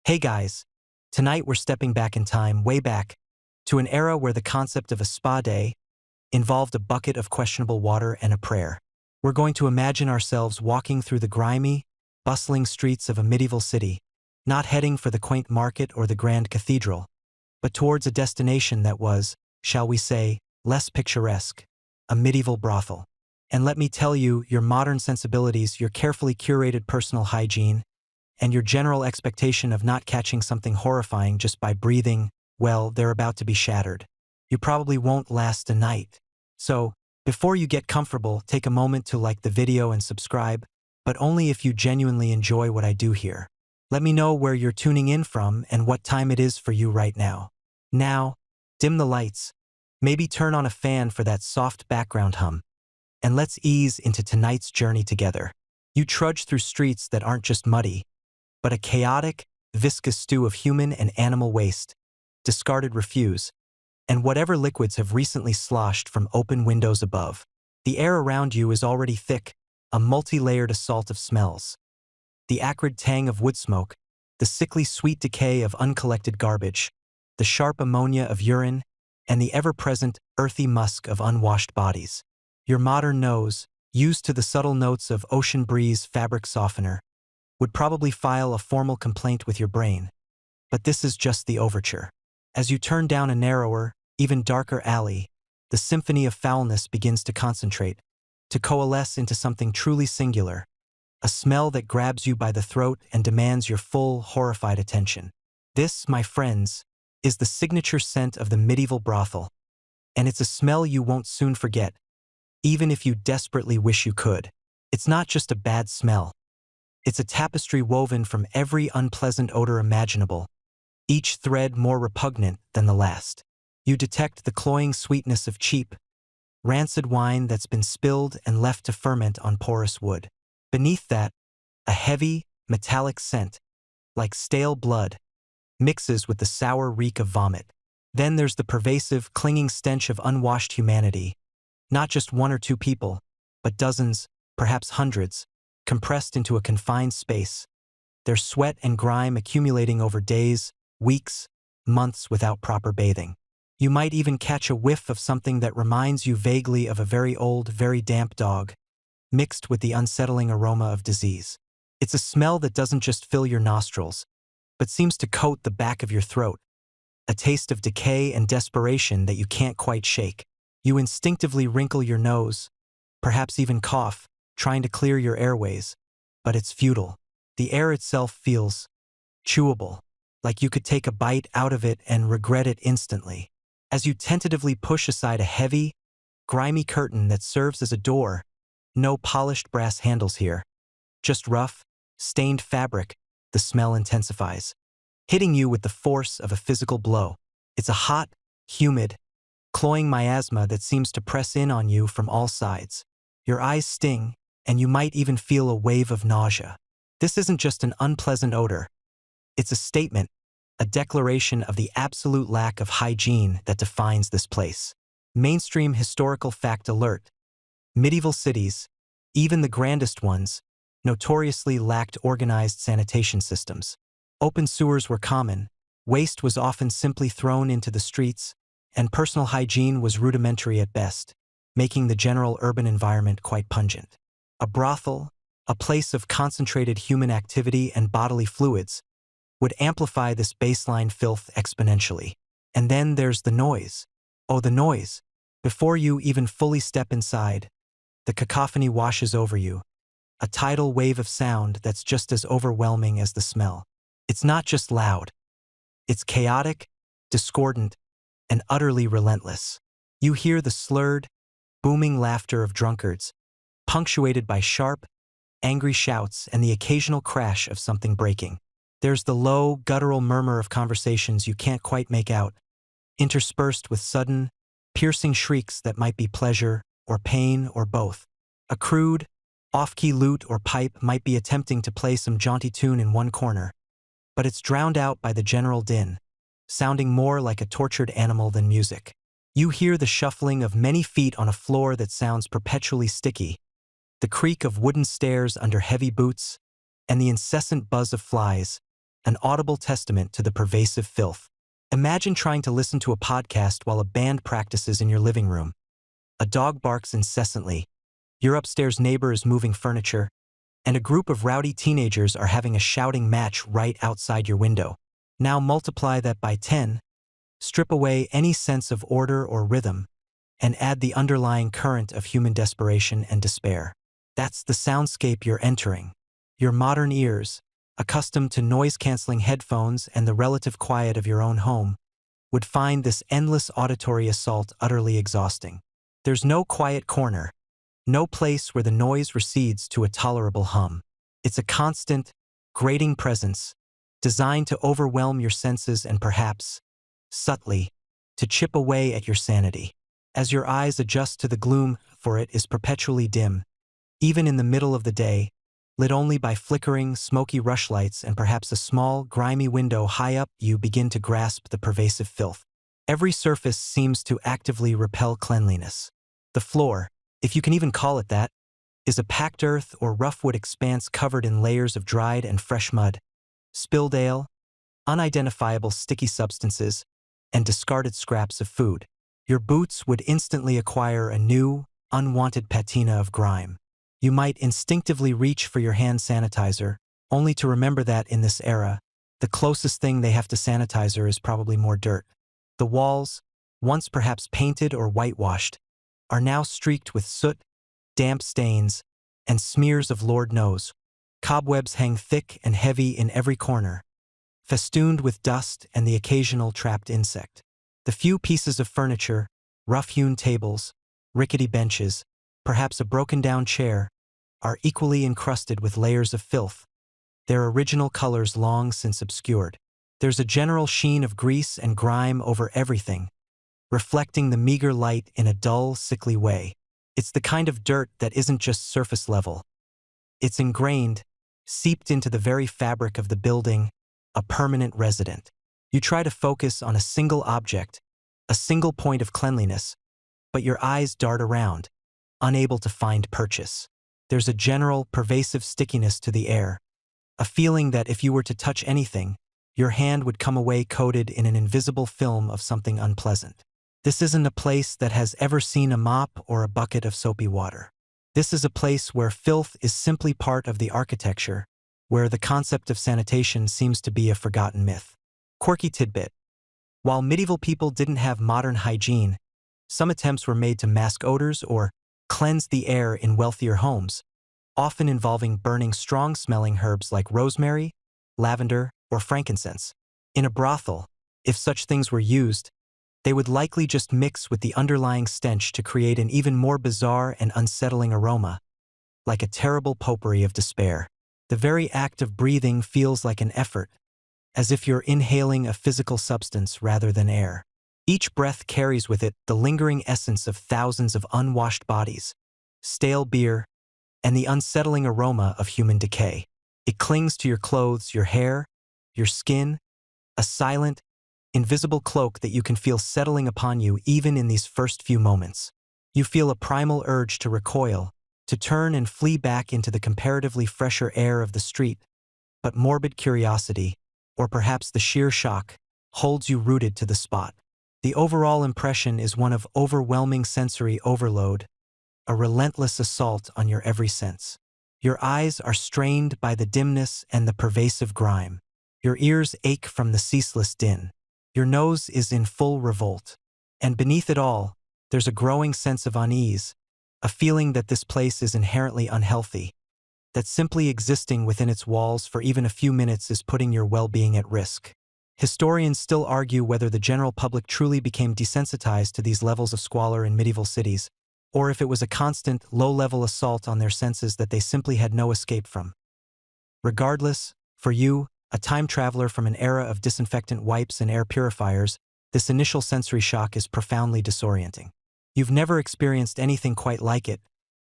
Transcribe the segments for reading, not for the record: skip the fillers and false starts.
Hey guys, tonight we're stepping back in time, way back, to an era where the concept of a spa day involved a bucket of questionable water and a prayer. We're going to imagine ourselves walking through the grimy, bustling streets of a medieval city, not heading for the quaint market or the grand cathedral, but towards a destination that was, shall we say, less picturesque, a medieval brothel. And let me tell you, your modern sensibilities, your carefully curated personal hygiene, and your general expectation of not catching something horrifying just by breathing, well, they're about to be shattered. You probably won't last a night. So, before you get comfortable, take a moment to like the video and subscribe, but only if you genuinely enjoy what I do here. Let me know where you're tuning in from and what time it is for you right now. Now, dim the lights, maybe turn on a fan for that soft background hum, and let's ease into tonight's journey together. You trudge through streets that aren't just muddy, but a chaotic, viscous stew of human and animal waste, discarded refuse, and whatever liquids have recently sloshed from open windows above. The air around you is already thick, a multi-layered assault of smells. The acrid tang of wood smoke, the sickly sweet decay of uncollected garbage, the sharp ammonia of urine, and the ever-present earthy musk of unwashed bodies. Your modern nose, used to the subtle notes of ocean breeze fabric softener, would probably file a formal complaint with your brain. But this is just the overture. As you turn down a narrower, even darker alley, the symphony of foulness begins to concentrate, to coalesce into something truly singular, a smell that grabs you by the throat and demands your full, horrified attention. This, my friends, is the signature scent of the medieval brothel, and it's a smell you won't soon forget, even if you desperately wish you could. It's not just a bad smell. It's a tapestry woven from every unpleasant odor imaginable, each thread more repugnant than the last. You detect the cloying sweetness of cheap, rancid wine that's been spilled and left to ferment on porous wood. Beneath that, a heavy, metallic scent, like stale blood, mixes with the sour reek of vomit. Then there's the pervasive, clinging stench of unwashed humanity, not just one or two people, but dozens, perhaps hundreds, compressed into a confined space, their sweat and grime accumulating over days, weeks, months without proper bathing. You might even catch a whiff of something that reminds you vaguely of a very old, very damp dog, mixed with the unsettling aroma of disease. It's a smell that doesn't just fill your nostrils, but seems to coat the back of your throat, a taste of decay and desperation that you can't quite shake. You instinctively wrinkle your nose, perhaps even cough, trying to clear your airways, but it's futile. The air itself feels chewable, like you could take a bite out of it and regret it instantly. As you tentatively push aside a heavy, grimy curtain that serves as a door, no polished brass handles here, just rough, stained fabric, the smell intensifies, hitting you with the force of a physical blow. It's a hot, humid, cloying miasma that seems to press in on you from all sides. Your eyes sting, and you might even feel a wave of nausea. This isn't just an unpleasant odor. It's a statement, a declaration of the absolute lack of hygiene that defines this place. Mainstream historical fact alert. Medieval cities, even the grandest ones, notoriously lacked organized sanitation systems. Open sewers were common, waste was often simply thrown into the streets, and personal hygiene was rudimentary at best, making the general urban environment quite pungent. A brothel, a place of concentrated human activity and bodily fluids, would amplify this baseline filth exponentially. And then there's the noise. Oh, the noise. Before you even fully step inside, the cacophony washes over you, a tidal wave of sound that's just as overwhelming as the smell. It's not just loud. It's chaotic, discordant, and utterly relentless. You hear the slurred, booming laughter of drunkards, punctuated by sharp, angry shouts and the occasional crash of something breaking. There's the low, guttural murmur of conversations you can't quite make out, interspersed with sudden, piercing shrieks that might be pleasure or pain or both. A crude, off-key lute or pipe might be attempting to play some jaunty tune in one corner, but it's drowned out by the general din, sounding more like a tortured animal than music. You hear the shuffling of many feet on a floor that sounds perpetually sticky, the creak of wooden stairs under heavy boots, and the incessant buzz of flies, an audible testament to the pervasive filth. Imagine trying to listen to a podcast while a band practices in your living room. A dog barks incessantly, your upstairs neighbor is moving furniture, and a group of rowdy teenagers are having a shouting match right outside your window. Now multiply that by 10, strip away any sense of order or rhythm, and add the underlying current of human desperation and despair. That's the soundscape you're entering. Your modern ears, accustomed to noise-canceling headphones and the relative quiet of your own home, would find this endless auditory assault utterly exhausting. There's no quiet corner, no place where the noise recedes to a tolerable hum. It's a constant, grating presence, designed to overwhelm your senses and perhaps, subtly, to chip away at your sanity. As your eyes adjust to the gloom, for it is perpetually dim, even in the middle of the day, lit only by flickering, smoky rushlights and perhaps a small, grimy window high up, you begin to grasp the pervasive filth. Every surface seems to actively repel cleanliness. The floor, if you can even call it that, is a packed earth or rough wood expanse covered in layers of dried and fresh mud, spilled ale, unidentifiable sticky substances, and discarded scraps of food. Your boots would instantly acquire a new, unwanted patina of grime. You might instinctively reach for your hand sanitizer, only to remember that in this era, the closest thing they have to sanitizer is probably more dirt. The walls, once perhaps painted or whitewashed, are now streaked with soot, damp stains, and smears of Lord knows. Cobwebs hang thick and heavy in every corner, festooned with dust and the occasional trapped insect. The few pieces of furniture, rough-hewn tables, rickety benches, perhaps a broken-down chair, are equally encrusted with layers of filth, their original colors long since obscured. There's a general sheen of grease and grime over everything, reflecting the meager light in a dull, sickly way. It's the kind of dirt that isn't just surface level. It's ingrained, seeped into the very fabric of the building, a permanent resident. You try to focus on a single object, a single point of cleanliness, but your eyes dart around, unable to find purchase. There's a general, pervasive stickiness to the air, a feeling that if you were to touch anything, your hand would come away coated in an invisible film of something unpleasant. This isn't a place that has ever seen a mop or a bucket of soapy water. This is a place where filth is simply part of the architecture, where the concept of sanitation seems to be a forgotten myth. Quirky tidbit. While medieval people didn't have modern hygiene, some attempts were made to mask odors or cleanse the air in wealthier homes, often involving burning strong-smelling herbs like rosemary, lavender, or frankincense. In a brothel, if such things were used, they would likely just mix with the underlying stench to create an even more bizarre and unsettling aroma, like a terrible potpourri of despair. The very act of breathing feels like an effort, as if you're inhaling a physical substance rather than air. Each breath carries with it the lingering essence of thousands of unwashed bodies, stale beer, and the unsettling aroma of human decay. It clings to your clothes, your hair, your skin, a silent, invisible cloak that you can feel settling upon you even in these first few moments. You feel a primal urge to recoil, to turn and flee back into the comparatively fresher air of the street, but morbid curiosity, or perhaps the sheer shock, holds you rooted to the spot. The overall impression is one of overwhelming sensory overload, a relentless assault on your every sense. Your eyes are strained by the dimness and the pervasive grime. Your ears ache from the ceaseless din. Your nose is in full revolt. And beneath it all, there's a growing sense of unease, a feeling that this place is inherently unhealthy, that simply existing within its walls for even a few minutes is putting your well-being at risk. Historians still argue whether the general public truly became desensitized to these levels of squalor in medieval cities, or if it was a constant, low-level assault on their senses that they simply had no escape from. Regardless, for you, a time traveler from an era of disinfectant wipes and air purifiers, this initial sensory shock is profoundly disorienting. You've never experienced anything quite like it,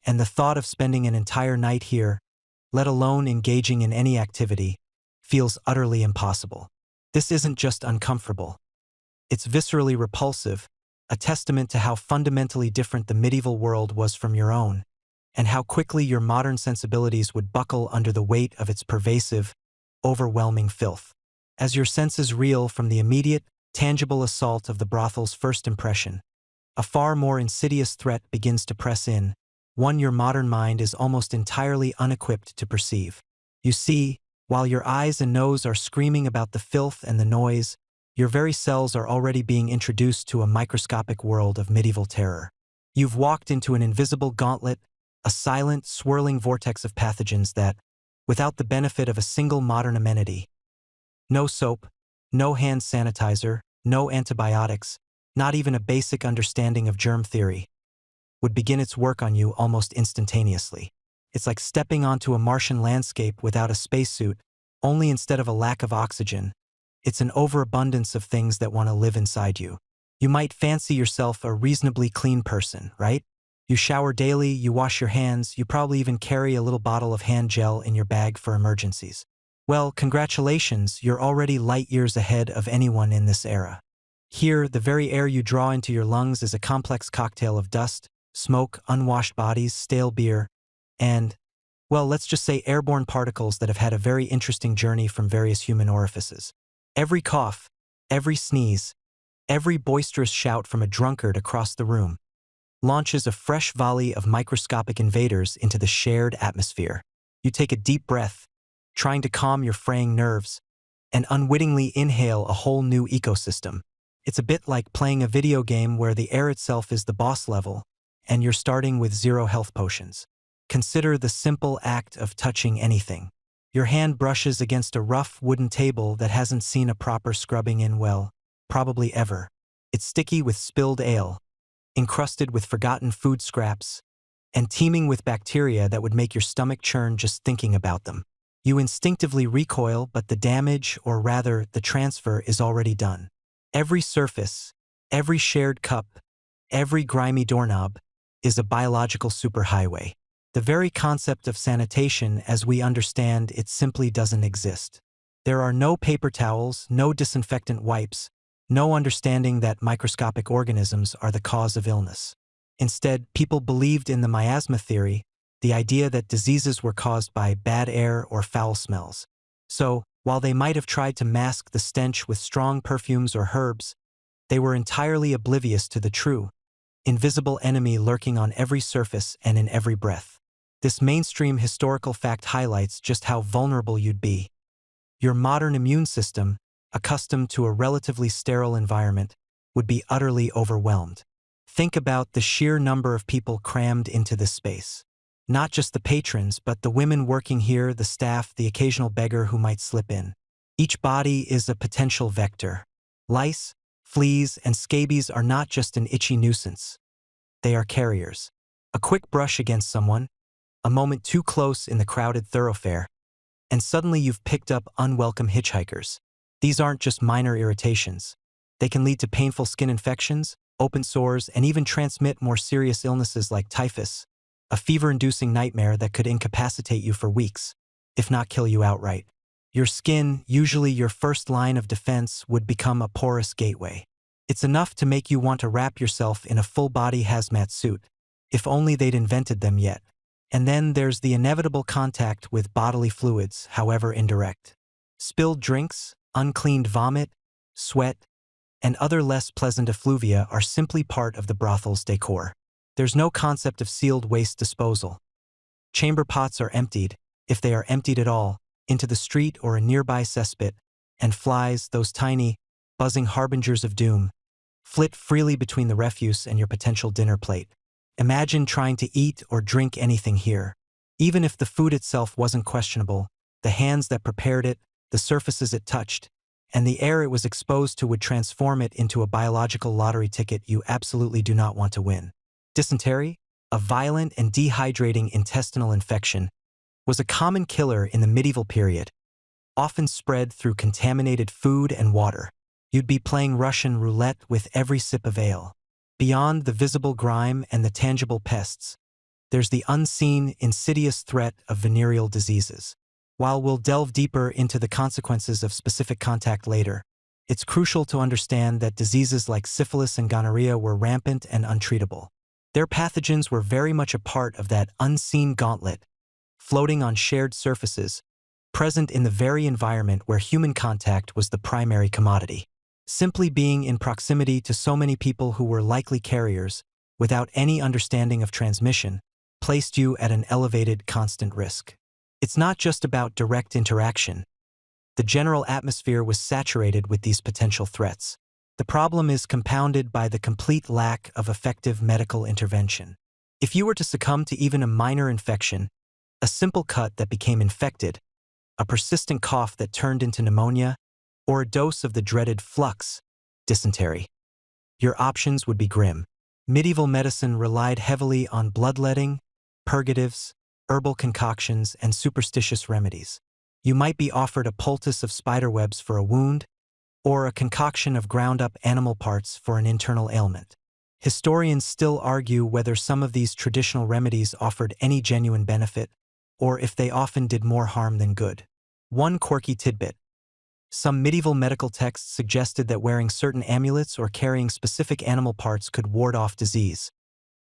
and the thought of spending an entire night here, let alone engaging in any activity, feels utterly impossible. This isn't just uncomfortable. It's viscerally repulsive, a testament to how fundamentally different the medieval world was from your own, and how quickly your modern sensibilities would buckle under the weight of its pervasive, overwhelming filth. as your senses reel from the immediate, tangible assault of the brothel's first impression, a far more insidious threat begins to press in, one your modern mind is almost entirely unequipped to perceive. You see, while your eyes and nose are screaming about the filth and the noise, your very cells are already being introduced to a microscopic world of medieval terror. You've walked into an invisible gauntlet, a silent, swirling vortex of pathogens that, without the benefit of a single modern amenity, no soap, no hand sanitizer, no antibiotics, not even a basic understanding of germ theory, would begin its work on you almost instantaneously. It's like stepping onto a Martian landscape without a spacesuit, only instead of a lack of oxygen, it's an overabundance of things that want to live inside you. You might fancy yourself a reasonably clean person, right? You shower daily, you wash your hands, you probably even carry a little bottle of hand gel in your bag for emergencies. Well, congratulations, you're already light years ahead of anyone in this era. Here, the very air you draw into your lungs is a complex cocktail of dust, smoke, unwashed bodies, stale beer, and, well, let's just say airborne particles that have had a very interesting journey from various human orifices. Every cough, every sneeze, every boisterous shout from a drunkard across the room launches a fresh volley of microscopic invaders into the shared atmosphere. You take a deep breath, trying to calm your fraying nerves, and unwittingly inhale a whole new ecosystem. It's a bit like playing a video game where the air itself is the boss level, and you're starting with 0 health potions. Consider the simple act of touching anything. Your hand brushes against a rough wooden table that hasn't seen a proper scrubbing in, well, probably ever. It's sticky with spilled ale, encrusted with forgotten food scraps, and teeming with bacteria that would make your stomach churn just thinking about them. You instinctively recoil, but the damage, or rather, the transfer, is already done. Every surface, every shared cup, every grimy doorknob is a biological superhighway. The very concept of sanitation as we understand it simply doesn't exist. There are no paper towels, no disinfectant wipes, no understanding that microscopic organisms are the cause of illness. Instead, people believed in the miasma theory, the idea that diseases were caused by bad air or foul smells. So, while they might have tried to mask the stench with strong perfumes or herbs, they were entirely oblivious to the true, invisible enemy lurking on every surface and in every breath. This mainstream historical fact highlights just how vulnerable you'd be. Your modern immune system, accustomed to a relatively sterile environment, would be utterly overwhelmed. Think about the sheer number of people crammed into this space. Not just the patrons, but the women working here, the staff, the occasional beggar who might slip in. Each body is a potential vector. Lice, fleas, and scabies are not just an itchy nuisance. They are carriers. A quick brush against someone, a moment too close in the crowded thoroughfare, and suddenly you've picked up unwelcome hitchhikers. These aren't just minor irritations. They can lead to painful skin infections, open sores, and even transmit more serious illnesses like typhus, a fever-inducing nightmare that could incapacitate you for weeks, if not kill you outright. Your skin, usually your first line of defense, would become a porous gateway. It's enough to make you want to wrap yourself in a full-body hazmat suit, if only they'd invented them yet. And then there's the inevitable contact with bodily fluids, however indirect. Spilled drinks, uncleaned vomit, sweat, and other less pleasant effluvia are simply part of the brothel's decor. There's no concept of sealed waste disposal. Chamber pots are emptied, if they are emptied at all, into the street or a nearby cesspit, and flies, those tiny, buzzing harbingers of doom, flit freely between the refuse and your potential dinner plate. Imagine trying to eat or drink anything here. Even if the food itself wasn't questionable, the hands that prepared it, the surfaces it touched, and the air it was exposed to would transform it into a biological lottery ticket you absolutely do not want to win. Dysentery, a violent and dehydrating intestinal infection, was a common killer in the medieval period, often spread through contaminated food and water. You'd be playing Russian roulette with every sip of ale. Beyond the visible grime and the tangible pests, there's the unseen, insidious threat of venereal diseases. While we'll delve deeper into the consequences of specific contact later, it's crucial to understand that diseases like syphilis and gonorrhea were rampant and untreatable. Their pathogens were very much a part of that unseen gauntlet, floating on shared surfaces, present in the very environment where human contact was the primary commodity. Simply being in proximity to so many people who were likely carriers, without any understanding of transmission, placed you at an elevated constant risk. It's not just about direct interaction. The general atmosphere was saturated with these potential threats. The problem is compounded by the complete lack of effective medical intervention. If you were to succumb to even a minor infection, a simple cut that became infected, a persistent cough that turned into pneumonia, or a dose of the dreaded flux, dysentery, your options would be grim. Medieval medicine relied heavily on bloodletting, purgatives, herbal concoctions, and superstitious remedies. You might be offered a poultice of spiderwebs for a wound, or a concoction of ground-up animal parts for an internal ailment. Historians still argue whether some of these traditional remedies offered any genuine benefit, or if they often did more harm than good. One quirky tidbit. Some medieval medical texts suggested that wearing certain amulets or carrying specific animal parts could ward off disease,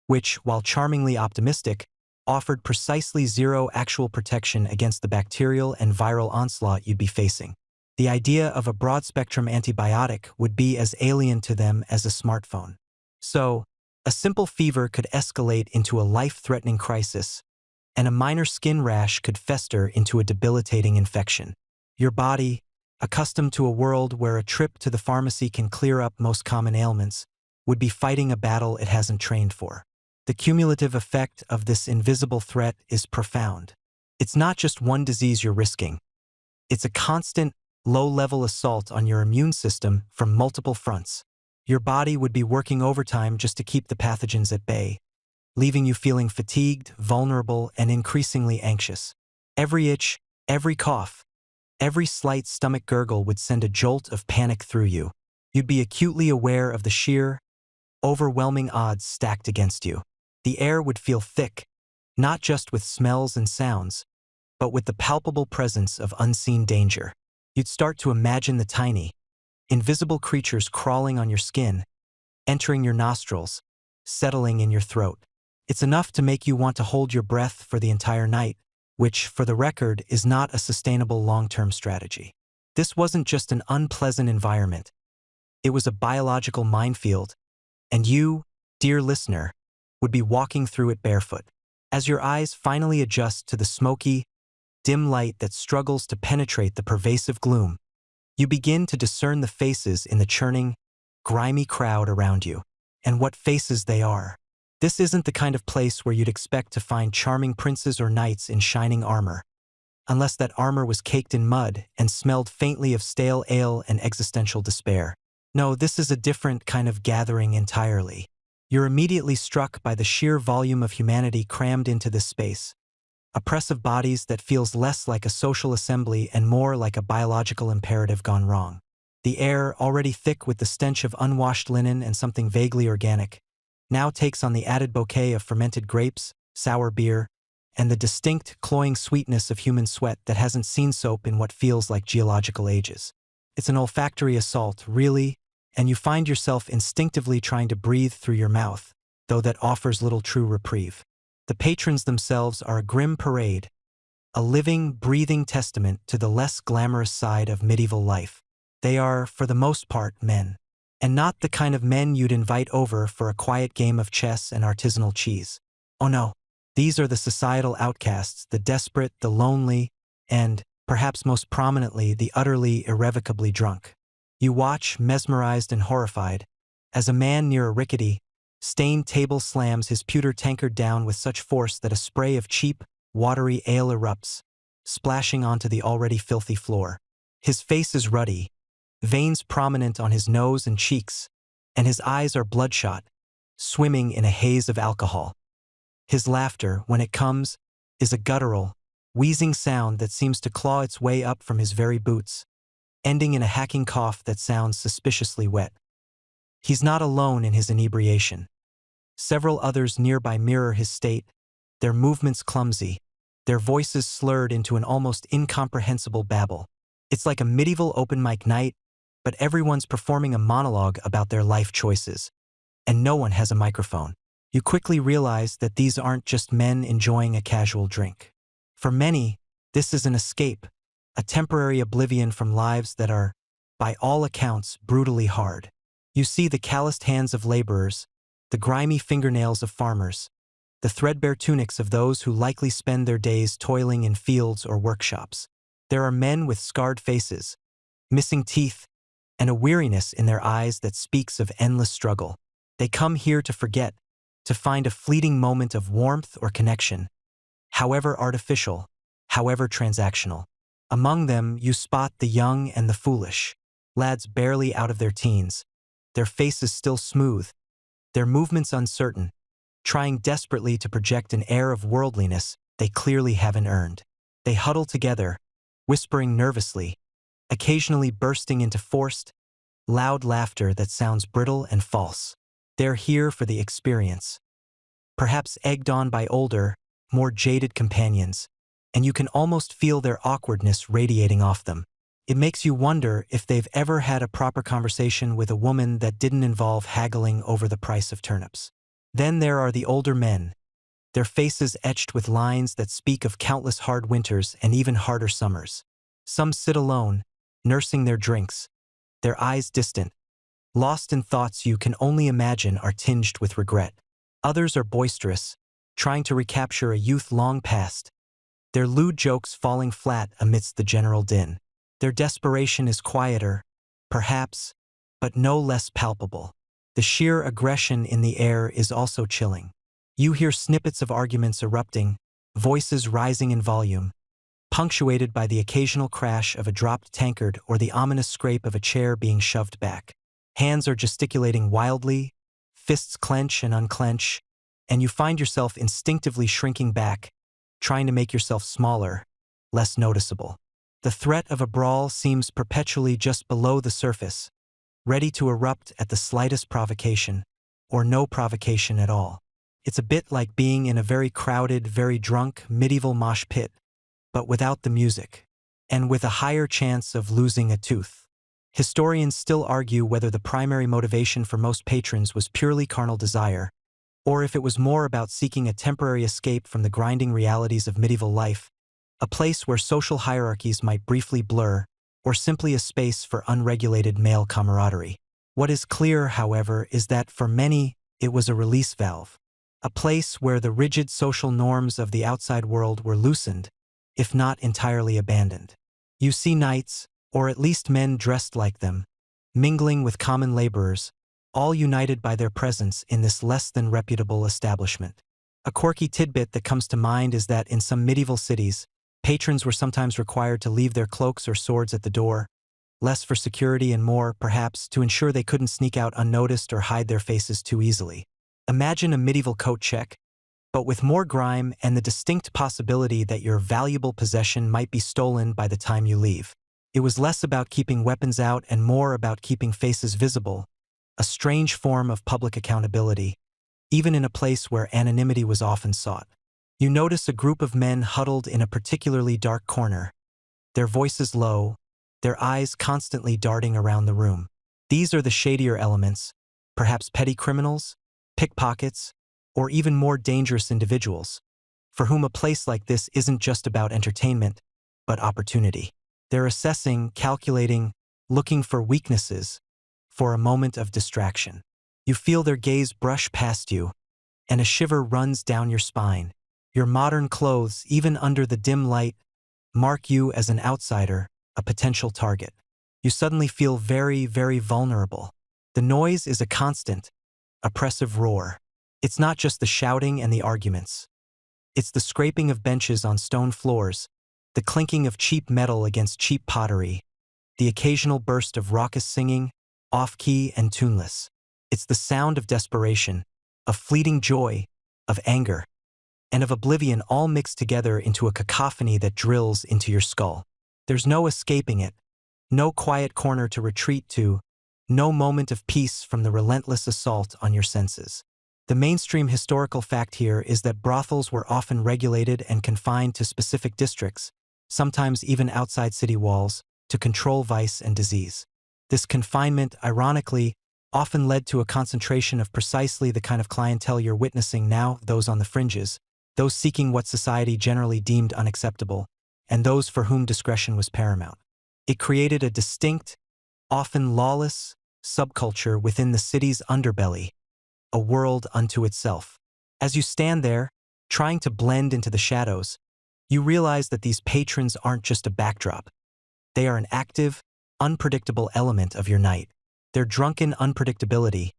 which, while charmingly optimistic, offered precisely zero actual protection against the bacterial and viral onslaught you'd be facing. The idea of a broad-spectrum antibiotic would be as alien to them as a smartphone. So, a simple fever could escalate into a life-threatening crisis, and a minor skin rash could fester into a debilitating infection. Your body, accustomed to a world where a trip to the pharmacy can clear up most common ailments, would be fighting a battle it hasn't trained for. The cumulative effect of this invisible threat is profound. It's not just one disease you're risking. It's a constant, low-level assault on your immune system from multiple fronts. Your body would be working overtime just to keep the pathogens at bay, leaving you feeling fatigued, vulnerable, and increasingly anxious. Every itch, every cough, every slight stomach gurgle would send a jolt of panic through you. You'd be acutely aware of the sheer, overwhelming odds stacked against you. The air would feel thick, not just with smells and sounds, but with the palpable presence of unseen danger. You'd start to imagine the tiny, invisible creatures crawling on your skin, entering your nostrils, settling in your throat. It's enough to make you want to hold your breath for the entire night, which, for the record, is not a sustainable long-term strategy. This wasn't just an unpleasant environment. It was a biological minefield, and you, dear listener, would be walking through it barefoot. As your eyes finally adjust to the smoky, dim light that struggles to penetrate the pervasive gloom, you begin to discern the faces in the churning, grimy crowd around you. And what faces they are. This isn't the kind of place where you'd expect to find charming princes or knights in shining armor, unless that armor was caked in mud and smelled faintly of stale ale and existential despair. No, this is a different kind of gathering entirely. You're immediately struck by the sheer volume of humanity crammed into this space. A press of bodies that feels less like a social assembly and more like a biological imperative gone wrong. The air, already thick with the stench of unwashed linen and something vaguely organic, now takes on the added bouquet of fermented grapes, sour beer, and the distinct, cloying sweetness of human sweat that hasn't seen soap in what feels like geological ages. It's an olfactory assault, really, and you find yourself instinctively trying to breathe through your mouth, though that offers little true reprieve. The patrons themselves are a grim parade, a living, breathing testament to the less glamorous side of medieval life. They are, for the most part, men. And not the kind of men you'd invite over for a quiet game of chess and artisanal cheese. Oh no, these are the societal outcasts, the desperate, the lonely, and, perhaps most prominently, the utterly, irrevocably drunk. You watch, mesmerized and horrified, as a man near a rickety, stained table slams his pewter tankard down with such force that a spray of cheap, watery ale erupts, splashing onto the already filthy floor. His face is ruddy, veins prominent on his nose and cheeks, and his eyes are bloodshot, swimming in a haze of alcohol. His laughter, when it comes, is a guttural, wheezing sound that seems to claw its way up from his very boots, ending in a hacking cough that sounds suspiciously wet. He's not alone in his inebriation. Several others nearby mirror his state, their movements clumsy, their voices slurred into an almost incomprehensible babble. It's like a medieval open mic night, but everyone's performing a monologue about their life choices, and no one has a microphone. You quickly realize that these aren't just men enjoying a casual drink. For many, this is an escape, a temporary oblivion from lives that are, by all accounts, brutally hard. You see the calloused hands of laborers, the grimy fingernails of farmers, the threadbare tunics of those who likely spend their days toiling in fields or workshops. There are men with scarred faces, missing teeth, and a weariness in their eyes that speaks of endless struggle. They come here to forget, to find a fleeting moment of warmth or connection, however artificial, however transactional. Among them, you spot the young and the foolish, lads barely out of their teens, their faces still smooth, their movements uncertain, trying desperately to project an air of worldliness they clearly haven't earned. They huddle together, whispering nervously, occasionally bursting into forced, loud laughter that sounds brittle and false. They're here for the experience, perhaps egged on by older, more jaded companions, and you can almost feel their awkwardness radiating off them. It makes you wonder if they've ever had a proper conversation with a woman that didn't involve haggling over the price of turnips. Then there are the older men, their faces etched with lines that speak of countless hard winters and even harder summers. Some sit alone, nursing their drinks, their eyes distant, lost in thoughts you can only imagine are tinged with regret. Others are boisterous, trying to recapture a youth long past, their lewd jokes falling flat amidst the general din. Their desperation is quieter, perhaps, but no less palpable. The sheer aggression in the air is also chilling. You hear snippets of arguments erupting, voices rising in volume, punctuated by the occasional crash of a dropped tankard or the ominous scrape of a chair being shoved back. Hands are gesticulating wildly, fists clench and unclench, and you find yourself instinctively shrinking back, trying to make yourself smaller, less noticeable. The threat of a brawl seems perpetually just below the surface, ready to erupt at the slightest provocation, or no provocation at all. It's a bit like being in a very crowded, very drunk, medieval mosh pit, but without the music, and with a higher chance of losing a tooth. Historians still argue whether the primary motivation for most patrons was purely carnal desire, or if it was more about seeking a temporary escape from the grinding realities of medieval life, a place where social hierarchies might briefly blur, or simply a space for unregulated male camaraderie. What is clear, however, is that for many, it was a release valve, a place where the rigid social norms of the outside world were loosened, if not entirely abandoned. You see knights, or at least men dressed like them, mingling with common laborers, all united by their presence in this less than reputable establishment. A quirky tidbit that comes to mind is that in some medieval cities, patrons were sometimes required to leave their cloaks or swords at the door, less for security and more, perhaps, to ensure they couldn't sneak out unnoticed or hide their faces too easily. Imagine a medieval coat check, but with more grime and the distinct possibility that your valuable possession might be stolen by the time you leave. It was less about keeping weapons out and more about keeping faces visible, a strange form of public accountability, even in a place where anonymity was often sought. You notice a group of men huddled in a particularly dark corner, their voices low, their eyes constantly darting around the room. These are the shadier elements, perhaps petty criminals, pickpockets, or even more dangerous individuals, for whom a place like this isn't just about entertainment, but opportunity. They're assessing, calculating, looking for weaknesses, for a moment of distraction. You feel their gaze brush past you, and a shiver runs down your spine. Your modern clothes, even under the dim light, mark you as an outsider, a potential target. You suddenly feel very, very vulnerable. The noise is a constant, oppressive roar. It's not just the shouting and the arguments. It's the scraping of benches on stone floors, the clinking of cheap metal against cheap pottery, the occasional burst of raucous singing, off-key and tuneless. It's the sound of desperation, of fleeting joy, of anger, and of oblivion all mixed together into a cacophony that drills into your skull. There's no escaping it, no quiet corner to retreat to, no moment of peace from the relentless assault on your senses. The mainstream historical fact here is that brothels were often regulated and confined to specific districts, sometimes even outside city walls, to control vice and disease. This confinement, ironically, often led to a concentration of precisely the kind of clientele you're witnessing now, those on the fringes, those seeking what society generally deemed unacceptable, and those for whom discretion was paramount. It created a distinct, often lawless, subculture within the city's underbelly, a world unto itself. As you stand there, trying to blend into the shadows, you realize that these patrons aren't just a backdrop. They are an active, unpredictable element of your night. Their drunken unpredictability,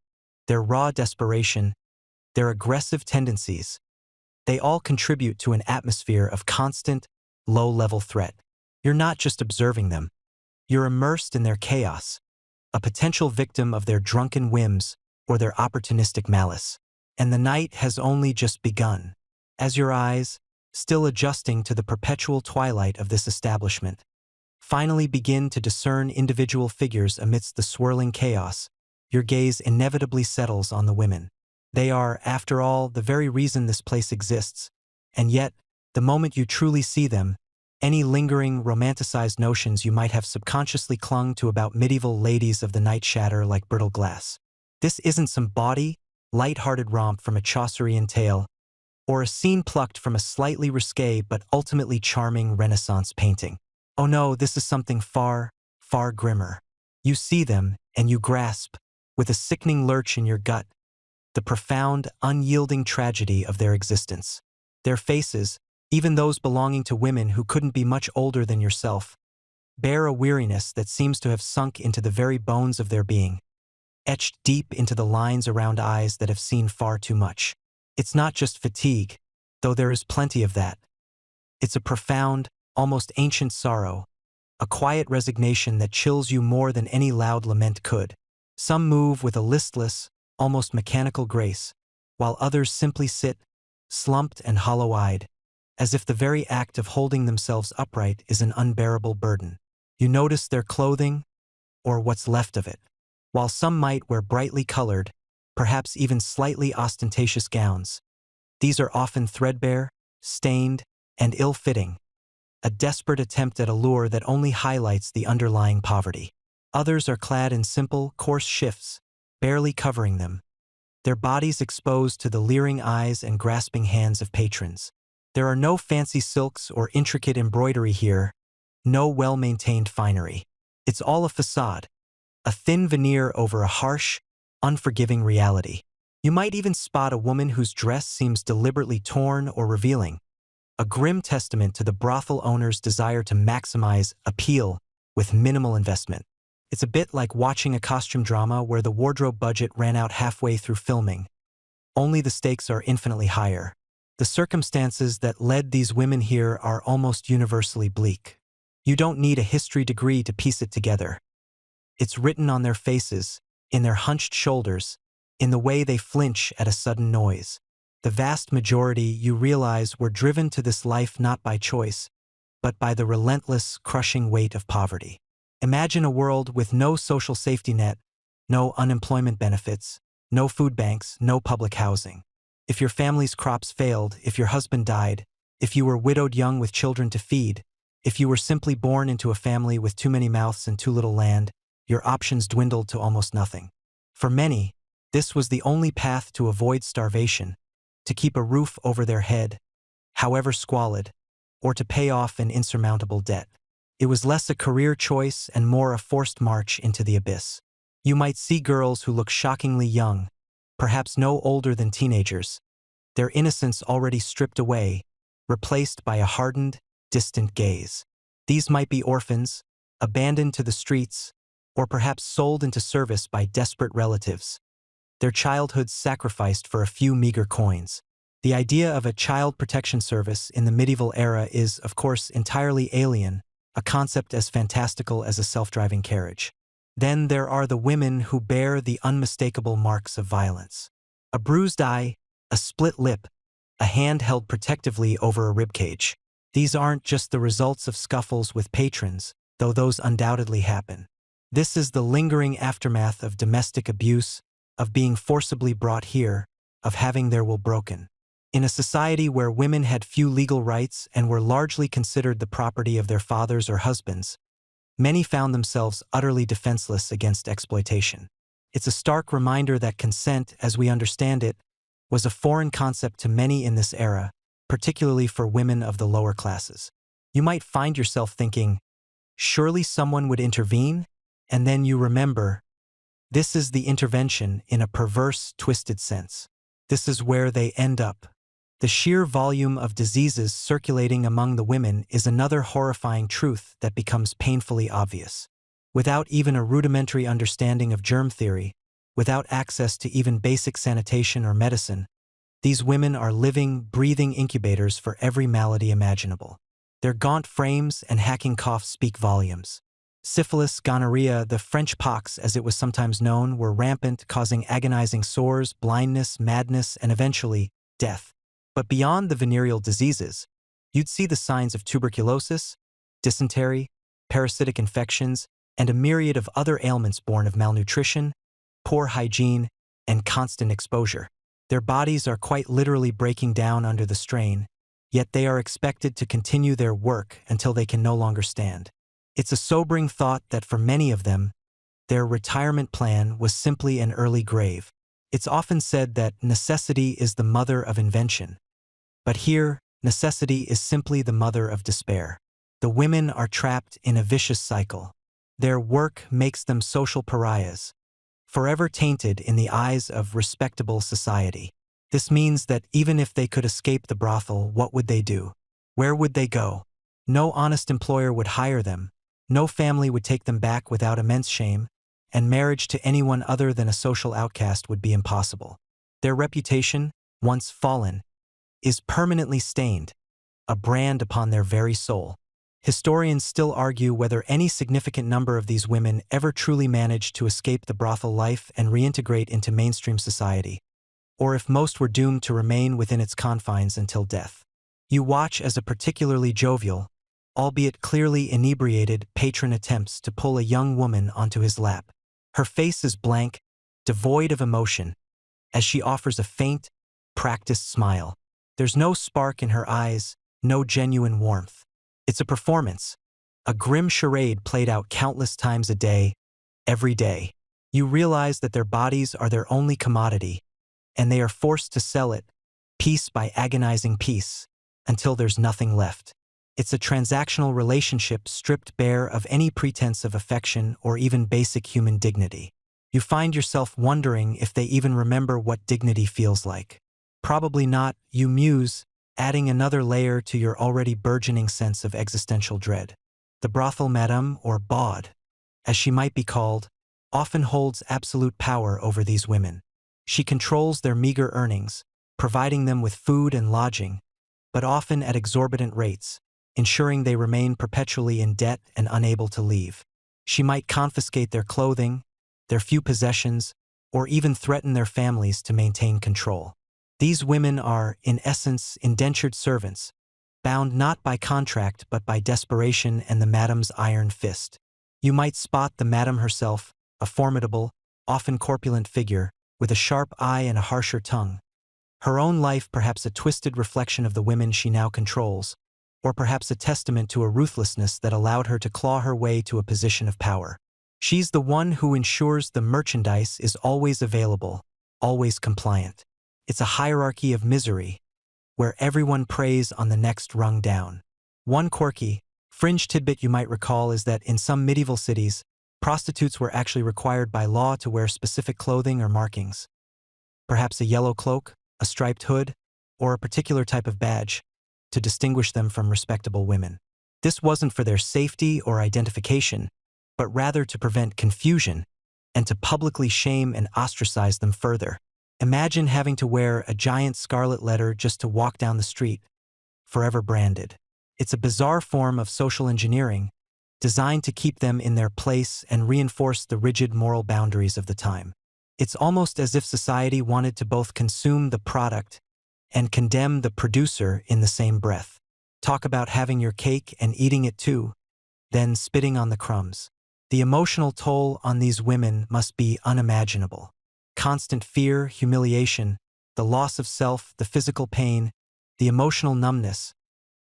their raw desperation, their aggressive tendencies, they all contribute to an atmosphere of constant, low-level threat. You're not just observing them. You're immersed in their chaos, a potential victim of their drunken whims or their opportunistic malice. And the night has only just begun. As your eyes, still adjusting to the perpetual twilight of this establishment, finally begin to discern individual figures amidst the swirling chaos, your gaze inevitably settles on the women. They are, after all, the very reason this place exists, and yet, the moment you truly see them, any lingering, romanticized notions you might have subconsciously clung to about medieval ladies of the night shatter like brittle glass. This isn't some bawdy, light-hearted romp from a Chaucerian tale, or a scene plucked from a slightly risque but ultimately charming Renaissance painting. Oh no, this is something far, far grimmer. You see them, and you grasp, with a sickening lurch in your gut, the profound, unyielding tragedy of their existence. Their faces, even those belonging to women who couldn't be much older than yourself, bear a weariness that seems to have sunk into the very bones of their being, etched deep into the lines around eyes that have seen far too much. It's not just fatigue, though there is plenty of that. It's a profound, almost ancient sorrow, a quiet resignation that chills you more than any loud lament could. Some move with a listless, almost mechanical grace, while others simply sit, slumped and hollow-eyed, as if the very act of holding themselves upright is an unbearable burden. You notice their clothing, or what's left of it. While some might wear brightly colored, perhaps even slightly ostentatious gowns, these are often threadbare, stained, and ill-fitting, a desperate attempt at allure that only highlights the underlying poverty. Others are clad in simple, coarse shifts, barely covering them, their bodies exposed to the leering eyes and grasping hands of patrons. There are no fancy silks or intricate embroidery here, no well-maintained finery. It's all a facade, a thin veneer over a harsh, unforgiving reality. You might even spot a woman whose dress seems deliberately torn or revealing, a grim testament to the brothel owner's desire to maximize appeal with minimal investment. It's a bit like watching a costume drama where the wardrobe budget ran out halfway through filming, only the stakes are infinitely higher. The circumstances that led these women here are almost universally bleak. You don't need a history degree to piece it together. It's written on their faces, in their hunched shoulders, in the way they flinch at a sudden noise. The vast majority, you realize, were driven to this life not by choice, but by the relentless, crushing weight of poverty. Imagine a world with no social safety net, no unemployment benefits, no food banks, no public housing. If your family's crops failed, if your husband died, if you were widowed young with children to feed, if you were simply born into a family with too many mouths and too little land, your options dwindled to almost nothing. For many, this was the only path to avoid starvation, to keep a roof over their head, however squalid, or to pay off an insurmountable debt. It was less a career choice and more a forced march into the abyss. You might see girls who look shockingly young, perhaps no older than teenagers, their innocence already stripped away, replaced by a hardened, distant gaze. These might be orphans, abandoned to the streets, or perhaps sold into service by desperate relatives, their childhoods sacrificed for a few meager coins. The idea of a child protection service in the medieval era is, of course, entirely alien, a concept as fantastical as a self-driving carriage. Then there are the women who bear the unmistakable marks of violence. A bruised eye, a split lip, a hand held protectively over a ribcage. These aren't just the results of scuffles with patrons, though those undoubtedly happen. This is the lingering aftermath of domestic abuse, of being forcibly brought here, of having their will broken. In a society where women had few legal rights and were largely considered the property of their fathers or husbands, many found themselves utterly defenseless against exploitation. It's a stark reminder that consent, as we understand it, was a foreign concept to many in this era, particularly for women of the lower classes. You might find yourself thinking, surely someone would intervene? And then you remember, this is the intervention in a perverse, twisted sense. This is where they end up. The sheer volume of diseases circulating among the women is another horrifying truth that becomes painfully obvious. Without even a rudimentary understanding of germ theory, without access to even basic sanitation or medicine, these women are living, breathing incubators for every malady imaginable. Their gaunt frames and hacking coughs speak volumes. Syphilis, gonorrhea, the French pox as it was sometimes known, were rampant, causing agonizing sores, blindness, madness, and eventually, death. But beyond the venereal diseases, you'd see the signs of tuberculosis, dysentery, parasitic infections, and a myriad of other ailments born of malnutrition, poor hygiene, and constant exposure. Their bodies are quite literally breaking down under the strain, yet they are expected to continue their work until they can no longer stand. It's a sobering thought that for many of them, their retirement plan was simply an early grave. It's often said that necessity is the mother of invention. But here, necessity is simply the mother of despair. The women are trapped in a vicious cycle. Their work makes them social pariahs, forever tainted in the eyes of respectable society. This means that even if they could escape the brothel, what would they do? Where would they go? No honest employer would hire them. No family would take them back without immense shame, and marriage to anyone other than a social outcast would be impossible. Their reputation, once fallen, is permanently stained, a brand upon their very soul. Historians still argue whether any significant number of these women ever truly managed to escape the brothel life and reintegrate into mainstream society, or if most were doomed to remain within its confines until death. You watch as a particularly jovial, albeit clearly inebriated, patron attempts to pull a young woman onto his lap. Her face is blank, devoid of emotion, as she offers a faint, practiced smile. There's no spark in her eyes, no genuine warmth. It's a performance, a grim charade played out countless times a day, every day. You realize that their bodies are their only commodity, and they are forced to sell it, piece by agonizing piece, until there's nothing left. It's a transactional relationship stripped bare of any pretense of affection or even basic human dignity. You find yourself wondering if they even remember what dignity feels like. Probably not, you muse, adding another layer to your already burgeoning sense of existential dread. The brothel madame, or bawd, as she might be called, often holds absolute power over these women. She controls their meager earnings, providing them with food and lodging, but often at exorbitant rates, ensuring they remain perpetually in debt and unable to leave. She might confiscate their clothing, their few possessions, or even threaten their families to maintain control. These women are, in essence, indentured servants, bound not by contract but by desperation and the madame's iron fist. You might spot the madame herself, a formidable, often corpulent figure, with a sharp eye and a harsher tongue. Her own life perhaps a twisted reflection of the women she now controls, or perhaps a testament to a ruthlessness that allowed her to claw her way to a position of power. She's the one who ensures the merchandise is always available, always compliant. It's a hierarchy of misery, where everyone preys on the next rung down. One quirky, fringe tidbit you might recall is that in some medieval cities, prostitutes were actually required by law to wear specific clothing or markings. Perhaps a yellow cloak, a striped hood, or a particular type of badge, to distinguish them from respectable women. This wasn't for their safety or identification, but rather to prevent confusion and to publicly shame and ostracize them further. Imagine having to wear a giant scarlet letter just to walk down the street, forever branded. It's a bizarre form of social engineering, designed to keep them in their place and reinforce the rigid moral boundaries of the time. It's almost as if society wanted to both consume the product and condemn the producer in the same breath. Talk about having your cake and eating it too, then spitting on the crumbs. The emotional toll on these women must be unimaginable. Constant fear, humiliation, the loss of self, the physical pain, the emotional numbness.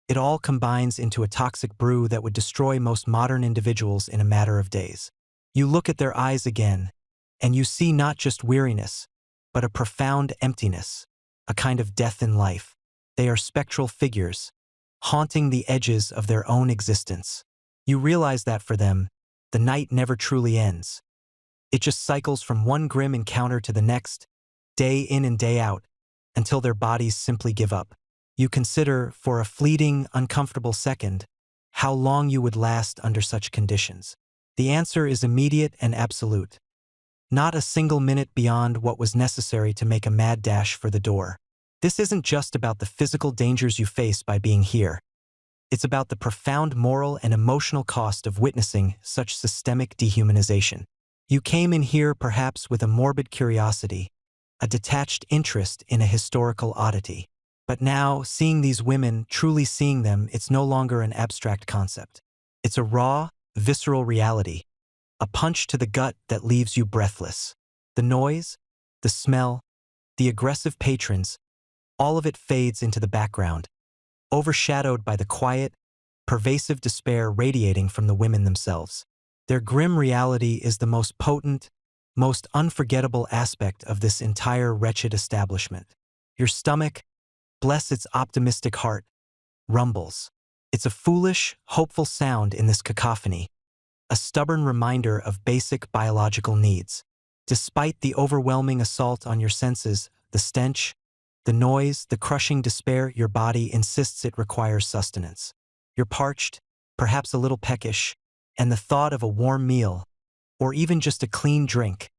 It all combines into a toxic brew that would destroy most modern individuals in a matter of days. You look at their eyes again, and you see not just weariness, but a profound emptiness, a kind of death in life. They are spectral figures, haunting the edges of their own existence. You realize that for them, the night never truly ends. It just cycles from one grim encounter to the next, day in and day out, until their bodies simply give up. You consider, for a fleeting, uncomfortable second, how long you would last under such conditions. The answer is immediate and absolute. Not a single minute beyond what was necessary to make a mad dash for the door. This isn't just about the physical dangers you face by being here. It's about the profound moral and emotional cost of witnessing such systemic dehumanization. You came in here perhaps with a morbid curiosity, a detached interest in a historical oddity. But now, seeing these women, truly seeing them, it's no longer an abstract concept. It's a raw, visceral reality, a punch to the gut that leaves you breathless. The noise, the smell, the aggressive patrons, all of it fades into the background, overshadowed by the quiet, pervasive despair radiating from the women themselves. Their grim reality is the most potent, most unforgettable aspect of this entire wretched establishment. Your stomach, bless its optimistic heart, rumbles. It's a foolish, hopeful sound in this cacophony, a stubborn reminder of basic biological needs. Despite the overwhelming assault on your senses, the stench, the noise, the crushing despair, your body insists it requires sustenance. You're parched, perhaps a little peckish, and the thought of a warm meal, or even just a clean drink,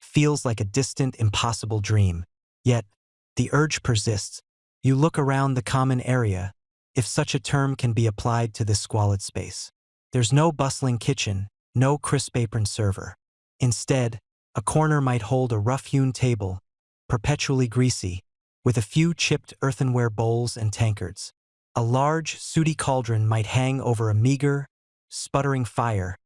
feels like a distant, impossible dream. Yet, the urge persists. You look around the common area, if such a term can be applied to this squalid space. There's no bustling kitchen, no crisp-aproned server. Instead, a corner might hold a rough-hewn table, perpetually greasy, with a few chipped earthenware bowls and tankards. A large, sooty cauldron might hang over a meager, sputtering fire,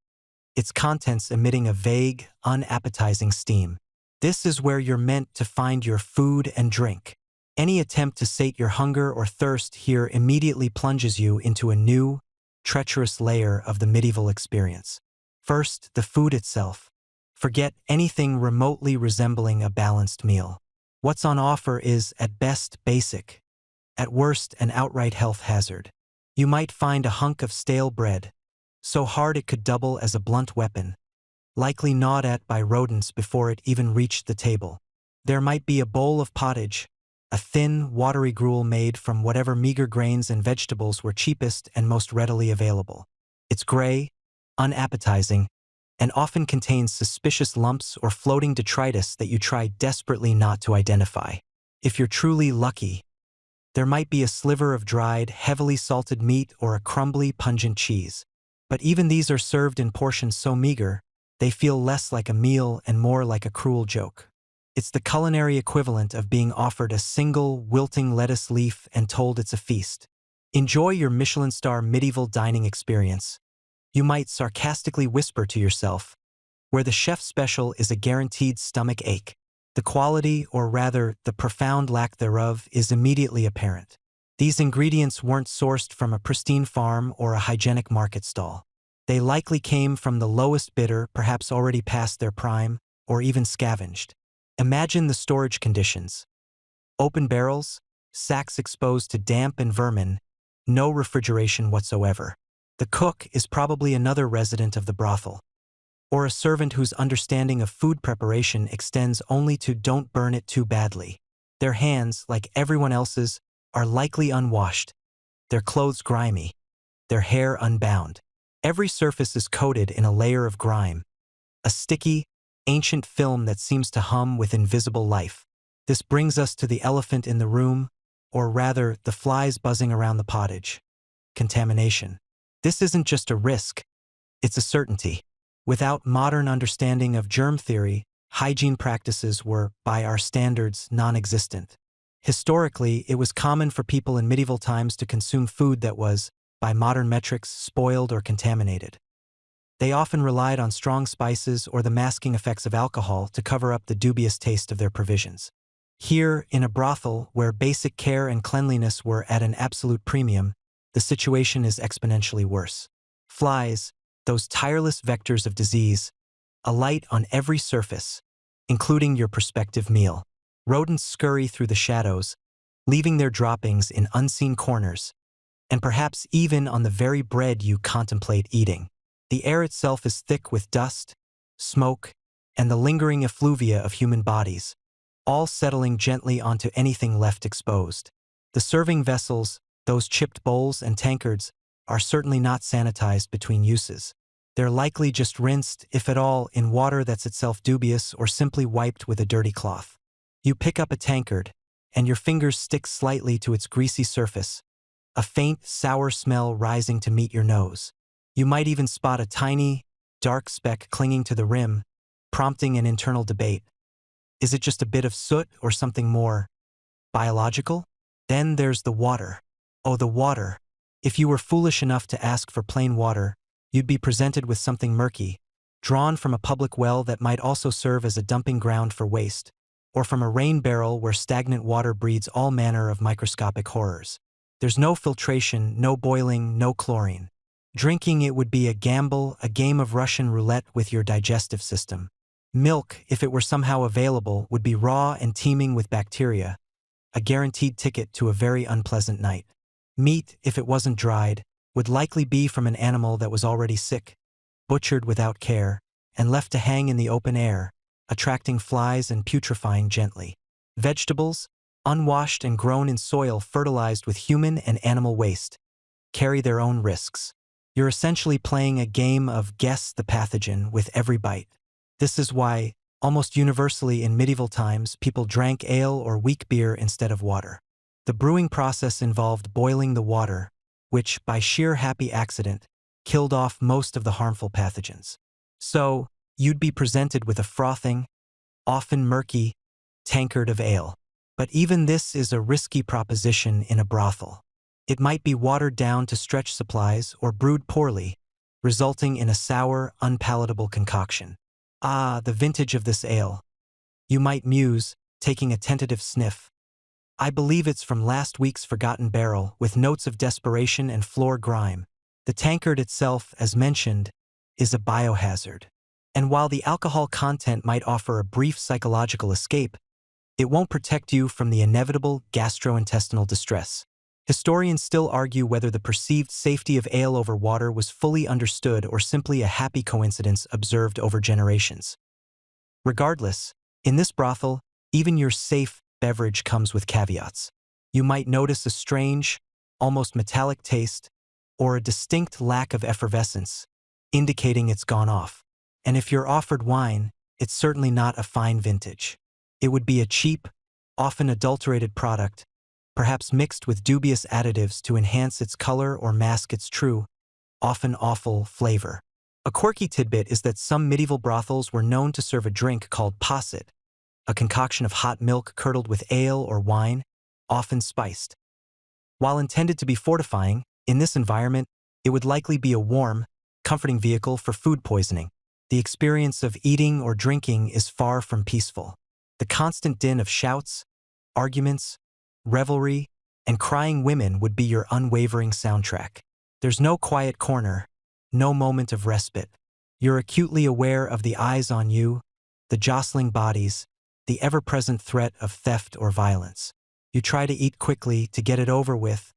its contents emitting a vague, unappetizing steam. This is where you're meant to find your food and drink. Any attempt to sate your hunger or thirst here immediately plunges you into a new, treacherous layer of the medieval experience. First, the food itself. Forget anything remotely resembling a balanced meal. What's on offer is, at best, basic, at worst, an outright health hazard. You might find a hunk of stale bread, so hard it could double as a blunt weapon, likely gnawed at by rodents before it even reached the table. There might be a bowl of pottage, a thin, watery gruel made from whatever meager grains and vegetables were cheapest and most readily available. It's gray, unappetizing, and often contains suspicious lumps or floating detritus that you try desperately not to identify. If you're truly lucky, there might be a sliver of dried, heavily salted meat or a crumbly, pungent cheese. But even these are served in portions so meager, they feel less like a meal and more like a cruel joke. It's the culinary equivalent of being offered a single, wilting lettuce leaf and told it's a feast. Enjoy your Michelin-star medieval dining experience, you might sarcastically whisper to yourself, where the chef's special is a guaranteed stomach ache. The quality, or rather, the profound lack thereof, is immediately apparent. These ingredients weren't sourced from a pristine farm or a hygienic market stall. They likely came from the lowest bidder, perhaps already past their prime, or even scavenged. Imagine the storage conditions. Open barrels, sacks exposed to damp and vermin, no refrigeration whatsoever. The cook is probably another resident of the brothel, or a servant whose understanding of food preparation extends only to don't burn it too badly. Their hands, like everyone else's, are likely unwashed, their clothes grimy, their hair unbound. Every surface is coated in a layer of grime, a sticky, ancient film that seems to hum with invisible life. This brings us to the elephant in the room, or rather, the flies buzzing around the pottage. Contamination. This isn't just a risk, it's a certainty. Without modern understanding of germ theory, hygiene practices were, by our standards, non-existent. Historically, it was common for people in medieval times to consume food that was, by modern metrics, spoiled or contaminated. They often relied on strong spices or the masking effects of alcohol to cover up the dubious taste of their provisions. Here, in a brothel, where basic care and cleanliness were at an absolute premium, the situation is exponentially worse. Flies, those tireless vectors of disease, alight on every surface, including your prospective meal. Rodents scurry through the shadows, leaving their droppings in unseen corners, and perhaps even on the very bread you contemplate eating. The air itself is thick with dust, smoke, and the lingering effluvia of human bodies, all settling gently onto anything left exposed. The serving vessels, those chipped bowls and tankards, are certainly not sanitized between uses. They're likely just rinsed, if at all, in water that's itself dubious or simply wiped with a dirty cloth. You pick up a tankard, and your fingers stick slightly to its greasy surface, a faint, sour smell rising to meet your nose. You might even spot a tiny, dark speck clinging to the rim, prompting an internal debate. Is it just a bit of soot or something more biological? Then there's the water. Oh, the water. If you were foolish enough to ask for plain water, you'd be presented with something murky, drawn from a public well that might also serve as a dumping ground for waste, or from a rain barrel where stagnant water breeds all manner of microscopic horrors. There's no filtration, no boiling, no chlorine. Drinking it would be a gamble, a game of Russian roulette with your digestive system. Milk, if it were somehow available, would be raw and teeming with bacteria, a guaranteed ticket to a very unpleasant night. Meat, if it wasn't dried, would likely be from an animal that was already sick, butchered without care, and left to hang in the open air, attracting flies and putrefying gently. Vegetables, unwashed and grown in soil fertilized with human and animal waste, carry their own risks. You're essentially playing a game of guess the pathogen with every bite. This is why, almost universally in medieval times, people drank ale or weak beer instead of water. The brewing process involved boiling the water, which, by sheer happy accident, killed off most of the harmful pathogens. So, you'd be presented with a frothing, often murky, tankard of ale. But even this is a risky proposition in a brothel. It might be watered down to stretch supplies or brewed poorly, resulting in a sour, unpalatable concoction. Ah, the vintage of this ale. You might muse, taking a tentative sniff. I believe it's from last week's forgotten barrel, with notes of desperation and floor grime. The tankard itself, as mentioned, is a biohazard. And while the alcohol content might offer a brief psychological escape, it won't protect you from the inevitable gastrointestinal distress. Historians still argue whether the perceived safety of ale over water was fully understood or simply a happy coincidence observed over generations. Regardless, in this brothel, even your safe beverage comes with caveats. You might notice a strange, almost metallic taste, or a distinct lack of effervescence, indicating it's gone off. And if you're offered wine, it's certainly not a fine vintage. It would be a cheap, often adulterated product, perhaps mixed with dubious additives to enhance its color or mask its true, often awful, flavor. A quirky tidbit is that some medieval brothels were known to serve a drink called posset, a concoction of hot milk curdled with ale or wine, often spiced. While intended to be fortifying, in this environment, it would likely be a warm, comforting vehicle for food poisoning. The experience of eating or drinking is far from peaceful. The constant din of shouts, arguments, revelry, and crying women would be your unwavering soundtrack. There's no quiet corner, no moment of respite. You're acutely aware of the eyes on you, the jostling bodies, the ever-present threat of theft or violence. You try to eat quickly to get it over with,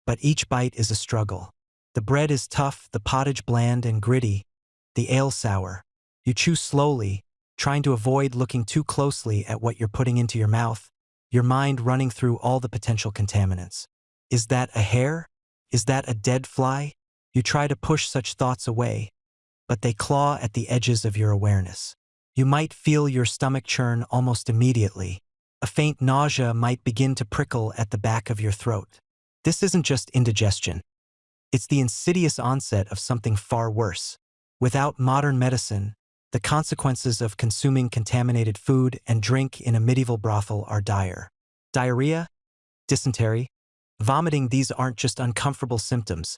but each bite is a struggle. The bread is tough, the pottage bland and gritty, the ale sour. You chew slowly, trying to avoid looking too closely at what you're putting into your mouth, your mind running through all the potential contaminants. Is that a hair? Is that a dead fly? You try to push such thoughts away, but they claw at the edges of your awareness. You might feel your stomach churn almost immediately. A faint nausea might begin to prickle at the back of your throat. This isn't just indigestion. It's the insidious onset of something far worse. Without modern medicine, the consequences of consuming contaminated food and drink in a medieval brothel are dire. Diarrhea, dysentery, vomiting, these aren't just uncomfortable symptoms.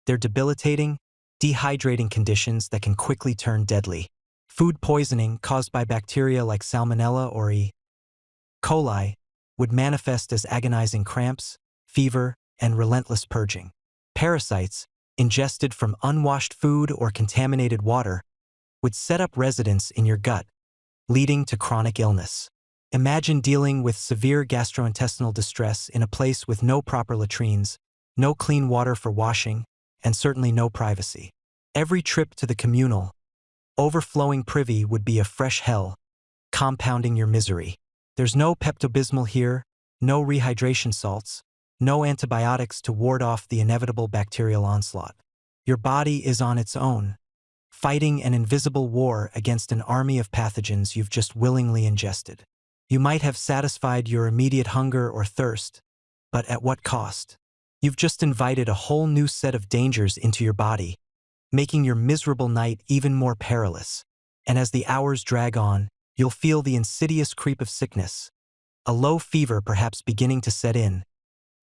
They're debilitating, dehydrating conditions that can quickly turn deadly. Food poisoning caused by bacteria like Salmonella or E. coli would manifest as agonizing cramps, fever, and relentless purging. Parasites, ingested from unwashed food or contaminated water, would set up residence in your gut, leading to chronic illness. Imagine dealing with severe gastrointestinal distress in a place with no proper latrines, no clean water for washing, and certainly no privacy. Every trip to the communal, overflowing privy would be a fresh hell, compounding your misery. There's no Pepto-Bismol here, no rehydration salts, no antibiotics to ward off the inevitable bacterial onslaught. Your body is on its own, fighting an invisible war against an army of pathogens you've just willingly ingested. You might have satisfied your immediate hunger or thirst, but at what cost? You've just invited a whole new set of dangers into your body, making your miserable night even more perilous. And as the hours drag on, you'll feel the insidious creep of sickness, a low fever perhaps beginning to set in,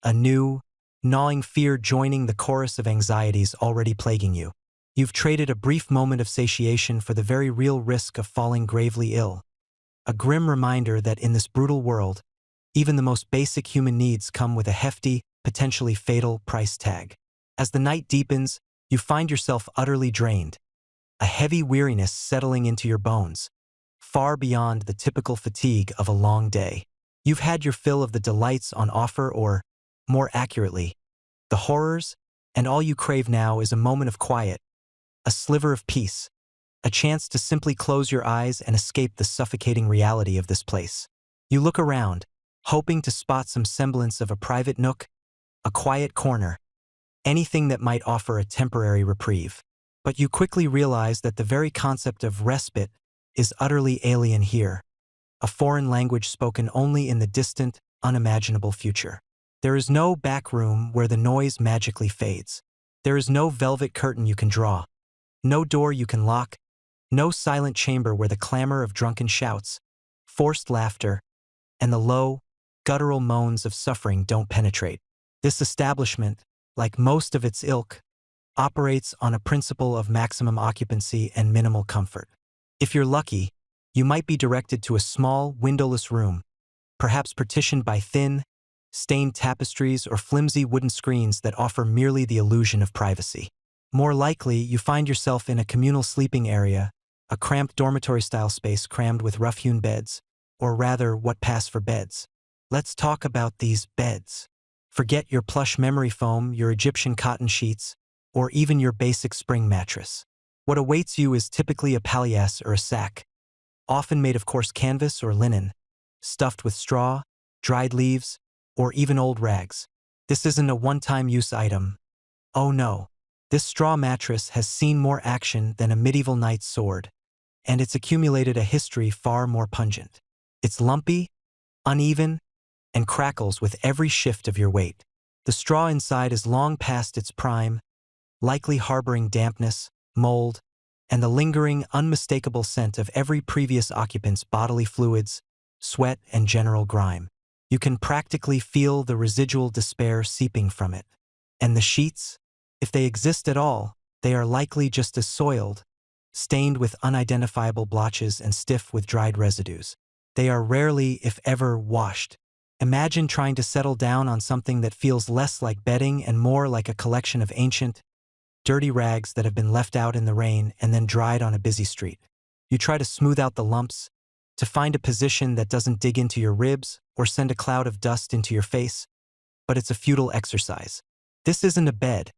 a new, gnawing fear joining the chorus of anxieties already plaguing you. You've traded a brief moment of satiation for the very real risk of falling gravely ill, a grim reminder that in this brutal world, even the most basic human needs come with a hefty, potentially fatal price tag. As the night deepens, you find yourself utterly drained, a heavy weariness settling into your bones, far beyond the typical fatigue of a long day. You've had your fill of the delights on offer or, more accurately, the horrors, and all you crave now is a moment of quiet, a sliver of peace, a chance to simply close your eyes and escape the suffocating reality of this place. You look around, hoping to spot some semblance of a private nook, a quiet corner, anything that might offer a temporary reprieve. But you quickly realize that the very concept of respite is utterly alien here, a foreign language spoken only in the distant, unimaginable future. There is no back room where the noise magically fades. There is no velvet curtain you can draw, no door you can lock, no silent chamber where the clamor of drunken shouts, forced laughter, and the low, guttural moans of suffering don't penetrate. This establishment, like most of its ilk, operates on a principle of maximum occupancy and minimal comfort. If you're lucky, you might be directed to a small, windowless room, perhaps partitioned by thin, stained tapestries or flimsy wooden screens that offer merely the illusion of privacy. More likely, you find yourself in a communal sleeping area, a cramped dormitory-style space crammed with rough-hewn beds, or rather, what pass for beds. Let's talk about these beds. Forget your plush memory foam, your Egyptian cotton sheets, or even your basic spring mattress. What awaits you is typically a palliasse or a sack, often made of coarse canvas or linen, stuffed with straw, dried leaves, or even old rags. This isn't a one-time use item. Oh no, this straw mattress has seen more action than a medieval knight's sword, and it's accumulated a history far more pungent. It's lumpy, uneven, and crackles with every shift of your weight. The straw inside is long past its prime, likely harboring dampness, mold, and the lingering, unmistakable scent of every previous occupant's bodily fluids, sweat, and general grime. You can practically feel the residual despair seeping from it. And the sheets? If they exist at all, they are likely just as soiled, stained with unidentifiable blotches and stiff with dried residues. They are rarely, if ever, washed. Imagine trying to settle down on something that feels less like bedding and more like a collection of ancient, dirty rags that have been left out in the rain and then dried on a busy street. You try to smooth out the lumps, to find a position that doesn't dig into your ribs or send a cloud of dust into your face, but it's a futile exercise. This isn't a bed.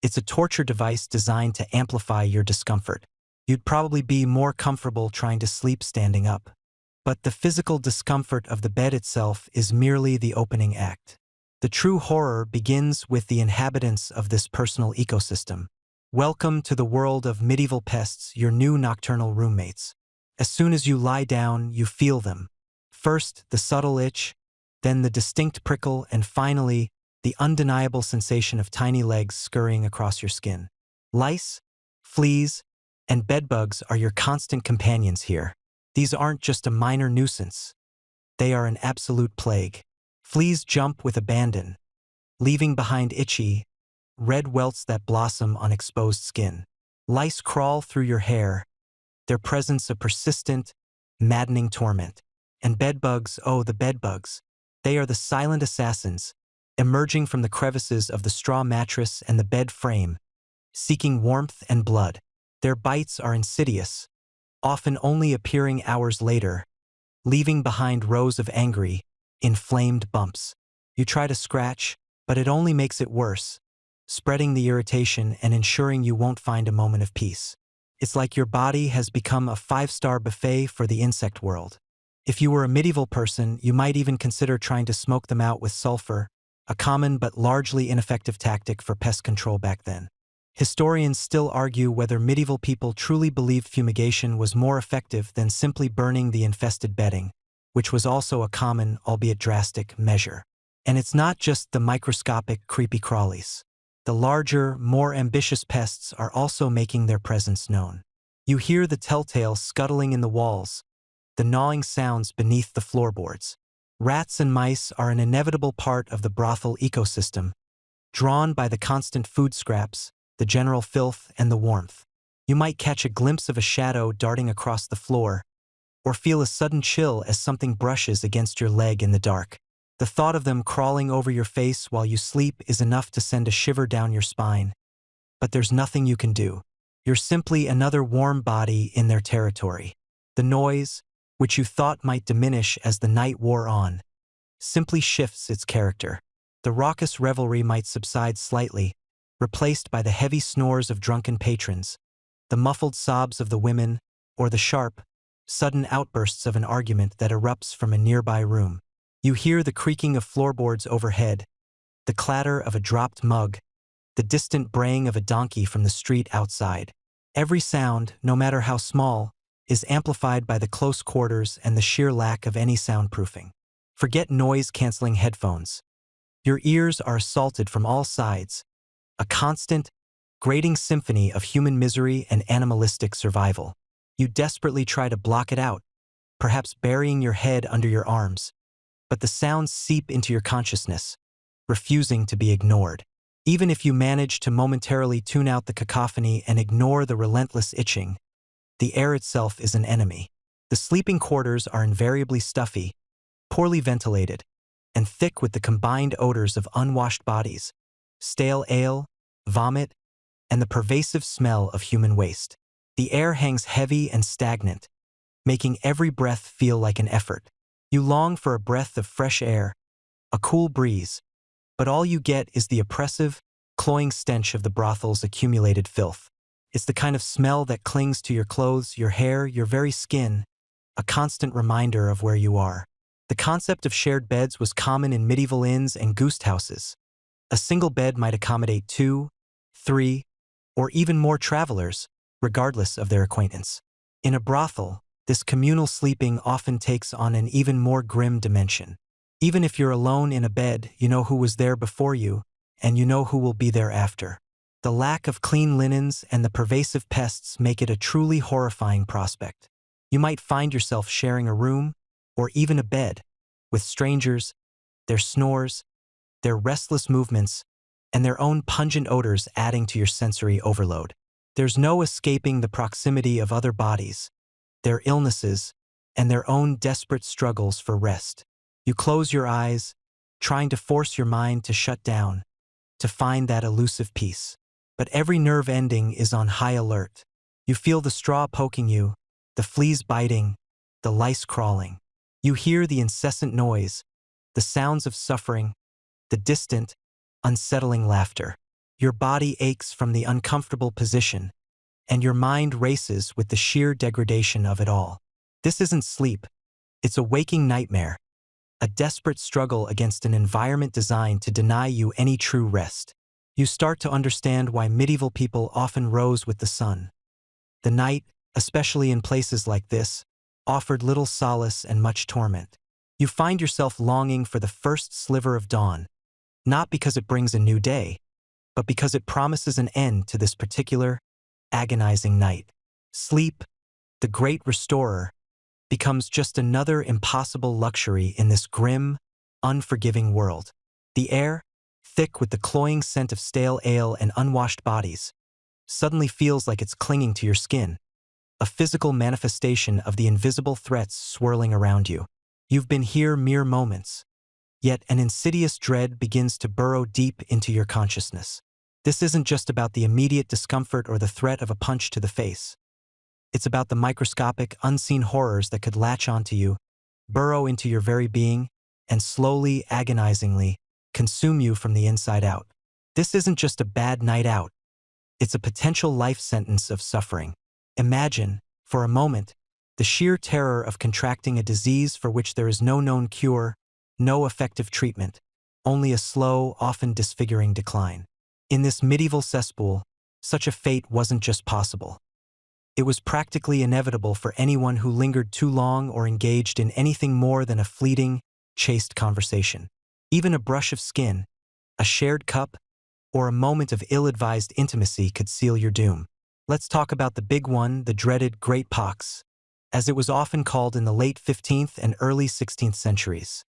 It's a torture device designed to amplify your discomfort. You'd probably be more comfortable trying to sleep standing up. But the physical discomfort of the bed itself is merely the opening act. The true horror begins with the inhabitants of this personal ecosystem. Welcome to the world of medieval pests, your new nocturnal roommates. As soon as you lie down, you feel them. First, the subtle itch, then the distinct prickle, and finally, the undeniable sensation of tiny legs scurrying across your skin. Lice, fleas, and bedbugs are your constant companions here. These aren't just a minor nuisance. They are an absolute plague. Fleas jump with abandon, leaving behind itchy, red welts that blossom on exposed skin. Lice crawl through your hair, their presence a persistent, maddening torment. And bedbugs, oh, the bedbugs. They are the silent assassins, emerging from the crevices of the straw mattress and the bed frame, seeking warmth and blood. Their bites are insidious, often only appearing hours later, leaving behind rows of angry, inflamed bumps. You try to scratch, but it only makes it worse, spreading the irritation and ensuring you won't find a moment of peace. It's like your body has become a five-star buffet for the insect world. If you were a medieval person, you might even consider trying to smoke them out with sulfur, a common but largely ineffective tactic for pest control back then. Historians still argue whether medieval people truly believed fumigation was more effective than simply burning the infested bedding, which was also a common, albeit drastic, measure. And it's not just the microscopic, creepy crawlies. The larger, more ambitious pests are also making their presence known. You hear the telltale scuttling in the walls, the gnawing sounds beneath the floorboards. Rats and mice are an inevitable part of the brothel ecosystem, drawn by the constant food scraps, the general filth, and the warmth. You might catch a glimpse of a shadow darting across the floor, or feel a sudden chill as something brushes against your leg in the dark. The thought of them crawling over your face while you sleep is enough to send a shiver down your spine. But there's nothing you can do. You're simply another warm body in their territory. The noise, which you thought might diminish as the night wore on, simply shifts its character. The raucous revelry might subside slightly, replaced by the heavy snores of drunken patrons, the muffled sobs of the women, or the sharp, sudden outbursts of an argument that erupts from a nearby room. You hear the creaking of floorboards overhead, the clatter of a dropped mug, the distant braying of a donkey from the street outside. Every sound, no matter how small, is amplified by the close quarters and the sheer lack of any soundproofing. Forget noise-canceling headphones. Your ears are assaulted from all sides, a constant, grating symphony of human misery and animalistic survival. You desperately try to block it out, perhaps burying your head under your arms, but the sounds seep into your consciousness, refusing to be ignored. Even if you manage to momentarily tune out the cacophony and ignore the relentless itching, the air itself is an enemy. The sleeping quarters are invariably stuffy, poorly ventilated, and thick with the combined odors of unwashed bodies, stale ale, vomit, and the pervasive smell of human waste. The air hangs heavy and stagnant, making every breath feel like an effort. You long for a breath of fresh air, a cool breeze, but all you get is the oppressive, cloying stench of the brothel's accumulated filth. It's the kind of smell that clings to your clothes, your hair, your very skin, a constant reminder of where you are. The concept of shared beds was common in medieval inns and ghost houses. A single bed might accommodate 2, 3, or even more travelers, regardless of their acquaintance. In a brothel, this communal sleeping often takes on an even more grim dimension. Even if you're alone in a bed, you know who was there before you, and you know who will be there after. The lack of clean linens and the pervasive pests make it a truly horrifying prospect. You might find yourself sharing a room, or even a bed, with strangers, their snores, their restless movements, and their own pungent odors adding to your sensory overload. There's no escaping the proximity of other bodies, their illnesses, and their own desperate struggles for rest. You close your eyes, trying to force your mind to shut down, to find that elusive peace. But every nerve ending is on high alert. You feel the straw poking you, the fleas biting, the lice crawling. You hear the incessant noise, the sounds of suffering, the distant, unsettling laughter. Your body aches from the uncomfortable position, and your mind races with the sheer degradation of it all. This isn't sleep. It's a waking nightmare, a desperate struggle against an environment designed to deny you any true rest. You start to understand why medieval people often rose with the sun. The night, especially in places like this, offered little solace and much torment. You find yourself longing for the first sliver of dawn, not because it brings a new day, but because it promises an end to this particular, agonizing night. Sleep, the great restorer, becomes just another impossible luxury in this grim, unforgiving world. The air, thick with the cloying scent of stale ale and unwashed bodies, suddenly feels like it's clinging to your skin, a physical manifestation of the invisible threats swirling around you. You've been here mere moments, yet an insidious dread begins to burrow deep into your consciousness. This isn't just about the immediate discomfort or the threat of a punch to the face. It's about the microscopic, unseen horrors that could latch onto you, burrow into your very being, and slowly, agonizingly, consume you from the inside out. This isn't just a bad night out. It's a potential life sentence of suffering. Imagine, for a moment, the sheer terror of contracting a disease for which there is no known cure, no effective treatment, only a slow, often disfiguring decline. In this medieval cesspool, such a fate wasn't just possible. It was practically inevitable for anyone who lingered too long or engaged in anything more than a fleeting, chaste conversation. Even a brush of skin, a shared cup, or a moment of ill-advised intimacy could seal your doom. Let's talk about the big one, the dreaded Great Pox, as it was often called in the late 15th and early 16th centuries.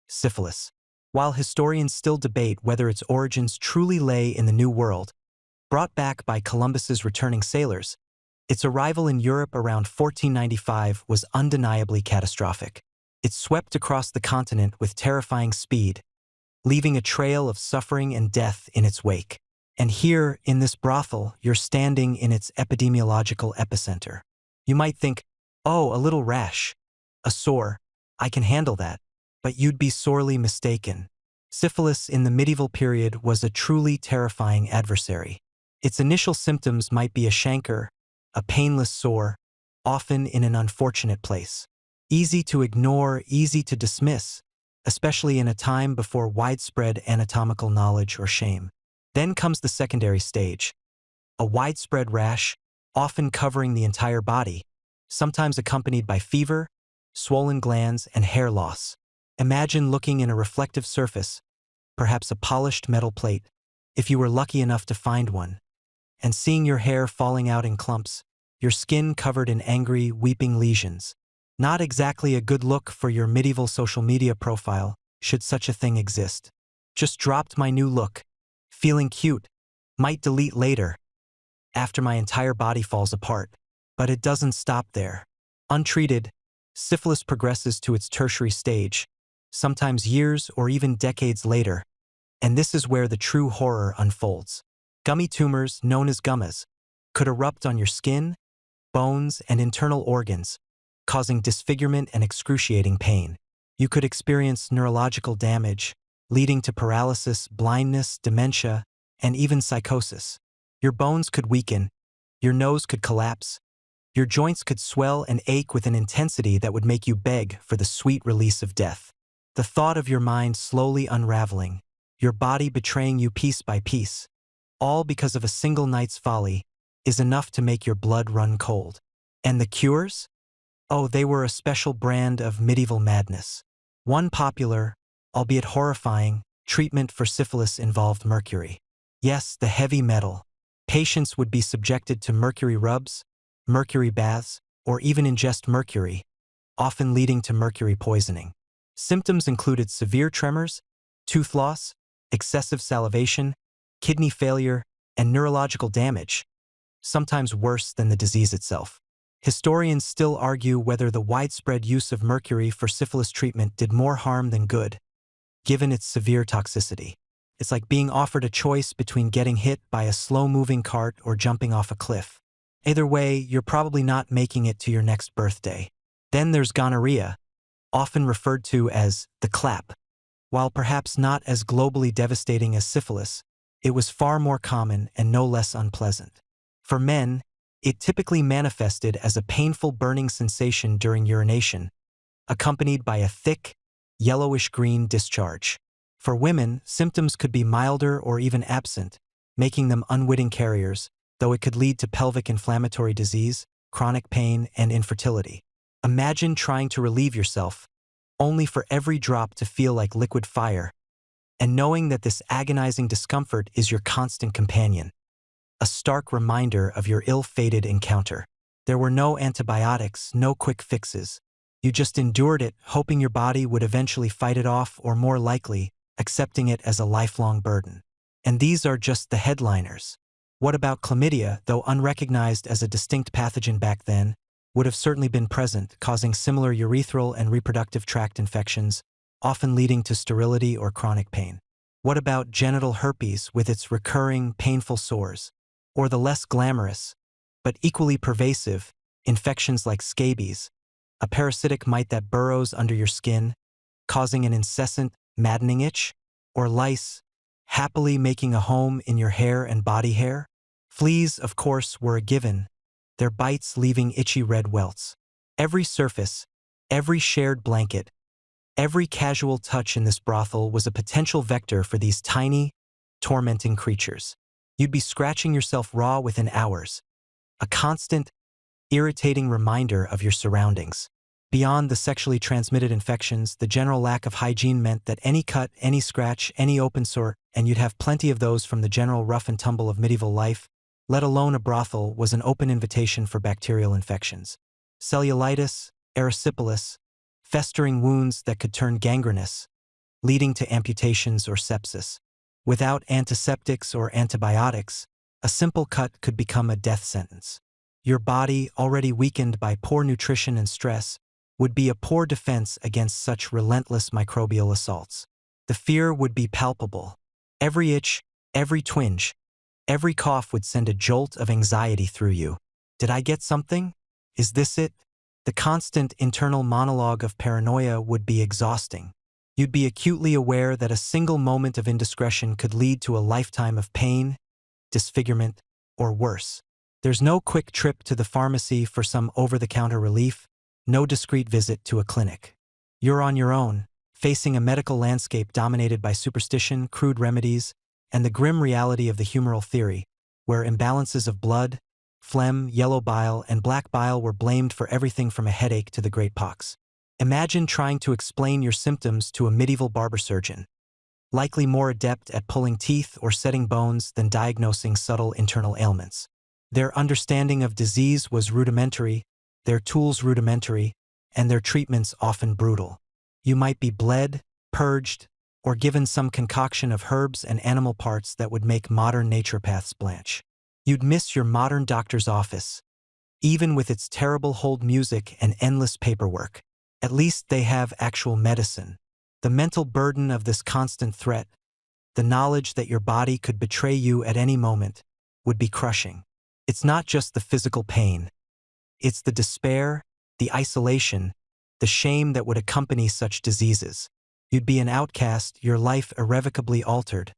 Syphilis. While historians still debate whether its origins truly lay in the New World, brought back by Columbus's returning sailors, its arrival in Europe around 1495 was undeniably catastrophic. It swept across the continent with terrifying speed, leaving a trail of suffering and death in its wake. And here, in this brothel, you're standing in its epidemiological epicenter. You might think, oh, a little rash, a sore, I can handle that. But you'd be sorely mistaken. Syphilis in the medieval period was a truly terrifying adversary. Its initial symptoms might be a chancre, a painless sore, often in an unfortunate place. Easy to ignore, easy to dismiss, especially in a time before widespread anatomical knowledge or shame. Then comes the secondary stage, a widespread rash, often covering the entire body, sometimes accompanied by fever, swollen glands, and hair loss. Imagine looking in a reflective surface, perhaps a polished metal plate, if you were lucky enough to find one, and seeing your hair falling out in clumps, your skin covered in angry, weeping lesions. Not exactly a good look for your medieval social media profile, should such a thing exist. Just dropped my new look. Feeling cute. Might delete later, after my entire body falls apart. But it doesn't stop there. Untreated, syphilis progresses to its tertiary stage, sometimes years or even decades later, and this is where the true horror unfolds. Gummy tumors, known as gummas, could erupt on your skin, bones, and internal organs, causing disfigurement and excruciating pain. You could experience neurological damage, leading to paralysis, blindness, dementia, and even psychosis. Your bones could weaken, your nose could collapse, your joints could swell and ache with an intensity that would make you beg for the sweet release of death. The thought of your mind slowly unraveling, your body betraying you piece by piece, all because of a single night's folly, is enough to make your blood run cold. And the cures? Oh, they were a special brand of medieval madness. One popular, albeit horrifying, treatment for syphilis involved mercury. Yes, the heavy metal. Patients would be subjected to mercury rubs, mercury baths, or even ingest mercury, often leading to mercury poisoning. Symptoms included severe tremors, tooth loss, excessive salivation, kidney failure, and neurological damage, sometimes worse than the disease itself. Historians still argue whether the widespread use of mercury for syphilis treatment did more harm than good, given its severe toxicity. It's like being offered a choice between getting hit by a slow-moving cart or jumping off a cliff. Either way, you're probably not making it to your next birthday. Then there's gonorrhea, often referred to as the clap. While perhaps not as globally devastating as syphilis, it was far more common and no less unpleasant. For men, it typically manifested as a painful burning sensation during urination, accompanied by a thick, yellowish-green discharge. For women, symptoms could be milder or even absent, making them unwitting carriers, though it could lead to pelvic inflammatory disease, chronic pain, and infertility. Imagine trying to relieve yourself, only for every drop to feel like liquid fire, and knowing that this agonizing discomfort is your constant companion. A stark reminder of your ill-fated encounter. There were no antibiotics, no quick fixes. You just endured it, hoping your body would eventually fight it off, or more likely, accepting it as a lifelong burden. And these are just the headliners. What about chlamydia, though unrecognized as a distinct pathogen back then, would have certainly been present, causing similar urethral and reproductive tract infections, often leading to sterility or chronic pain. What about genital herpes with its recurring, painful sores? Or the less glamorous, but equally pervasive, infections like scabies, a parasitic mite that burrows under your skin, causing an incessant, maddening itch? or lice, happily making a home in your hair and body hair? Fleas, of course, were a given, their bites leaving itchy red welts. Every surface, every shared blanket, every casual touch in this brothel was a potential vector for these tiny, tormenting creatures. You'd be scratching yourself raw within hours, a constant, irritating reminder of your surroundings. Beyond the sexually transmitted infections, the general lack of hygiene meant that any cut, any scratch, any open sore, and you'd have plenty of those from the general rough and tumble of medieval life, let alone a brothel, was an open invitation for bacterial infections. Cellulitis, erysipelas, festering wounds that could turn gangrenous, leading to amputations or sepsis. Without antiseptics or antibiotics, a simple cut could become a death sentence. Your body, already weakened by poor nutrition and stress, would be a poor defense against such relentless microbial assaults. The fear would be palpable. Every itch, every twinge, every cough would send a jolt of anxiety through you. Did I get something? Is this it? The constant internal monologue of paranoia would be exhausting. You'd be acutely aware that a single moment of indiscretion could lead to a lifetime of pain, disfigurement, or worse. There's no quick trip to the pharmacy for some over-the-counter relief, no discreet visit to a clinic. You're on your own, facing a medical landscape dominated by superstition, crude remedies, and the grim reality of the humoral theory, where imbalances of blood, phlegm, yellow bile, and black bile were blamed for everything from a headache to the great pox. Imagine trying to explain your symptoms to a medieval barber surgeon, likely more adept at pulling teeth or setting bones than diagnosing subtle internal ailments. Their understanding of disease was rudimentary, their tools rudimentary, and their treatments often brutal. You might be bled, purged, or given some concoction of herbs and animal parts that would make modern naturopaths blanch. You'd miss your modern doctor's office, even with its terrible hold music and endless paperwork. At least they have actual medicine. The mental burden of this constant threat, the knowledge that your body could betray you at any moment, would be crushing. It's not just the physical pain. It's the despair, the isolation, the shame that would accompany such diseases. You'd be an outcast, your life irrevocably altered,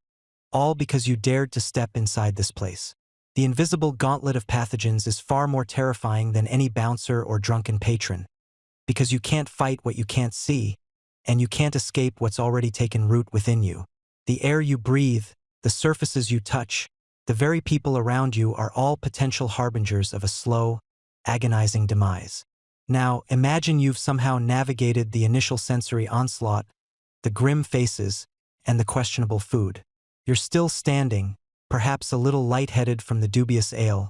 all because you dared to step inside this place. The invisible gauntlet of pathogens is far more terrifying than any bouncer or drunken patron, because you can't fight what you can't see, and you can't escape what's already taken root within you. The air you breathe, the surfaces you touch, the very people around you are all potential harbingers of a slow, agonizing demise. Now, imagine you've somehow navigated the initial sensory onslaught, the grim faces, and the questionable food. You're still standing, perhaps a little lightheaded from the dubious ale,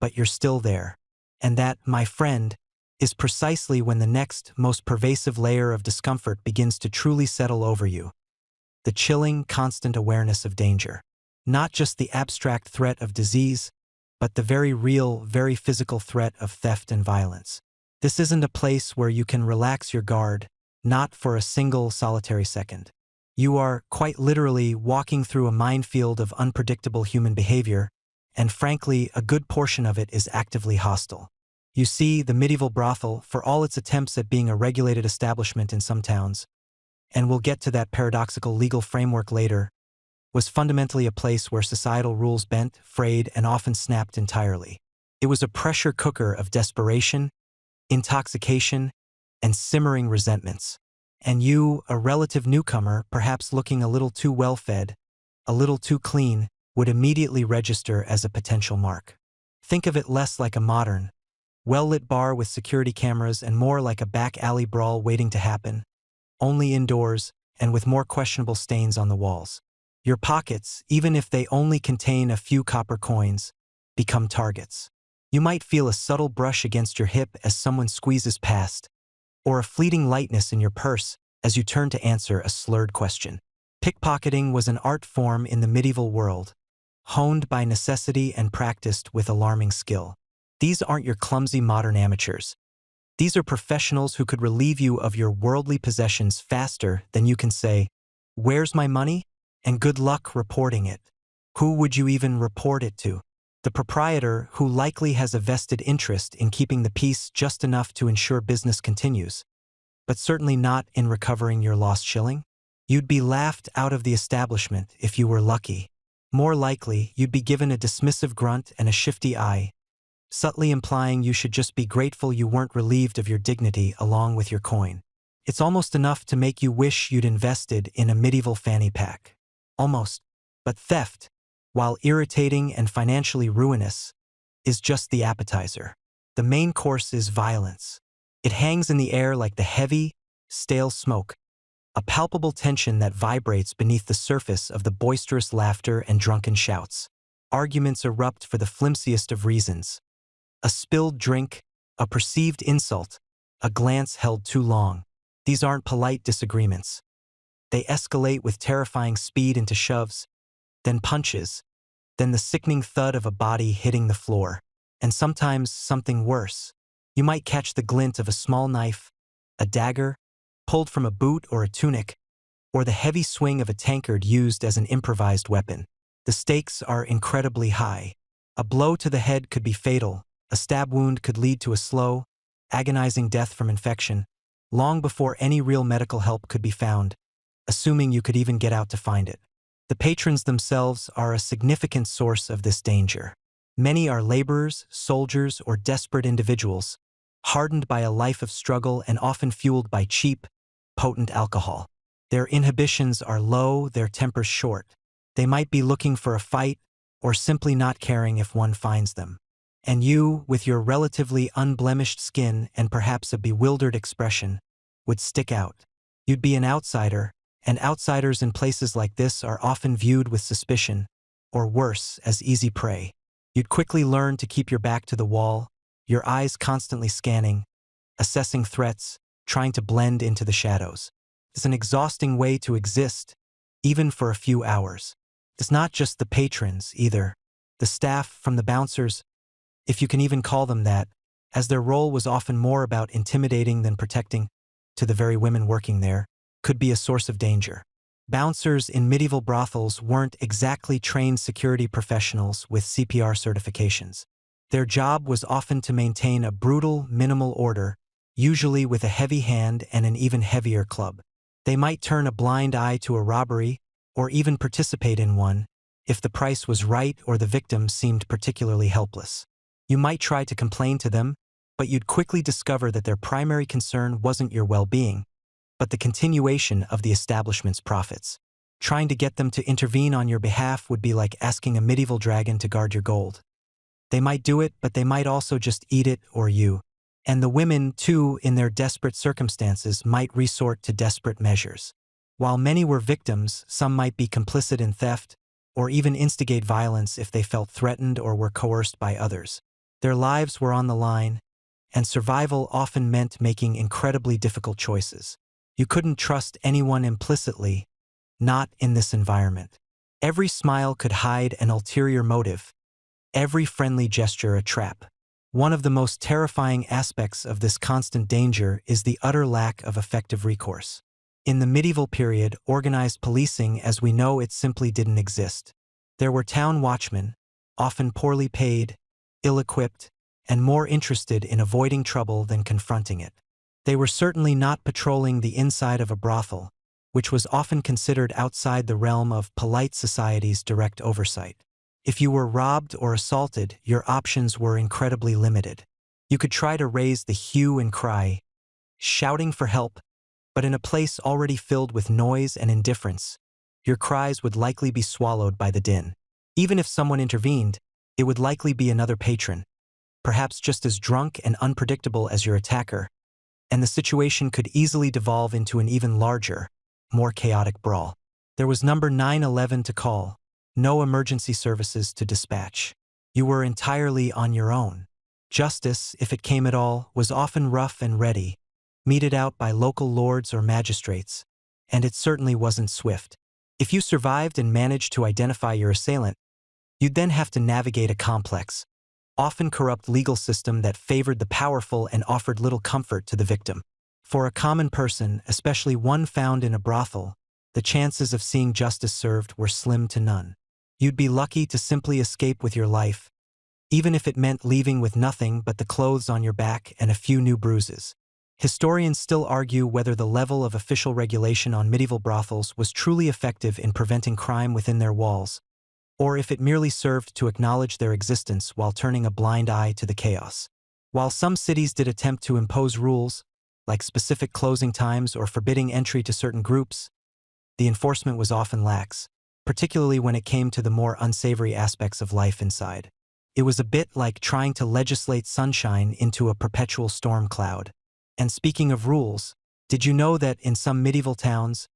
but you're still there. And that, my friend, is precisely when the next, most pervasive layer of discomfort begins to truly settle over you. The chilling, constant awareness of danger. Not just the abstract threat of disease, but the very real, very physical threat of theft and violence. This isn't a place where you can relax your guard, not for a single solitary second. You are, quite literally, walking through a minefield of unpredictable human behavior, and frankly, a good portion of it is actively hostile. You see, the medieval brothel, for all its attempts at being a regulated establishment in some towns, and we'll get to that paradoxical legal framework later, was fundamentally a place where societal rules bent, frayed, and often snapped entirely. It was a pressure cooker of desperation, intoxication, and simmering resentments. And you, a relative newcomer, perhaps looking a little too well-fed, a little too clean, would immediately register as a potential mark. Think of it less like a modern, well-lit bar with security cameras and more like a back alley brawl waiting to happen, only indoors and with more questionable stains on the walls. Your pockets, even if they only contain a few copper coins, become targets. You might feel a subtle brush against your hip as someone squeezes past, or a fleeting lightness in your purse as you turn to answer a slurred question. Pickpocketing was an art form in the medieval world, honed by necessity and practiced with alarming skill. These aren't your clumsy modern amateurs. These are professionals who could relieve you of your worldly possessions faster than you can say, "Where's my money?" and good luck reporting it. Who would you even report it to? The proprietor, who likely has a vested interest in keeping the peace just enough to ensure business continues, but certainly not in recovering your lost shilling? You'd be laughed out of the establishment if you were lucky. More likely, you'd be given a dismissive grunt and a shifty eye, subtly implying you should just be grateful you weren't relieved of your dignity along with your coin. It's almost enough to make you wish you'd invested in a medieval fanny pack. Almost. But theft, while irritating and financially ruinous, is just the appetizer. The main course is violence. It hangs in the air like the heavy, stale smoke, a palpable tension that vibrates beneath the surface of the boisterous laughter and drunken shouts. Arguments erupt for the flimsiest of reasons. A spilled drink, a perceived insult, a glance held too long. These aren't polite disagreements. They escalate with terrifying speed into shoves, then punches, then the sickening thud of a body hitting the floor, and sometimes something worse. You might catch the glint of a small knife, a dagger, pulled from a boot or a tunic, or the heavy swing of a tankard used as an improvised weapon. The stakes are incredibly high. A blow to the head could be fatal. A stab wound could lead to a slow, agonizing death from infection, long before any real medical help could be found, assuming you could even get out to find it. The patrons themselves are a significant source of this danger. Many are laborers, soldiers, or desperate individuals, hardened by a life of struggle and often fueled by cheap, potent alcohol. Their inhibitions are low, their tempers short. They might be looking for a fight, or simply not caring if one finds them. And you, with your relatively unblemished skin and perhaps a bewildered expression, would stick out. You'd be an outsider, and outsiders in places like this are often viewed with suspicion, or worse, as easy prey. You'd quickly learn to keep your back to the wall, your eyes constantly scanning, assessing threats, trying to blend into the shadows. It's an exhausting way to exist, even for a few hours. It's not just the patrons, either. The staff, from the bouncers, if you can even call them that, as their role was often more about intimidating than protecting, to the very women working there, could be a source of danger. Bouncers in medieval brothels weren't exactly trained security professionals with CPR certifications. Their job was often to maintain a brutal, minimal order, usually with a heavy hand and an even heavier club. They might turn a blind eye to a robbery, or even participate in one, if the price was right or the victim seemed particularly helpless. You might try to complain to them, but you'd quickly discover that their primary concern wasn't your well-being, but the continuation of the establishment's profits. Trying to get them to intervene on your behalf would be like asking a medieval dragon to guard your gold. They might do it, but they might also just eat it or you. And the women, too, in their desperate circumstances, might resort to desperate measures. While many were victims, some might be complicit in theft, or even instigate violence if they felt threatened or were coerced by others. Their lives were on the line, and survival often meant making incredibly difficult choices. You couldn't trust anyone implicitly, not in this environment. Every smile could hide an ulterior motive, every friendly gesture a trap. One of the most terrifying aspects of this constant danger is the utter lack of effective recourse. In the medieval period, organized policing as we know it simply didn't exist. There were town watchmen, often poorly paid, ill-equipped, and more interested in avoiding trouble than confronting it. They were certainly not patrolling the inside of a brothel, which was often considered outside the realm of polite society's direct oversight. If you were robbed or assaulted, your options were incredibly limited. You could try to raise the hue and cry, shouting for help, but in a place already filled with noise and indifference, your cries would likely be swallowed by the din. Even if someone intervened, it would likely be another patron, perhaps just as drunk and unpredictable as your attacker, and the situation could easily devolve into an even larger, more chaotic brawl. There was number 911 to call, no emergency services to dispatch. You were entirely on your own. Justice, if it came at all, was often rough and ready, meted out by local lords or magistrates, and it certainly wasn't swift. If you survived and managed to identify your assailant, you'd then have to navigate a complex, often corrupt legal system that favored the powerful and offered little comfort to the victim. For a common person, especially one found in a brothel, the chances of seeing justice served were slim to none. You'd be lucky to simply escape with your life, even if it meant leaving with nothing but the clothes on your back and a few new bruises. Historians still argue whether the level of official regulation on medieval brothels was truly effective in preventing crime within their walls, or if it merely served to acknowledge their existence while turning a blind eye to the chaos. While some cities did attempt to impose rules, like specific closing times or forbidding entry to certain groups, the enforcement was often lax, particularly when it came to the more unsavory aspects of life inside. It was a bit like trying to legislate sunshine into a perpetual storm cloud. And speaking of rules, did you know that in some medieval towns,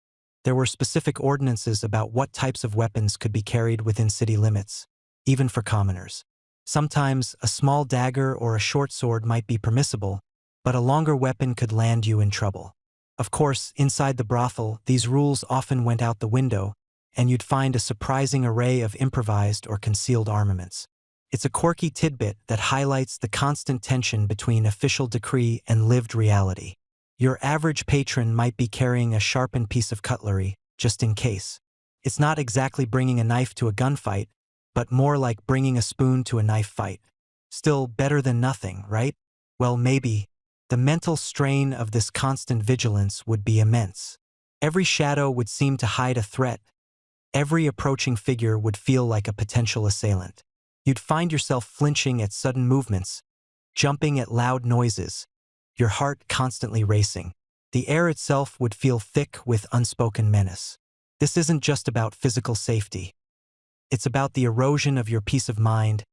there were specific ordinances about what types of weapons could be carried within city limits, even for commoners? Sometimes a small dagger or a short sword might be permissible, but a longer weapon could land you in trouble. Of course, inside the brothel, these rules often went out the window, and you'd find a surprising array of improvised or concealed armaments. It's a quirky tidbit that highlights the constant tension between official decree and lived reality. Your average patron might be carrying a sharpened piece of cutlery, just in case. It's not exactly bringing a knife to a gunfight, but more like bringing a spoon to a knife fight. Still better than nothing, right? Well, maybe. The mental strain of this constant vigilance would be immense. Every shadow would seem to hide a threat. Every approaching figure would feel like a potential assailant. You'd find yourself flinching at sudden movements, jumping at loud noises, your heart constantly racing. The air itself would feel thick with unspoken menace. This isn't just about physical safety. It's about the erosion of your peace of mind,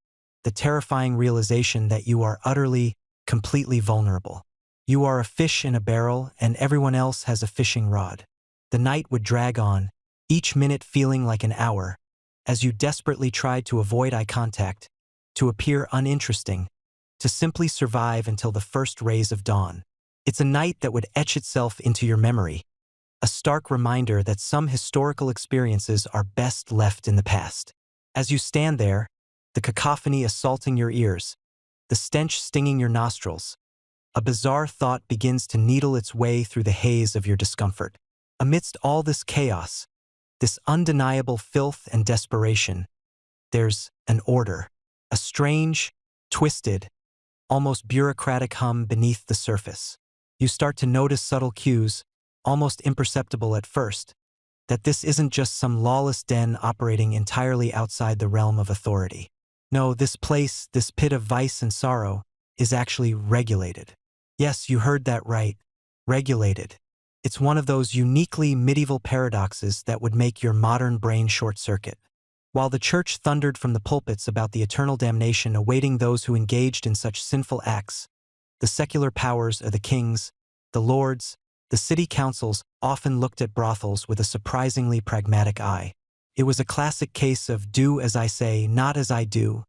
the terrifying realization that you are utterly, completely vulnerable. You are a fish in a barrel and everyone else has a fishing rod. The night would drag on, each minute feeling like an hour, as you desperately tried to avoid eye contact, to appear uninteresting, to simply survive until the first rays of dawn. It's a night that would etch itself into your memory, a stark reminder that some historical experiences are best left in the past. As you stand there, the cacophony assaulting your ears, the stench stinging your nostrils, a bizarre thought begins to needle its way through the haze of your discomfort. Amidst all this chaos, this undeniable filth and desperation, there's an order, a strange, twisted, almost bureaucratic hum beneath the surface. You start to notice subtle cues, almost imperceptible at first, that this isn't just some lawless den operating entirely outside the realm of authority. No, this place, this pit of vice and sorrow, is actually regulated. Yes, you heard that right. Regulated. It's one of those uniquely medieval paradoxes that would make your modern brain short-circuit. While the church thundered from the pulpits about the eternal damnation awaiting those who engaged in such sinful acts, the secular powers of the kings, the lords, the city councils often looked at brothels with a surprisingly pragmatic eye. It was a classic case of do as I say, not as I do,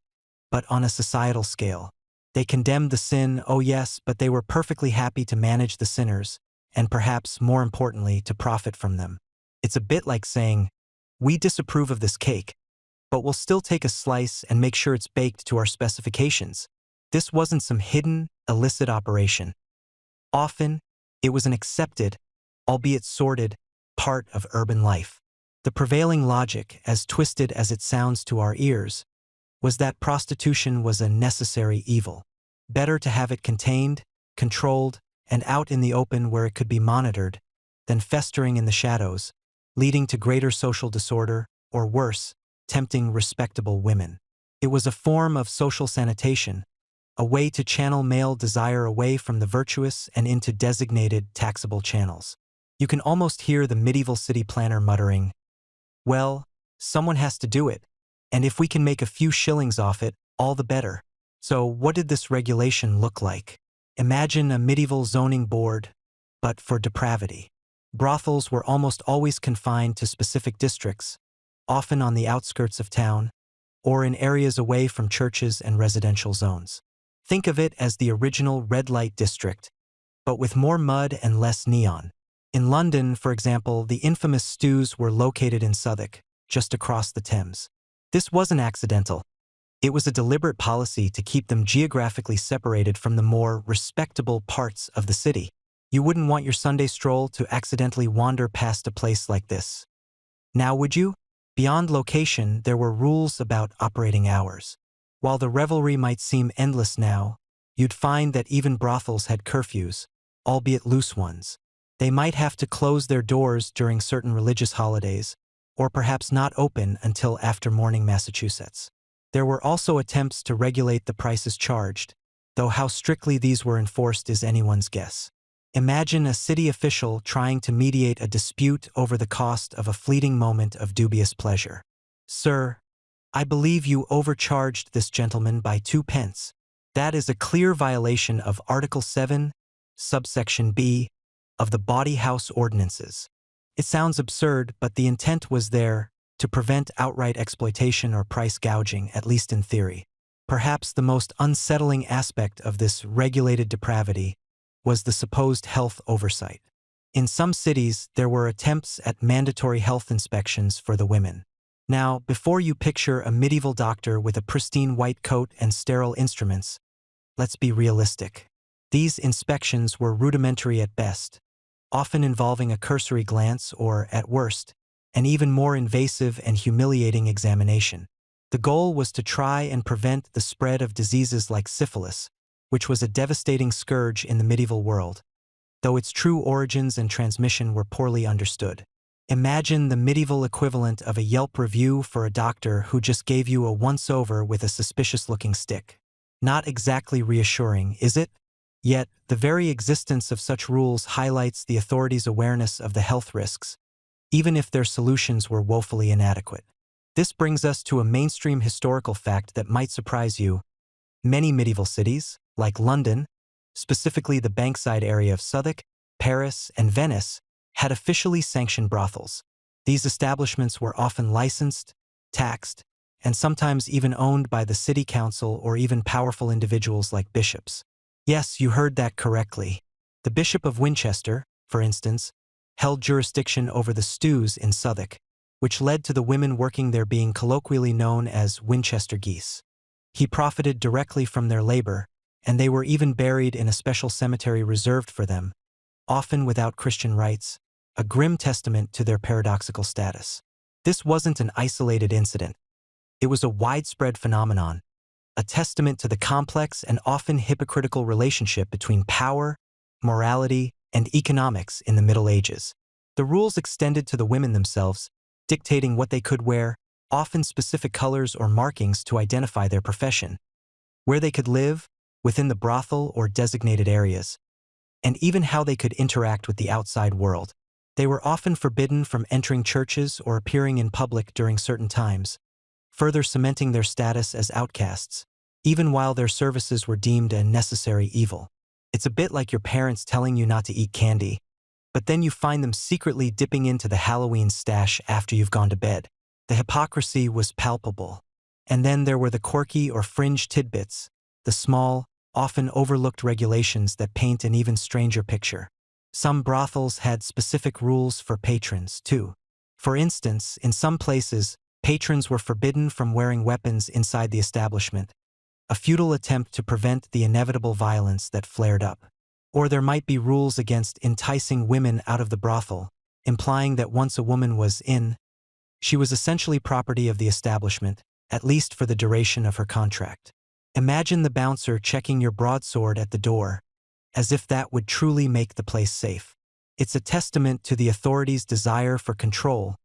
but on a societal scale. They condemned the sin, oh yes, but they were perfectly happy to manage the sinners, and perhaps more importantly, to profit from them. It's a bit like saying, we disapprove of this cake, but we'll still take a slice and make sure it's baked to our specifications. This wasn't some hidden, illicit operation. Often, it was an accepted, albeit sordid, part of urban life. The prevailing logic, as twisted as it sounds to our ears, was that prostitution was a necessary evil. Better to have it contained, controlled, and out in the open where it could be monitored, than festering in the shadows, leading to greater social disorder, or worse, tempting respectable women. It was a form of social sanitation, a way to channel male desire away from the virtuous and into designated, taxable channels. You can almost hear the medieval city planner muttering, well, someone has to do it, and if we can make a few shillings off it, all the better. So what did this regulation look like? Imagine a medieval zoning board, but for depravity. Brothels were almost always confined to specific districts, often on the outskirts of town, or in areas away from churches and residential zones. Think of it as the original red light district, but with more mud and less neon. In London, for example, the infamous stews were located in Southwark, just across the Thames. This wasn't accidental. It was a deliberate policy to keep them geographically separated from the more respectable parts of the city. You wouldn't want your Sunday stroll to accidentally wander past a place like this. Now would you? Beyond location, there were rules about operating hours. While the revelry might seem endless now, you'd find that even brothels had curfews, albeit loose ones. They might have to close their doors during certain religious holidays, or perhaps not open until after morning Massachusetts. There were also attempts to regulate the prices charged, though how strictly these were enforced is anyone's guess. Imagine a city official trying to mediate a dispute over the cost of a fleeting moment of dubious pleasure. "Sir, I believe you overcharged this gentleman by 2 pence. That is a clear violation of Article 7, subsection B, of the Bawdy House Ordinances." It sounds absurd, but the intent was there, to prevent outright exploitation or price gouging, at least in theory. Perhaps the most unsettling aspect of this regulated depravity was the supposed health oversight. In some cities, there were attempts at mandatory health inspections for the women. Now, before you picture a medieval doctor with a pristine white coat and sterile instruments, let's be realistic. These inspections were rudimentary at best, often involving a cursory glance or, at worst, an even more invasive and humiliating examination. The goal was to try and prevent the spread of diseases like syphilis, which was a devastating scourge in the medieval world, though its true origins and transmission were poorly understood. Imagine the medieval equivalent of a Yelp review for a doctor who just gave you a once-over with a suspicious-looking stick. Not exactly reassuring, is it? Yet, the very existence of such rules highlights the authorities' awareness of the health risks, even if their solutions were woefully inadequate. This brings us to a mainstream historical fact that might surprise you. Many medieval cities, like London, specifically the Bankside area of Southwark, Paris, and Venice, had officially sanctioned brothels. These establishments were often licensed, taxed, and sometimes even owned by the city council or even powerful individuals like bishops. Yes, you heard that correctly. The Bishop of Winchester, for instance, held jurisdiction over the stews in Southwark, which led to the women working there being colloquially known as Winchester geese. He profited directly from their labor, and they were even buried in a special cemetery reserved for them, often without Christian rites, a grim testament to their paradoxical status. This wasn't an isolated incident. It was a widespread phenomenon, a testament to the complex and often hypocritical relationship between power, morality, and economics in the Middle Ages. The rules extended to the women themselves, dictating what they could wear, often specific colors or markings to identify their profession, where they could live, within the brothel or designated areas, and even how they could interact with the outside world. They were often forbidden from entering churches or appearing in public during certain times, further cementing their status as outcasts, even while their services were deemed a necessary evil. It's a bit like your parents telling you not to eat candy, but then you find them secretly dipping into the Halloween stash after you've gone to bed. The hypocrisy was palpable. And then there were the quirky or fringe tidbits, the small, often overlooked regulations that paint an even stranger picture. Some brothels had specific rules for patrons, too. For instance, in some places, patrons were forbidden from wearing weapons inside the establishment, a futile attempt to prevent the inevitable violence that flared up. Or there might be rules against enticing women out of the brothel, implying that once a woman was in, she was essentially property of the establishment, at least for the duration of her contract. Imagine the bouncer checking your broadsword at the door, as if that would truly make the place safe. It's a testament to the authorities' desire for control,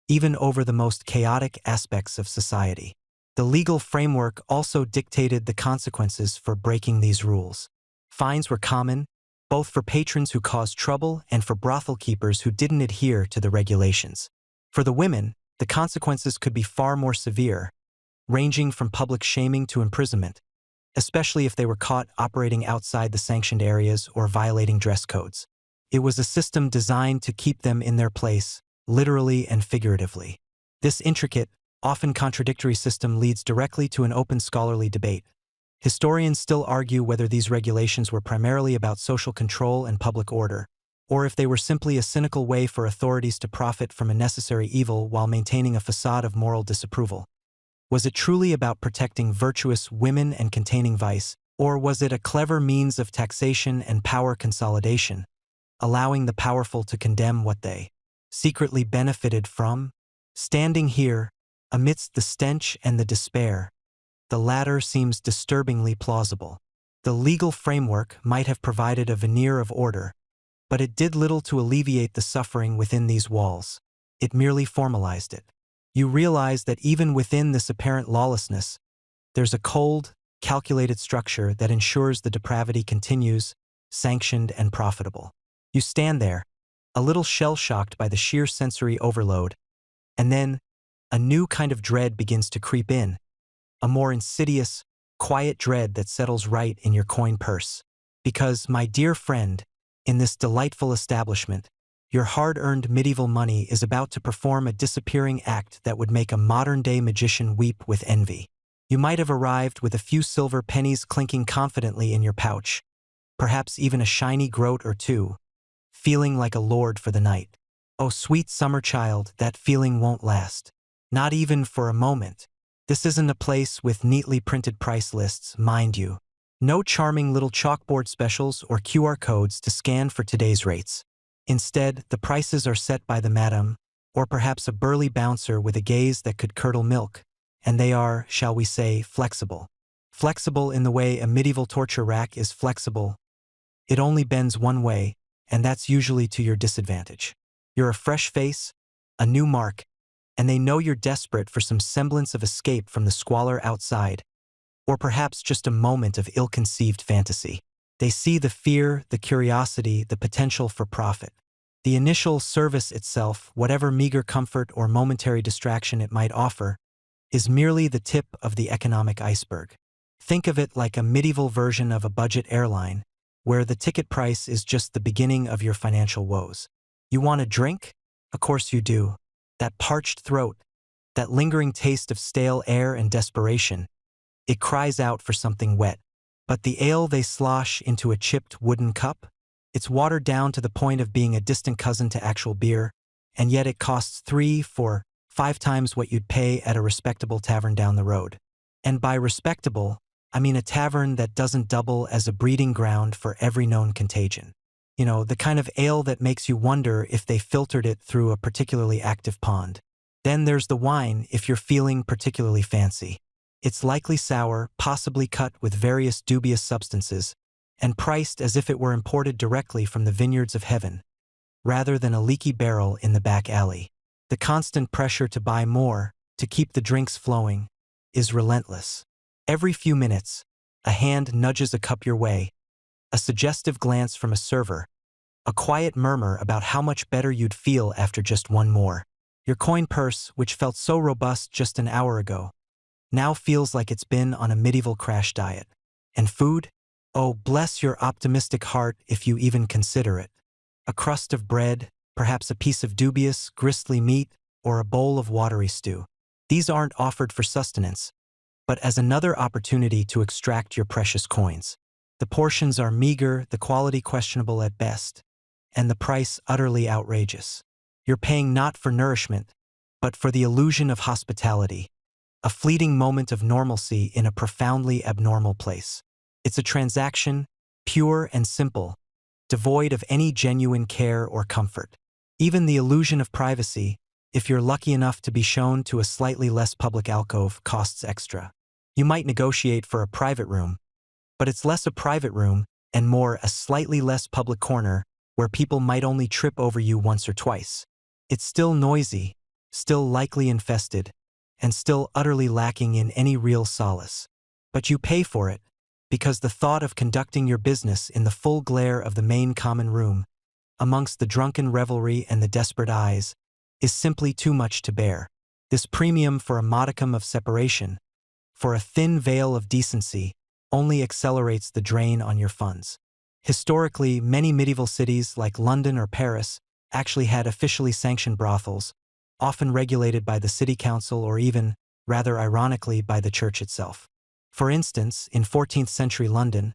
even over the most chaotic aspects of society. The legal framework also dictated the consequences for breaking these rules. Fines were common, both for patrons who caused trouble and for brothel keepers who didn't adhere to the regulations. For the women, the consequences could be far more severe, ranging from public shaming to imprisonment, especially if they were caught operating outside the sanctioned areas or violating dress codes. It was a system designed to keep them in their place, literally and figuratively. This intricate, often contradictory system leads directly to an open scholarly debate. Historians still argue whether these regulations were primarily about social control and public order, or if they were simply a cynical way for authorities to profit from a necessary evil while maintaining a facade of moral disapproval. Was it truly about protecting virtuous women and containing vice, or was it a clever means of taxation and power consolidation, allowing the powerful to condemn what they secretly benefited from? Standing here, amidst the stench and the despair, the latter seems disturbingly plausible. The legal framework might have provided a veneer of order, but it did little to alleviate the suffering within these walls. It merely formalized it. You realize that even within this apparent lawlessness, there's a cold, calculated structure that ensures the depravity continues, sanctioned and profitable. You stand there, a little shell-shocked by the sheer sensory overload, and then a new kind of dread begins to creep in, a more insidious, quiet dread that settles right in your coin purse. Because, my dear friend, in this delightful establishment, your hard-earned medieval money is about to perform a disappearing act that would make a modern-day magician weep with envy. You might have arrived with a few silver pennies clinking confidently in your pouch, perhaps even a shiny groat or two, feeling like a lord for the night. Oh, sweet summer child, that feeling won't last. Not even for a moment. This isn't a place with neatly printed price lists, mind you. No charming little chalkboard specials or QR codes to scan for today's rates. Instead, the prices are set by the madam, or perhaps a burly bouncer with a gaze that could curdle milk, and they are, shall we say, flexible. Flexible in the way a medieval torture rack is flexible. It only bends one way, and that's usually to your disadvantage. You're a fresh face, a new mark, and they know you're desperate for some semblance of escape from the squalor outside, or perhaps just a moment of ill-conceived fantasy. They see the fear, the curiosity, the potential for profit. The initial service itself, whatever meager comfort or momentary distraction it might offer, is merely the tip of the economic iceberg. Think of it like a medieval version of a budget airline, where the ticket price is just the beginning of your financial woes. You want a drink? Of course you do. That parched throat, that lingering taste of stale air and desperation, it cries out for something wet. But the ale they slosh into a chipped wooden cup? It's watered down to the point of being a distant cousin to actual beer, and yet it costs 3, 4, 5 times what you'd pay at a respectable tavern down the road. And by respectable, I mean a tavern that doesn't double as a breeding ground for every known contagion. You know, the kind of ale that makes you wonder if they filtered it through a particularly active pond. Then there's the wine if you're feeling particularly fancy. It's likely sour, possibly cut with various dubious substances, and priced as if it were imported directly from the vineyards of heaven, rather than a leaky barrel in the back alley. The constant pressure to buy more, to keep the drinks flowing, is relentless. Every few minutes, a hand nudges a cup your way, a suggestive glance from a server, a quiet murmur about how much better you'd feel after just one more. Your coin purse, which felt so robust just an hour ago, now feels like it's been on a medieval crash diet. And food? Oh, bless your optimistic heart if you even consider it. A crust of bread, perhaps a piece of dubious, gristly meat, or a bowl of watery stew. These aren't offered for sustenance, but as another opportunity to extract your precious coins. The portions are meager, the quality questionable at best, and the price utterly outrageous. You're paying not for nourishment, but for the illusion of hospitality, a fleeting moment of normalcy in a profoundly abnormal place. It's a transaction, pure and simple, devoid of any genuine care or comfort. Even the illusion of privacy, if you're lucky enough to be shown to a slightly less public alcove, costs extra. You might negotiate for a private room, but it's less a private room and more a slightly less public corner where people might only trip over you once or twice. It's still noisy, still likely infested, and still utterly lacking in any real solace. But you pay for it, because the thought of conducting your business in the full glare of the main common room, amongst the drunken revelry and the desperate eyes, is simply too much to bear. This premium for a modicum of separation, for a thin veil of decency, only accelerates the drain on your funds. Historically, many medieval cities like London or Paris actually had officially sanctioned brothels, often regulated by the city council or even, rather ironically, by the church itself. For instance, in 14th century London,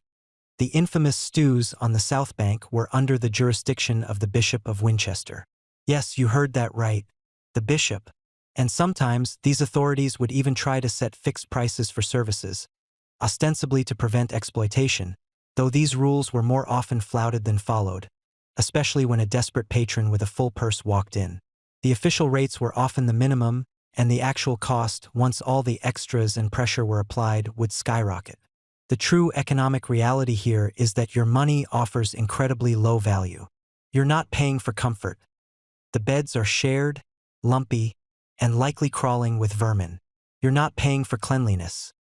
the infamous stews on the South Bank were under the jurisdiction of the Bishop of Winchester. Yes, you heard that right, the bishop. And sometimes these authorities would even try to set fixed prices for services, ostensibly to prevent exploitation, though these rules were more often flouted than followed, especially when a desperate patron with a full purse walked in. The official rates were often the minimum, and the actual cost, once all the extras and pressure were applied, would skyrocket. The true economic reality here is that your money offers incredibly low value. You're not paying for comfort. The beds are shared, lumpy, and likely crawling with vermin. You're not paying for cleanliness.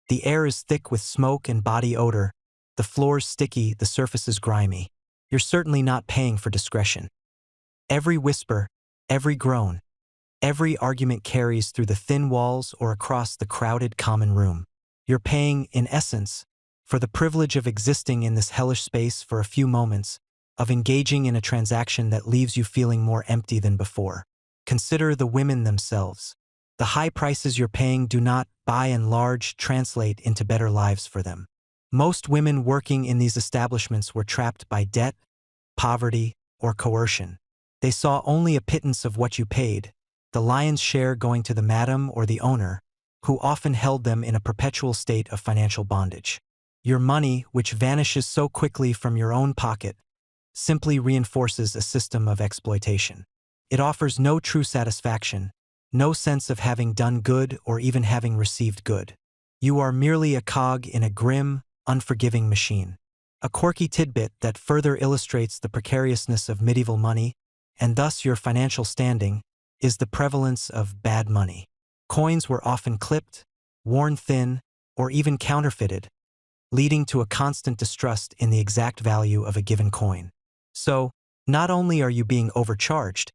The air is thick with smoke and body odor, the floor's sticky, the surface is grimy. You're certainly not paying for discretion. Every whisper, every groan, every argument carries through the thin walls or across the crowded common room. You're paying, in essence, for the privilege of existing in this hellish space for a few moments, of engaging in a transaction that leaves you feeling more empty than before. Consider the women themselves. The high prices you're paying do not, by and large, translate into better lives for them. Most women working in these establishments were trapped by debt, poverty, or coercion. They saw only a pittance of what you paid, the lion's share going to the madam or the owner, who often held them in a perpetual state of financial bondage. Your money, which vanishes so quickly from your own pocket, simply reinforces a system of exploitation. It offers no true satisfaction, no sense of having done good or even having received good. You are merely a cog in a grim, unforgiving machine. A quirky tidbit that further illustrates the precariousness of medieval money, and thus your financial standing, is the prevalence of bad money. Coins were often clipped, worn thin, or even counterfeited, leading to a constant distrust in the exact value of a given coin. So, not only are you being overcharged,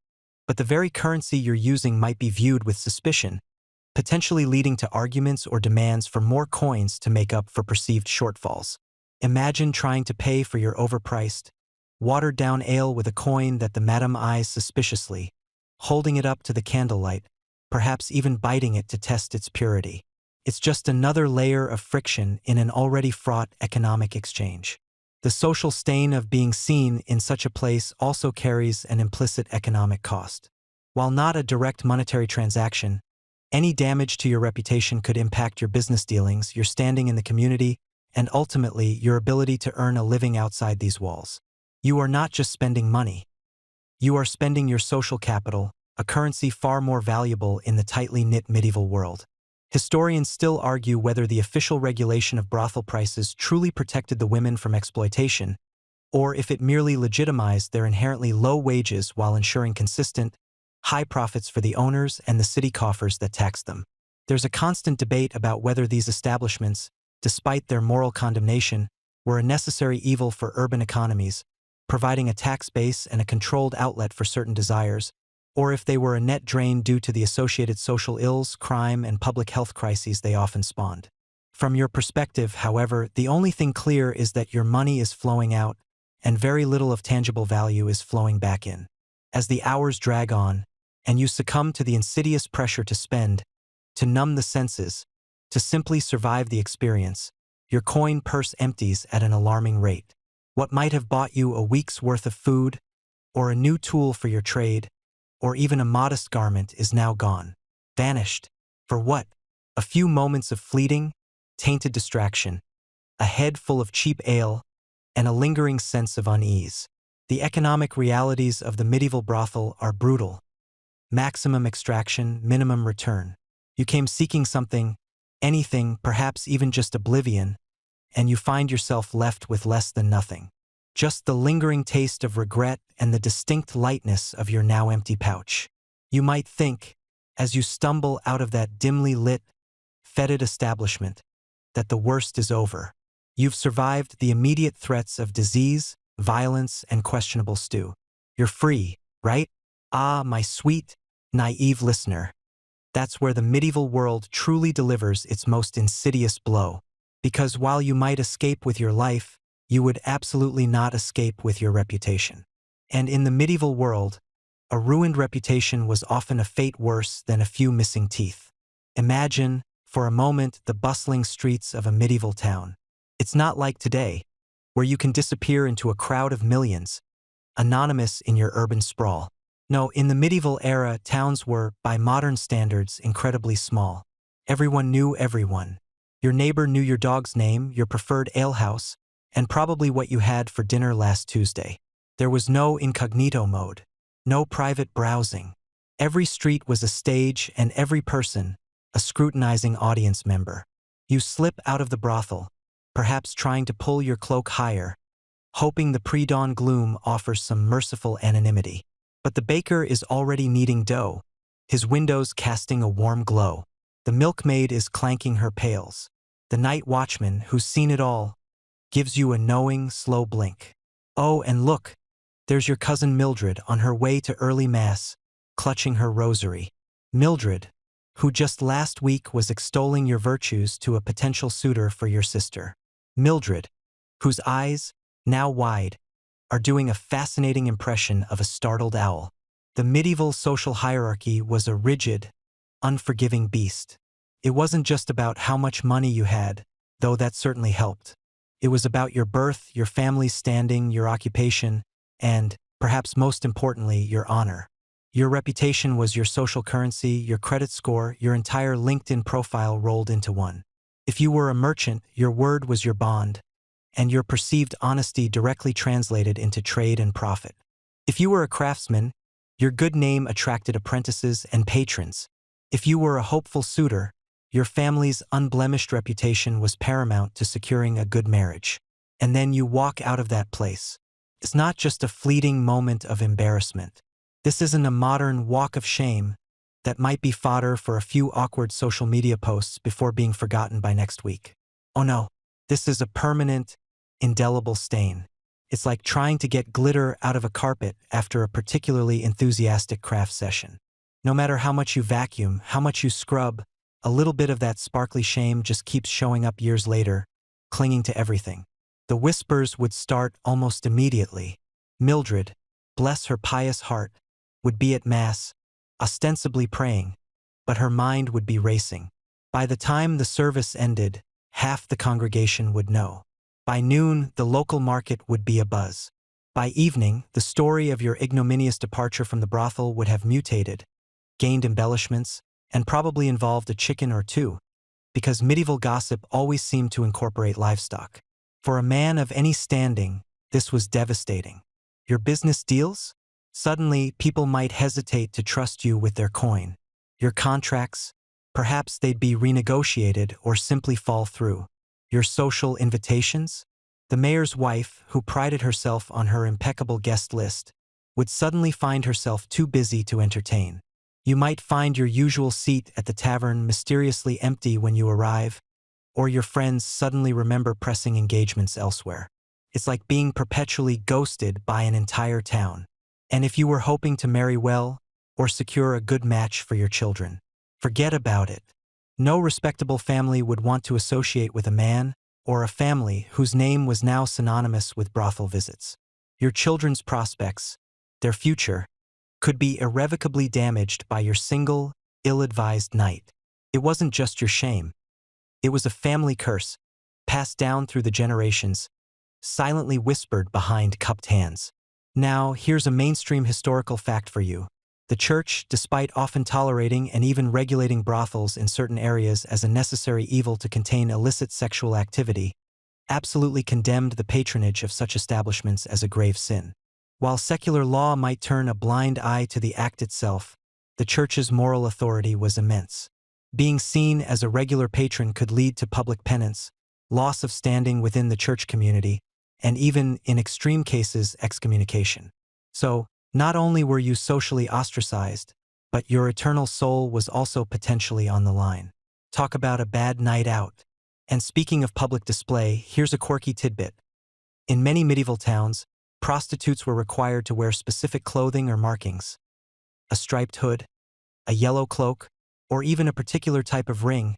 but the very currency you're using might be viewed with suspicion, potentially leading to arguments or demands for more coins to make up for perceived shortfalls. Imagine trying to pay for your overpriced, watered-down ale with a coin that the madam eyes suspiciously, holding it up to the candlelight, perhaps even biting it to test its purity. It's just another layer of friction in an already fraught economic exchange. The social stain of being seen in such a place also carries an implicit economic cost. While not a direct monetary transaction, any damage to your reputation could impact your business dealings, your standing in the community, and ultimately your ability to earn a living outside these walls. You are not just spending money. You are spending your social capital, a currency far more valuable in the tightly knit medieval world. Historians still argue whether the official regulation of brothel prices truly protected the women from exploitation, or if it merely legitimized their inherently low wages while ensuring consistent, high profits for the owners and the city coffers that taxed them. There's a constant debate about whether these establishments, despite their moral condemnation, were a necessary evil for urban economies, providing a tax base and a controlled outlet for certain desires, or if they were a net drain due to the associated social ills, crime, and public health crises they often spawned. From your perspective, however, the only thing clear is that your money is flowing out, and very little of tangible value is flowing back in. As the hours drag on, and you succumb to the insidious pressure to spend, to numb the senses, to simply survive the experience, your coin purse empties at an alarming rate. What might have bought you a week's worth of food, or a new tool for your trade, or even a modest garment is now gone. Vanished. For what? A few moments of fleeting, tainted distraction, a head full of cheap ale, and a lingering sense of unease. The economic realities of the medieval brothel are brutal. Maximum extraction, minimum return. You came seeking something, anything, perhaps even just oblivion, and you find yourself left with less than nothing. Just the lingering taste of regret and the distinct lightness of your now empty pouch. You might think, as you stumble out of that dimly lit, fetid establishment, that the worst is over. You've survived the immediate threats of disease, violence, and questionable stew. You're free, right? Ah, my sweet, naive listener. That's where the medieval world truly delivers its most insidious blow. Because while you might escape with your life, you would absolutely not escape with your reputation. And in the medieval world, a ruined reputation was often a fate worse than a few missing teeth. Imagine, for a moment, the bustling streets of a medieval town. It's not like today, where you can disappear into a crowd of millions, anonymous in your urban sprawl. No, in the medieval era, towns were, by modern standards, incredibly small. Everyone knew everyone. Your neighbor knew your dog's name, your preferred alehouse, and probably what you had for dinner last Tuesday. There was no incognito mode, no private browsing. Every street was a stage and every person, a scrutinizing audience member. You slip out of the brothel, perhaps trying to pull your cloak higher, hoping the pre-dawn gloom offers some merciful anonymity. But the baker is already kneading dough, his windows casting a warm glow. The milkmaid is clanking her pails. The night watchman, who's seen it all, gives you a knowing, slow blink. Oh, and look, there's your cousin Mildred on her way to early mass, clutching her rosary. Mildred, who just last week was extolling your virtues to a potential suitor for your sister. Mildred, whose eyes, now wide, are doing a fascinating impression of a startled owl. The medieval social hierarchy was a rigid, unforgiving beast. It wasn't just about how much money you had, though that certainly helped. It was about your birth, your family's standing, your occupation, and, perhaps most importantly, your honor. Your reputation was your social currency, your credit score, your entire LinkedIn profile rolled into one. If you were a merchant, your word was your bond, and your perceived honesty directly translated into trade and profit. If you were a craftsman, your good name attracted apprentices and patrons. If you were a hopeful suitor, your family's unblemished reputation was paramount to securing a good marriage. And then you walk out of that place. It's not just a fleeting moment of embarrassment. This isn't a modern walk of shame that might be fodder for a few awkward social media posts before being forgotten by next week. Oh no, this is a permanent, indelible stain. It's like trying to get glitter out of a carpet after a particularly enthusiastic craft session. No matter how much you vacuum, how much you scrub, a little bit of that sparkly shame just keeps showing up years later, clinging to everything. The whispers would start almost immediately. Mildred, bless her pious heart, would be at Mass, ostensibly praying, but her mind would be racing. By the time the service ended, half the congregation would know. By noon, the local market would be abuzz. By evening, the story of your ignominious departure from the brothel would have mutated, gained embellishments, and probably involved a chicken or two, because medieval gossip always seemed to incorporate livestock. For a man of any standing, this was devastating. Your business deals? Suddenly, people might hesitate to trust you with their coin. Your contracts? Perhaps they'd be renegotiated or simply fall through. Your social invitations? The mayor's wife, who prided herself on her impeccable guest list, would suddenly find herself too busy to entertain. You might find your usual seat at the tavern mysteriously empty when you arrive, or your friends suddenly remember pressing engagements elsewhere. It's like being perpetually ghosted by an entire town. And if you were hoping to marry well, or secure a good match for your children, forget about it. No respectable family would want to associate with a man, or a family whose name was now synonymous with brothel visits. Your children's prospects, their future, could be irrevocably damaged by your single, ill-advised night. It wasn't just your shame. It was a family curse, passed down through the generations, silently whispered behind cupped hands. Now, here's a mainstream historical fact for you. The church, despite often tolerating and even regulating brothels in certain areas as a necessary evil to contain illicit sexual activity, absolutely condemned the patronage of such establishments as a grave sin. While secular law might turn a blind eye to the act itself, the church's moral authority was immense. Being seen as a regular patron could lead to public penance, loss of standing within the church community, and even, in extreme cases, excommunication. So, not only were you socially ostracized, but your eternal soul was also potentially on the line. Talk about a bad night out. And speaking of public display, here's a quirky tidbit. In many medieval towns, prostitutes were required to wear specific clothing or markings. A striped hood, a yellow cloak, or even a particular type of ring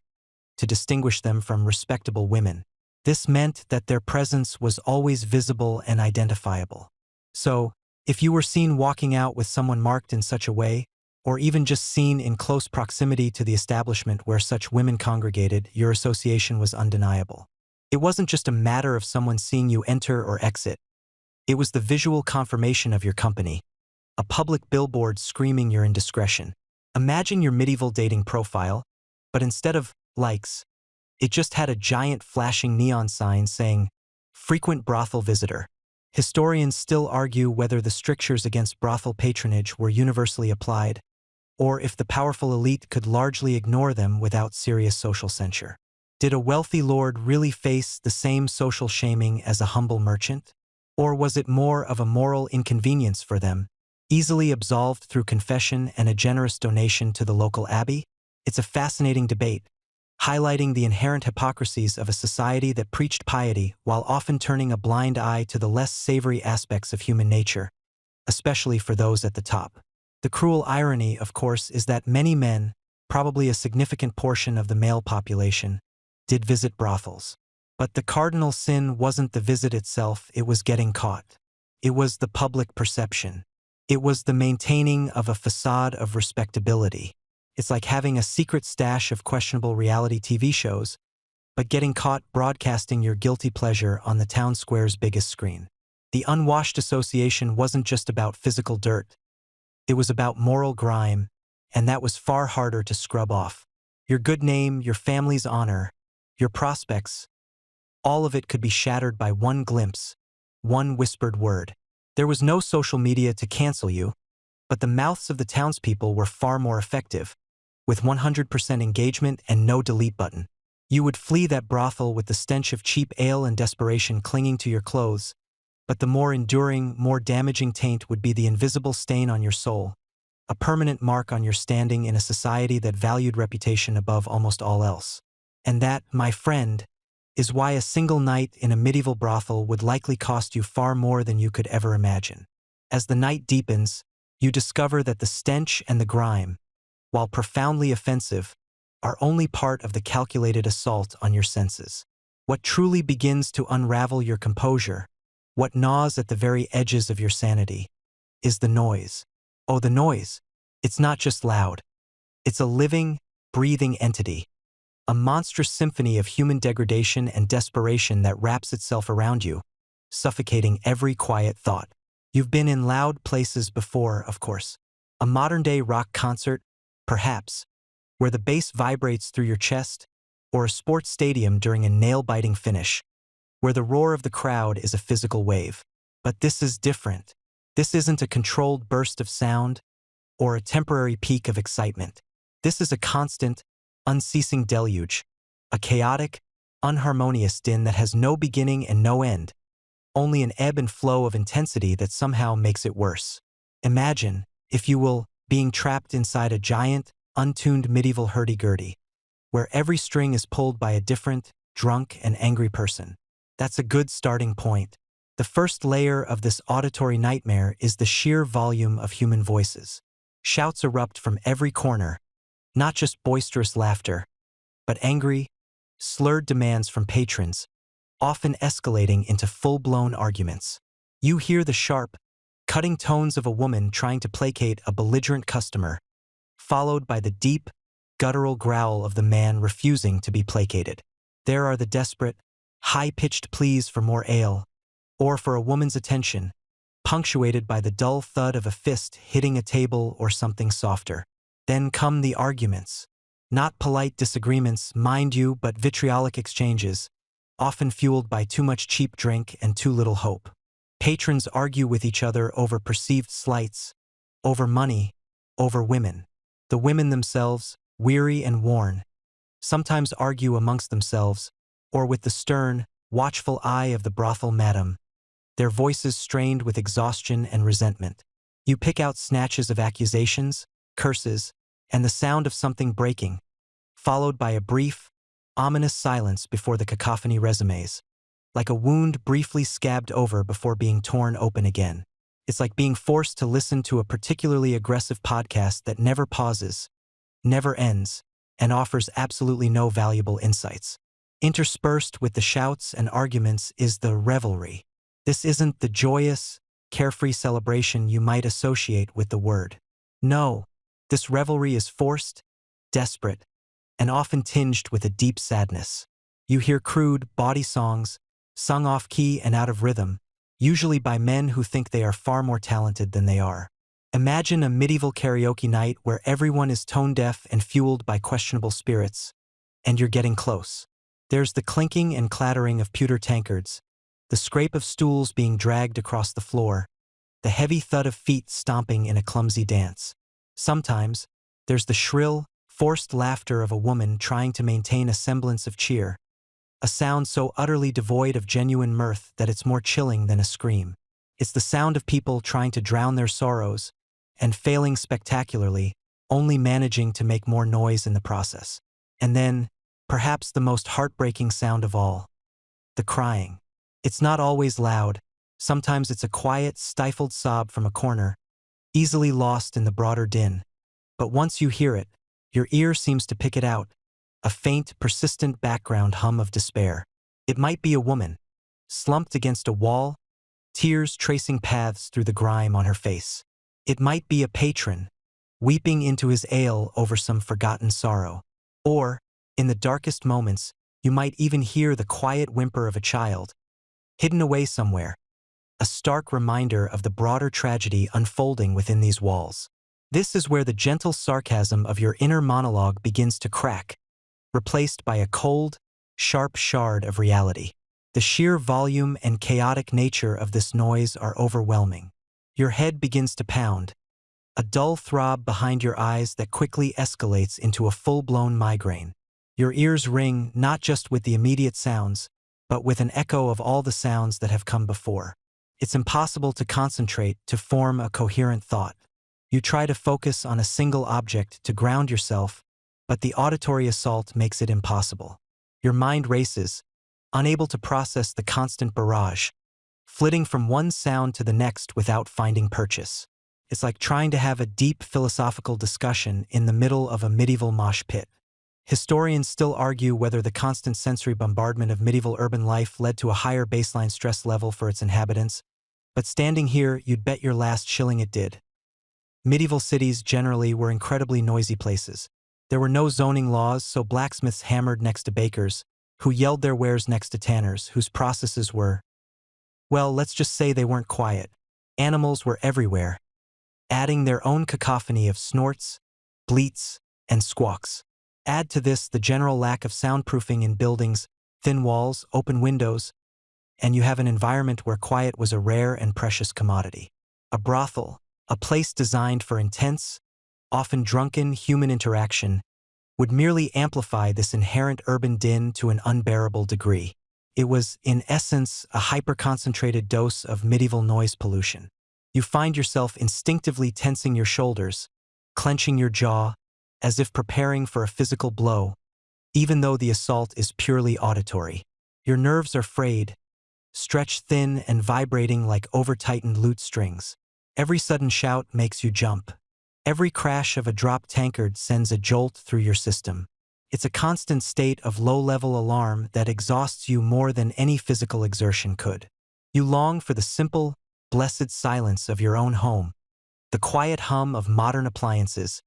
to distinguish them from respectable women. This meant that their presence was always visible and identifiable. So, if you were seen walking out with someone marked in such a way, or even just seen in close proximity to the establishment where such women congregated, your association was undeniable. It wasn't just a matter of someone seeing you enter or exit. It was the visual confirmation of your company, a public billboard screaming your indiscretion. Imagine your medieval dating profile, but instead of likes, it just had a giant flashing neon sign saying, "Frequent brothel visitor." Historians still argue whether the strictures against brothel patronage were universally applied, or if the powerful elite could largely ignore them without serious social censure. Did a wealthy lord really face the same social shaming as a humble merchant? Or was it more of a moral inconvenience for them, easily absolved through confession and a generous donation to the local abbey? It's a fascinating debate, highlighting the inherent hypocrisies of a society that preached piety while often turning a blind eye to the less savory aspects of human nature, especially for those at the top. The cruel irony, of course, is that many men, probably a significant portion of the male population, did visit brothels. But the cardinal sin wasn't the visit itself, it was getting caught. It was the public perception. It was the maintaining of a facade of respectability. It's like having a secret stash of questionable reality TV shows, but getting caught broadcasting your guilty pleasure on the town square's biggest screen. The unwashed association wasn't just about physical dirt. It was about moral grime, and that was far harder to scrub off. Your good name, your family's honor, your prospects, all of it could be shattered by one glimpse, one whispered word. There was no social media to cancel you, but the mouths of the townspeople were far more effective, with 100% engagement and no delete button. You would flee that brothel with the stench of cheap ale and desperation clinging to your clothes, but the more enduring, more damaging taint would be the invisible stain on your soul, a permanent mark on your standing in a society that valued reputation above almost all else. And that, my friend, is why a single night in a medieval brothel would likely cost you far more than you could ever imagine. As the night deepens, you discover that the stench and the grime, while profoundly offensive, are only part of the calculated assault on your senses. What truly begins to unravel your composure, what gnaws at the very edges of your sanity, is the noise. Oh, the noise. It's not just loud. It's a living, breathing entity. A monstrous symphony of human degradation and desperation that wraps itself around you, suffocating every quiet thought. You've been in loud places before, of course. A modern-day rock concert, perhaps, where the bass vibrates through your chest, or a sports stadium during a nail-biting finish, where the roar of the crowd is a physical wave. But this is different. This isn't a controlled burst of sound or a temporary peak of excitement. This is a constant, unceasing deluge, a chaotic, unharmonious din that has no beginning and no end, only an ebb and flow of intensity that somehow makes it worse. Imagine, if you will, being trapped inside a giant, untuned medieval hurdy-gurdy, where every string is pulled by a different, drunk and angry person. That's a good starting point. The first layer of this auditory nightmare is the sheer volume of human voices. Shouts erupt from every corner, not just boisterous laughter, but angry, slurred demands from patrons, often escalating into full-blown arguments. You hear the sharp, cutting tones of a woman trying to placate a belligerent customer, followed by the deep, guttural growl of the man refusing to be placated. There are the desperate, high-pitched pleas for more ale, or for a woman's attention, punctuated by the dull thud of a fist hitting a table or something softer. Then come the arguments. Not polite disagreements, mind you, but vitriolic exchanges, often fueled by too much cheap drink and too little hope. Patrons argue with each other over perceived slights, over money, over women. The women themselves, weary and worn, sometimes argue amongst themselves, or with the stern, watchful eye of the brothel madam, their voices strained with exhaustion and resentment. You pick out snatches of accusations, curses, and the sound of something breaking, followed by a brief, ominous silence before the cacophony resumes, like a wound briefly scabbed over before being torn open again. It's like being forced to listen to a particularly aggressive podcast that never pauses, never ends, and offers absolutely no valuable insights. Interspersed with the shouts and arguments is the revelry. This isn't the joyous, carefree celebration you might associate with the word. No, this revelry is forced, desperate, and often tinged with a deep sadness. You hear crude, bawdy songs, sung off-key and out of rhythm, usually by men who think they are far more talented than they are. Imagine a medieval karaoke night where everyone is tone-deaf and fueled by questionable spirits, and you're getting close. There's the clinking and clattering of pewter tankards, the scrape of stools being dragged across the floor, the heavy thud of feet stomping in a clumsy dance. Sometimes, there's the shrill, forced laughter of a woman trying to maintain a semblance of cheer, a sound so utterly devoid of genuine mirth that it's more chilling than a scream. It's the sound of people trying to drown their sorrows and failing spectacularly, only managing to make more noise in the process. And then, perhaps the most heartbreaking sound of all, the crying. It's not always loud. Sometimes it's a quiet, stifled sob from a corner, easily lost in the broader din. But once you hear it, your ear seems to pick it out, a faint, persistent background hum of despair. It might be a woman, slumped against a wall, tears tracing paths through the grime on her face. It might be a patron, weeping into his ale over some forgotten sorrow. Or, in the darkest moments, you might even hear the quiet whimper of a child, hidden away somewhere, a stark reminder of the broader tragedy unfolding within these walls. This is where the gentle sarcasm of your inner monologue begins to crack, replaced by a cold, sharp shard of reality. The sheer volume and chaotic nature of this noise are overwhelming. Your head begins to pound, a dull throb behind your eyes that quickly escalates into a full-blown migraine. Your ears ring not just with the immediate sounds, but with an echo of all the sounds that have come before. It's impossible to concentrate to form a coherent thought. You try to focus on a single object to ground yourself, but the auditory assault makes it impossible. Your mind races, unable to process the constant barrage, flitting from one sound to the next without finding purchase. It's like trying to have a deep philosophical discussion in the middle of a medieval mosh pit. Historians still argue whether the constant sensory bombardment of medieval urban life led to a higher baseline stress level for its inhabitants, but standing here, you'd bet your last shilling it did. Medieval cities generally were incredibly noisy places. There were no zoning laws, so blacksmiths hammered next to bakers, who yelled their wares next to tanners, whose processes were, well, let's just say they weren't quiet. Animals were everywhere, adding their own cacophony of snorts, bleats, and squawks. Add to this the general lack of soundproofing in buildings, thin walls, open windows, and you have an environment where quiet was a rare and precious commodity. A brothel, a place designed for intense, often drunken human interaction, would merely amplify this inherent urban din to an unbearable degree. It was, in essence, a hyper-concentrated dose of medieval noise pollution. You find yourself instinctively tensing your shoulders, clenching your jaw, as if preparing for a physical blow, even though the assault is purely auditory. Your nerves are frayed, stretched thin and vibrating like over-tightened lute strings. Every sudden shout makes you jump. Every crash of a dropped tankard sends a jolt through your system. It's a constant state of low-level alarm that exhausts you more than any physical exertion could. You long for the simple, blessed silence of your own home, the quiet hum of modern appliances,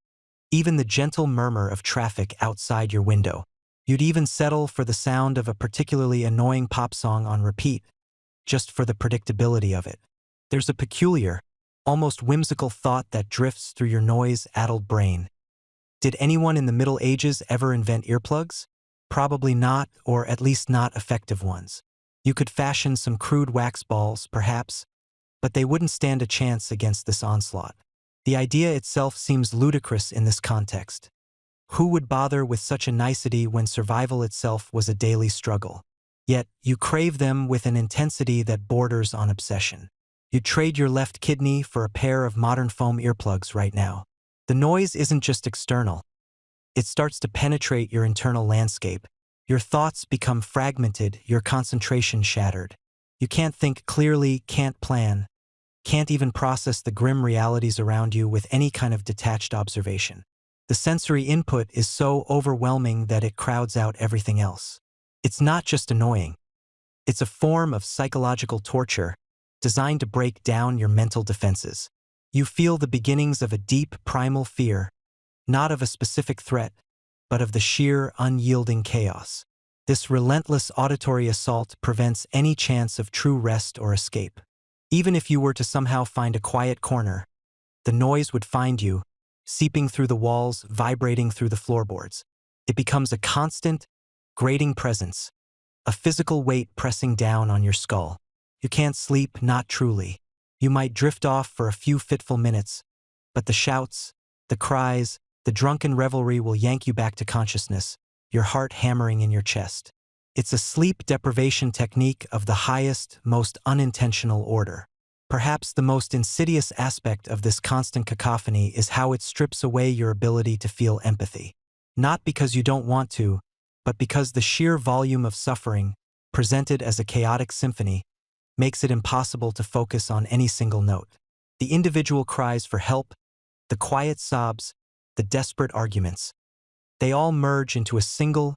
even the gentle murmur of traffic outside your window. You'd even settle for the sound of a particularly annoying pop song on repeat, just for the predictability of it. There's a peculiar, almost whimsical thought that drifts through your noise-addled brain. Did anyone in the Middle Ages ever invent earplugs? Probably not, or at least not effective ones. You could fashion some crude wax balls, perhaps, but they wouldn't stand a chance against this onslaught. The idea itself seems ludicrous in this context. Who would bother with such a nicety when survival itself was a daily struggle? Yet, you crave them with an intensity that borders on obsession. You'd trade your left kidney for a pair of modern foam earplugs right now. The noise isn't just external. It starts to penetrate your internal landscape. Your thoughts become fragmented, your concentration shattered. You can't think clearly, can't plan, can't even process the grim realities around you with any kind of detached observation. The sensory input is so overwhelming that it crowds out everything else. It's not just annoying. It's a form of psychological torture designed to break down your mental defenses. You feel the beginnings of a deep, primal fear, not of a specific threat, but of the sheer, unyielding chaos. This relentless auditory assault prevents any chance of true rest or escape. Even if you were to somehow find a quiet corner, the noise would find you, seeping through the walls, vibrating through the floorboards. It becomes a constant, grating presence, a physical weight pressing down on your skull. You can't sleep, not truly. You might drift off for a few fitful minutes, but the shouts, the cries, The drunken revelry will yank you back to consciousness, your heart hammering in your chest. It's a sleep deprivation technique of the highest, most unintentional order. Perhaps the most insidious aspect of this constant cacophony is how it strips away your ability to feel empathy. Not because you don't want to, but because the sheer volume of suffering, presented as a chaotic symphony, makes it impossible to focus on any single note. The individual cries for help, the quiet sobs, the desperate arguments. They all merge into a single,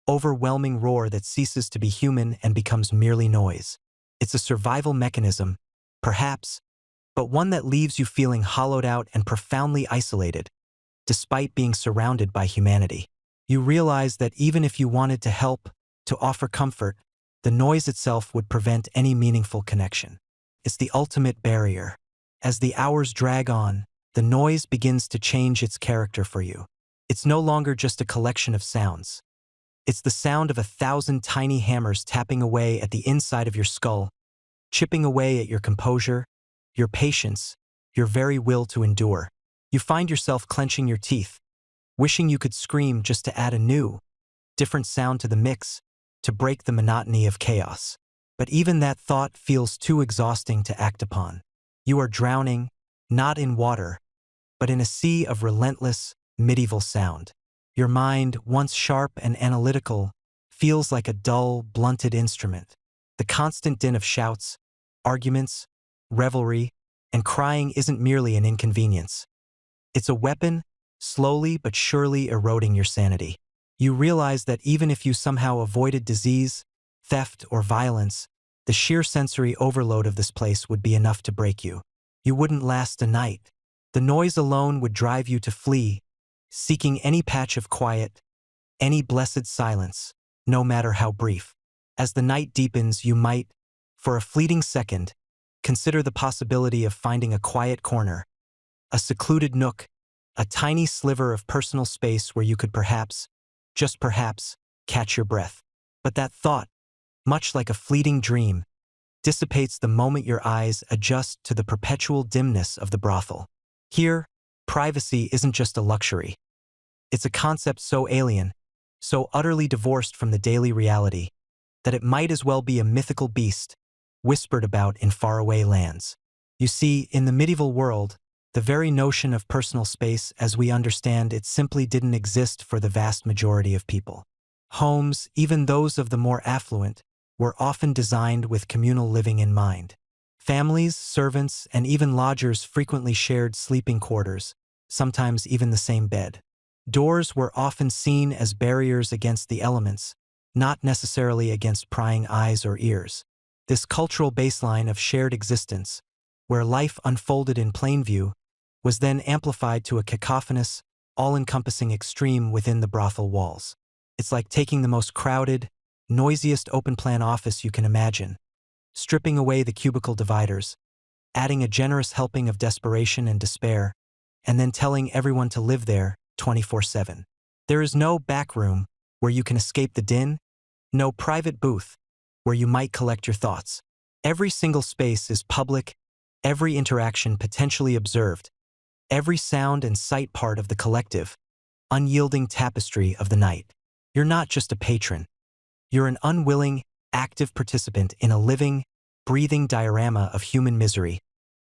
overwhelming roar that ceases to be human and becomes merely noise. It's a survival mechanism, perhaps, but one that leaves you feeling hollowed out and profoundly isolated, despite being surrounded by humanity. You realize that even if you wanted to help, to offer comfort, the noise itself would prevent any meaningful connection. It's the ultimate barrier. As the hours drag on, the noise begins to change its character for you. It's no longer just a collection of sounds. It's the sound of 1,000 tiny hammers tapping away at the inside of your skull, chipping away at your composure, your patience, your very will to endure. You find yourself clenching your teeth, wishing you could scream just to add a new, different sound to the mix, to break the monotony of chaos. But even that thought feels too exhausting to act upon. You are drowning, not in water, but in a sea of relentless, medieval sound. Your mind, once sharp and analytical, feels like a dull, blunted instrument. The constant din of shouts, arguments, revelry, and crying isn't merely an inconvenience. It's a weapon, slowly but surely eroding your sanity. You realize that even if you somehow avoided disease, theft, or violence, the sheer sensory overload of this place would be enough to break you. You wouldn't last a night. The noise alone would drive you to flee, seeking any patch of quiet, any blessed silence, no matter how brief. As the night deepens, you might, for a fleeting second, consider the possibility of finding a quiet corner, a secluded nook, a tiny sliver of personal space where you could perhaps, just perhaps, catch your breath. But that thought, much like a fleeting dream, dissipates the moment your eyes adjust to the perpetual dimness of the brothel. Here, privacy isn't just a luxury. It's a concept so alien, so utterly divorced from the daily reality, that it might as well be a mythical beast, whispered about in faraway lands. You see, in the medieval world, the very notion of personal space as we understand it simply didn't exist for the vast majority of people. Homes, even those of the more affluent, were often designed with communal living in mind. Families, servants, and even lodgers frequently shared sleeping quarters, sometimes even the same bed. Doors were often seen as barriers against the elements, not necessarily against prying eyes or ears. This cultural baseline of shared existence, where life unfolded in plain view, was then amplified to a cacophonous, all-encompassing extreme within the brothel walls. It's like taking the most crowded, noisiest open-plan office you can imagine, stripping away the cubicle dividers, adding a generous helping of desperation and despair, and then telling everyone to live there 24/7. There is no back room where you can escape the din, no private booth where you might collect your thoughts. Every single space is public, every interaction potentially observed, every sound and sight part of the collective, unyielding tapestry of the night. You're not just a patron. You're an unwilling, active participant in a living, breathing diorama of human misery,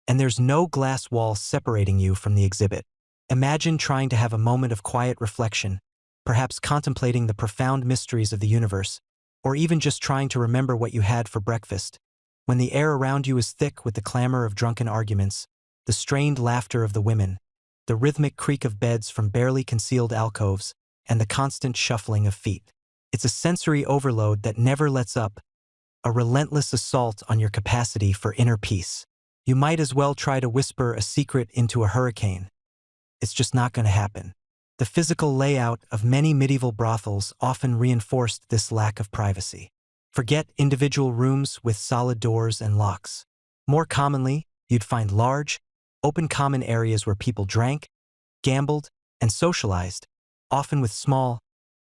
and there's no glass wall separating you from the exhibit. Imagine trying to have a moment of quiet reflection, perhaps contemplating the profound mysteries of the universe, or even just trying to remember what you had for breakfast, when the air around you is thick with the clamor of drunken arguments, the strained laughter of the women, the rhythmic creak of beds from barely concealed alcoves, and the constant shuffling of feet. It's a sensory overload that never lets up, a relentless assault on your capacity for inner peace. You might as well try to whisper a secret into a hurricane. It's just not going to happen. The physical layout of many medieval brothels often reinforced this lack of privacy. Forget individual rooms with solid doors and locks. More commonly, you'd find large, open common areas where people drank, gambled, and socialized, often with small,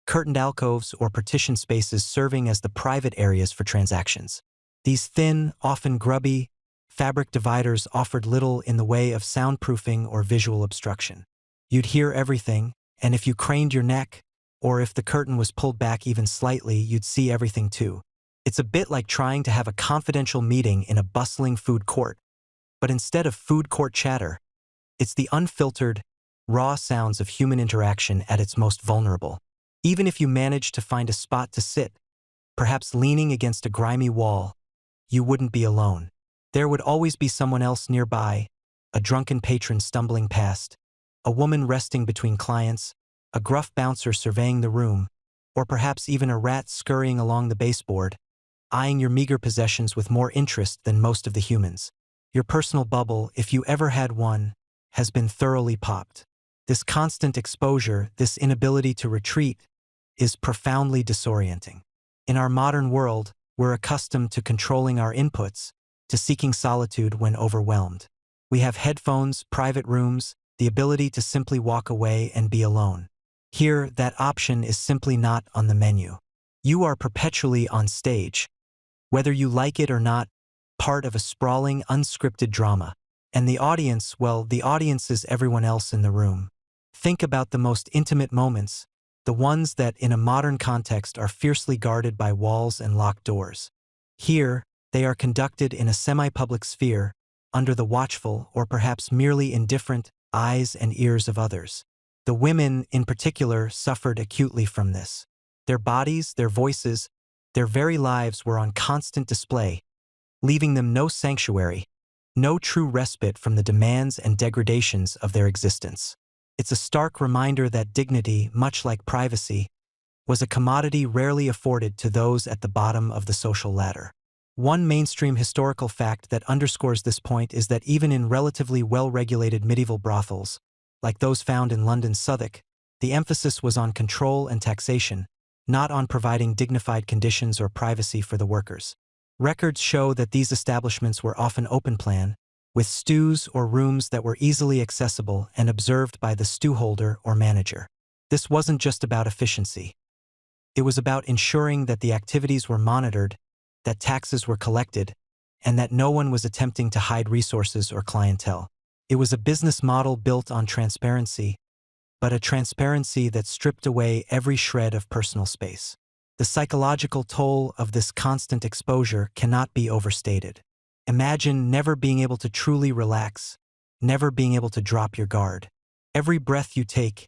curtained alcoves or partition spaces serving as the private areas for transactions. These thin, often grubby, fabric dividers offered little in the way of soundproofing or visual obstruction. You'd hear everything, And if you craned your neck, or if the curtain was pulled back even slightly, you'd see everything too. It's a bit like trying to have a confidential meeting in a bustling food court. But instead of food court chatter, it's the unfiltered, raw sounds of human interaction at its most vulnerable. Even if you managed to find a spot to sit, perhaps leaning against a grimy wall, you wouldn't be alone. There would always be someone else nearby, a drunken patron stumbling past, a woman resting between clients, a gruff bouncer surveying the room, or perhaps even a rat scurrying along the baseboard, eyeing your meager possessions with more interest than most of the humans. Your personal bubble, if you ever had one, has been thoroughly popped. This constant exposure, this inability to retreat, is profoundly disorienting. In our modern world, we're accustomed to controlling our inputs, to seeking solitude when overwhelmed. We have headphones, private rooms, the ability to simply walk away and be alone. Here, that option is simply not on the menu. You are perpetually on stage, whether you like it or not, part of a sprawling, unscripted drama. And the audience, well, the audience is everyone else in the room. Think about the most intimate moments, the ones that in a modern context are fiercely guarded by walls and locked doors. Here, they are conducted in a semi-public sphere, under the watchful or perhaps merely indifferent eyes and ears of others. The women, in particular, suffered acutely from this. Their bodies, their voices, their very lives were on constant display, leaving them no sanctuary, no true respite from the demands and degradations of their existence. It's a stark reminder that dignity, much like privacy, was a commodity rarely afforded to those at the bottom of the social ladder. One mainstream historical fact that underscores this point is that even in relatively well-regulated medieval brothels, like those found in London's Southwark, the emphasis was on control and taxation, not on providing dignified conditions or privacy for the workers. Records show that these establishments were often open-plan, with stews or rooms that were easily accessible and observed by the stewholder or manager. This wasn't just about efficiency. It was about ensuring that the activities were monitored, that taxes were collected, and that no one was attempting to hide resources or clientele. It was a business model built on transparency, but a transparency that stripped away every shred of personal space. The psychological toll of this constant exposure cannot be overstated. Imagine never being able to truly relax, never being able to drop your guard. Every breath you take,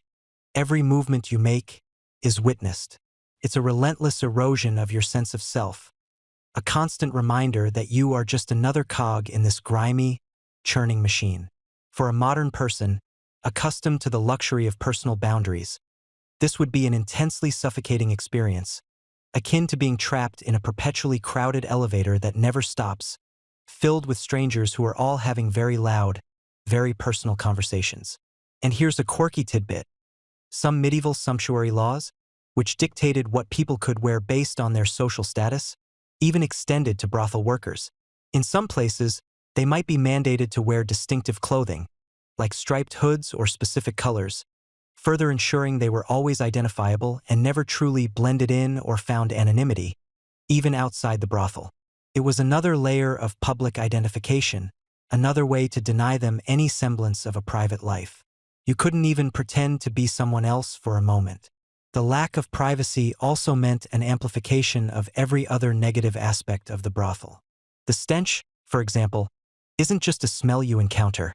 every movement you make, is witnessed. It's a relentless erosion of your sense of self, a constant reminder that you are just another cog in this grimy, churning machine. For a modern person, accustomed to the luxury of personal boundaries, this would be an intensely suffocating experience, akin to being trapped in a perpetually crowded elevator that never stops, filled with strangers who are all having very loud, very personal conversations. And here's a quirky tidbit. Some medieval sumptuary laws, which dictated what people could wear based on their social status, even extended to brothel workers. In some places, they might be mandated to wear distinctive clothing, like striped hoods or specific colors, further ensuring they were always identifiable and never truly blended in or found anonymity, even outside the brothel. It was another layer of public identification, another way to deny them any semblance of a private life. You couldn't even pretend to be someone else for a moment. The lack of privacy also meant an amplification of every other negative aspect of the brothel. The stench, for example, isn't just a smell you encounter.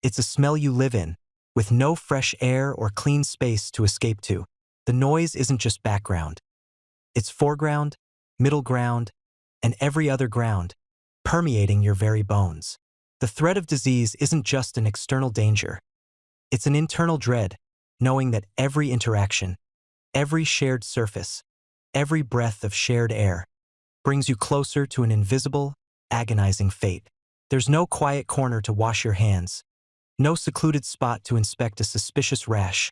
It's a smell you live in, with no fresh air or clean space to escape to. The noise isn't just background. It's foreground, middle ground, and every other ground, permeating your very bones. The threat of disease isn't just an external danger. It's an internal dread, knowing that every interaction, every shared surface, every breath of shared air, brings you closer to an invisible, agonizing fate. There's no quiet corner to wash your hands, no secluded spot to inspect a suspicious rash,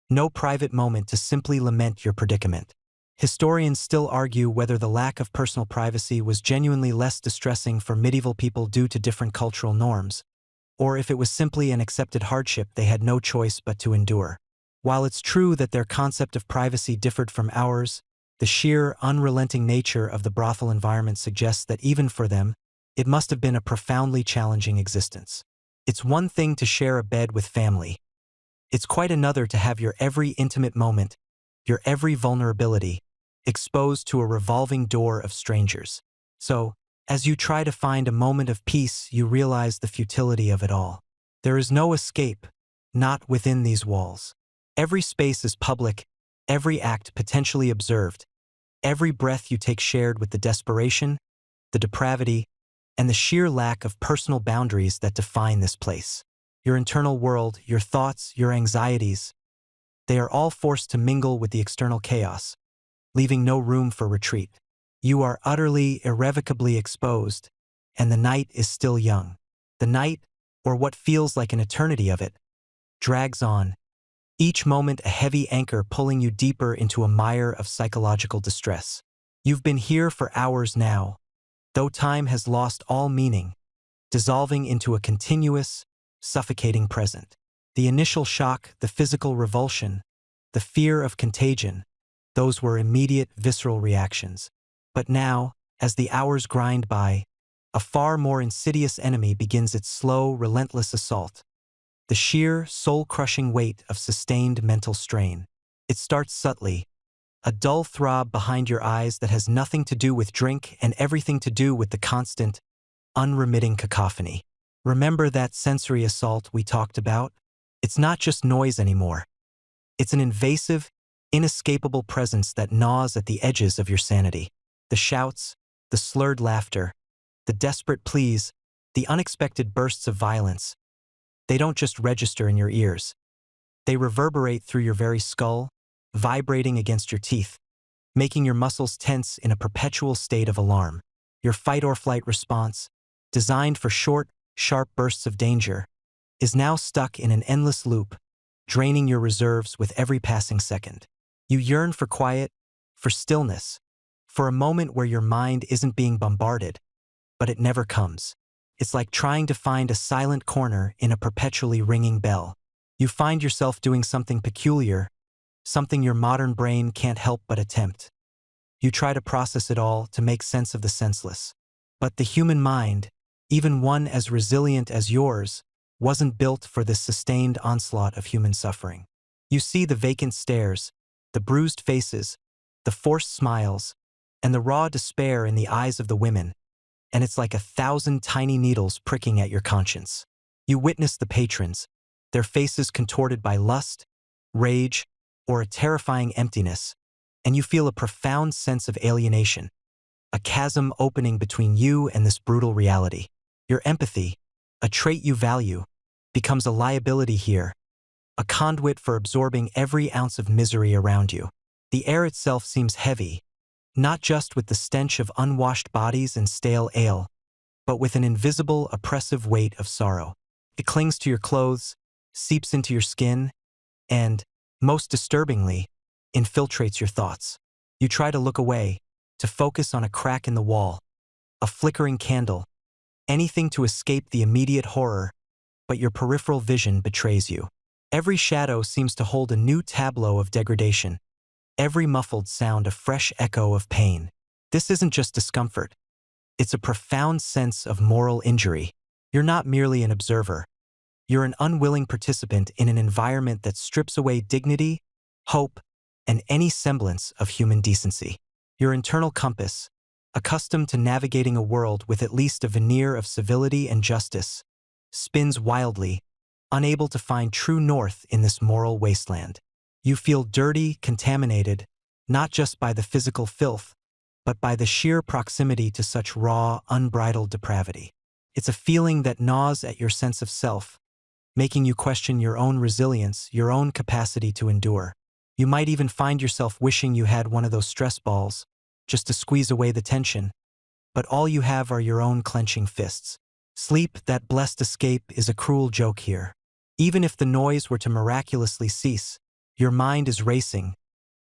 no private moment to simply lament your predicament. Historians still argue whether the lack of personal privacy was genuinely less distressing for medieval people due to different cultural norms, or if it was simply an accepted hardship they had no choice but to endure. While it's true that their concept of privacy differed from ours, the sheer, unrelenting nature of the brothel environment suggests that even for them, it must have been a profoundly challenging existence. It's one thing to share a bed with family. It's quite another to have your every intimate moment, your every vulnerability, exposed to a revolving door of strangers. So, as you try to find a moment of peace, you realize the futility of it all. There is no escape, not within these walls. Every space is public, every act potentially observed, every breath you take shared with the desperation, the depravity, and the sheer lack of personal boundaries that define this place. Your internal world, your thoughts, your anxieties, they are all forced to mingle with the external chaos, leaving no room for retreat. You are utterly, irrevocably exposed, and the night is still young. The night, or what feels like an eternity of it, drags on, each moment a heavy anchor pulling you deeper into a mire of psychological distress. You've been here for hours now, though time has lost all meaning, dissolving into a continuous, suffocating present. The initial shock, the physical revulsion, the fear of contagion, those were immediate, visceral reactions. But now, as the hours grind by, a far more insidious enemy begins its slow, relentless assault. The sheer, soul-crushing weight of sustained mental strain. It starts subtly, a dull throb behind your eyes that has nothing to do with drink and everything to do with the constant, unremitting cacophony. Remember that sensory assault we talked about? It's not just noise anymore. It's an invasive, inescapable presence that gnaws at the edges of your sanity. The shouts, the slurred laughter, the desperate pleas, the unexpected bursts of violence, they don't just register in your ears. They reverberate through your very skull, vibrating against your teeth, making your muscles tense in a perpetual state of alarm. Your fight-or-flight response, designed for short, sharp bursts of danger, is now stuck in an endless loop, draining your reserves with every passing second. You yearn for quiet, for stillness, for a moment where your mind isn't being bombarded, but it never comes. It's like trying to find a silent corner in a perpetually ringing bell. You find yourself doing something peculiar, something your modern brain can't help but attempt. You try to process it all, to make sense of the senseless. But the human mind, even one as resilient as yours, wasn't built for this sustained onslaught of human suffering. You see the vacant stares, the bruised faces, the forced smiles, and the raw despair in the eyes of the women, and it's like 1,000 tiny needles pricking at your conscience. You witness the patrons, their faces contorted by lust, rage, or a terrifying emptiness, and you feel a profound sense of alienation, a chasm opening between you and this brutal reality. Your empathy, a trait you value, becomes a liability here, a conduit for absorbing every ounce of misery around you. The air itself seems heavy, not just with the stench of unwashed bodies and stale ale, but with an invisible, oppressive weight of sorrow. It clings to your clothes, seeps into your skin, and, most disturbingly, infiltrates your thoughts. You try to look away, to focus on a crack in the wall, a flickering candle, anything to escape the immediate horror, but your peripheral vision betrays you. Every shadow seems to hold a new tableau of degradation, every muffled sound a fresh echo of pain. This isn't just discomfort. It's a profound sense of moral injury. You're not merely an observer. You're an unwilling participant in an environment that strips away dignity, hope, and any semblance of human decency. Your internal compass, accustomed to navigating a world with at least a veneer of civility and justice, spins wildly, unable to find true north in this moral wasteland. You feel dirty, contaminated, not just by the physical filth, but by the sheer proximity to such raw, unbridled depravity. It's a feeling that gnaws at your sense of self, making you question your own resilience, your own capacity to endure. You might even find yourself wishing you had one of those stress balls, just to squeeze away the tension, but all you have are your own clenching fists. Sleep, that blessed escape, is a cruel joke here. Even if the noise were to miraculously cease, your mind is racing,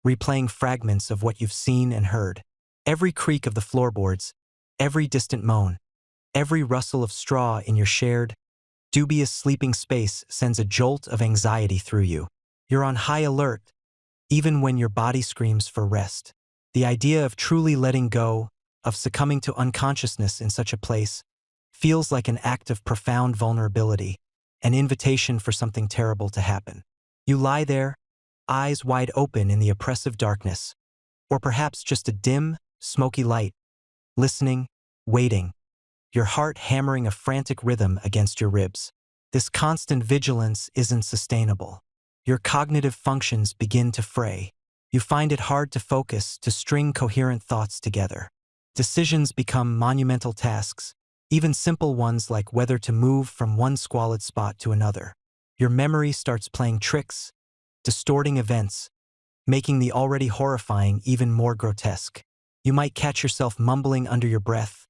replaying fragments of what you've seen and heard. Every creak of the floorboards, every distant moan, every rustle of straw in your shared, dubious sleeping space sends a jolt of anxiety through you. You're on high alert, even when your body screams for rest. The idea of truly letting go, of succumbing to unconsciousness in such a place, feels like an act of profound vulnerability, an invitation for something terrible to happen. You lie there, eyes wide open in the oppressive darkness, or perhaps just a dim, smoky light, listening, waiting, your heart hammering a frantic rhythm against your ribs. This constant vigilance isn't sustainable. Your cognitive functions begin to fray. You find it hard to focus, to string coherent thoughts together. Decisions become monumental tasks, even simple ones like whether to move from one squalid spot to another. Your memory starts playing tricks, distorting events, making the already horrifying even more grotesque. You might catch yourself mumbling under your breath,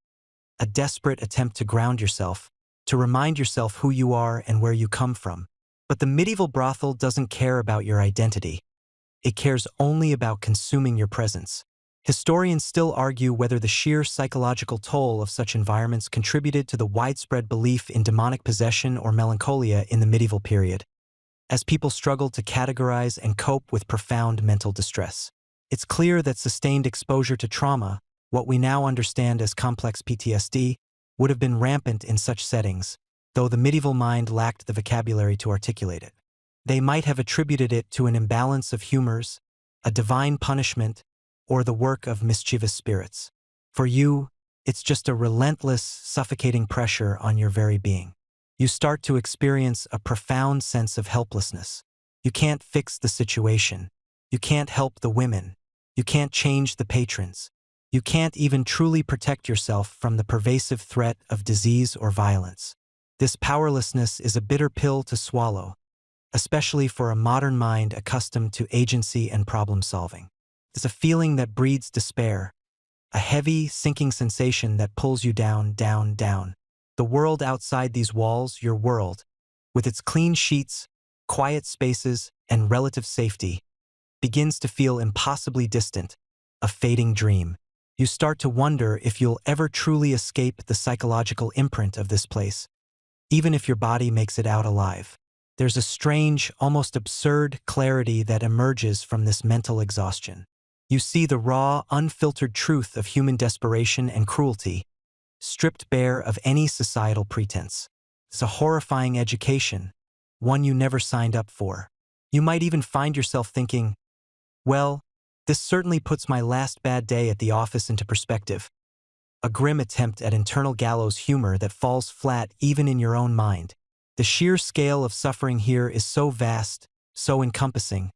a desperate attempt to ground yourself, to remind yourself who you are and where you come from. But the medieval brothel doesn't care about your identity. It cares only about consuming your presence. Historians still argue whether the sheer psychological toll of such environments contributed to the widespread belief in demonic possession or melancholia in the medieval period, as people struggled to categorize and cope with profound mental distress. It's clear that sustained exposure to trauma, what we now understand as complex PTSD, would have been rampant in such settings, though the medieval mind lacked the vocabulary to articulate it. They might have attributed it to an imbalance of humors, a divine punishment, or the work of mischievous spirits. For you, it's just a relentless, suffocating pressure on your very being. You start to experience a profound sense of helplessness. You can't fix the situation. You can't help the women. You can't change the patrons. You can't even truly protect yourself from the pervasive threat of disease or violence. This powerlessness is a bitter pill to swallow, especially for a modern mind accustomed to agency and problem-solving. It's a feeling that breeds despair, a heavy, sinking sensation that pulls you down, down, down. The world outside these walls, your world, with its clean sheets, quiet spaces, and relative safety, begins to feel impossibly distant, a fading dream. You start to wonder if you'll ever truly escape the psychological imprint of this place, even if your body makes it out alive. There's a strange, almost absurd clarity that emerges from this mental exhaustion. You see the raw, unfiltered truth of human desperation and cruelty, stripped bare of any societal pretense. It's a horrifying education, one you never signed up for. You might even find yourself thinking, well, this certainly puts my last bad day at the office into perspective. A grim attempt at internal gallows humor that falls flat even in your own mind. The sheer scale of suffering here is so vast, so encompassing,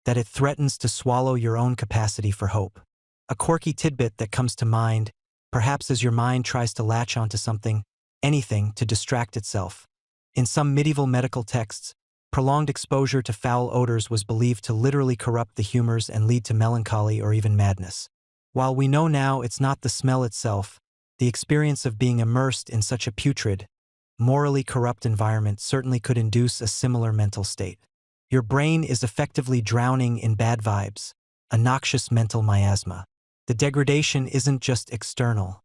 that it threatens to swallow your own capacity for hope. A quirky tidbit that comes to mind, perhaps as your mind tries to latch onto something, anything to distract itself. In some medieval medical texts, prolonged exposure to foul odors was believed to literally corrupt the humors and lead to melancholy or even madness. While we know now it's not the smell itself, the experience of being immersed in such a putrid, morally corrupt environment certainly could induce a similar mental state. Your brain is effectively drowning in bad vibes, a noxious mental miasma. The degradation isn't just external.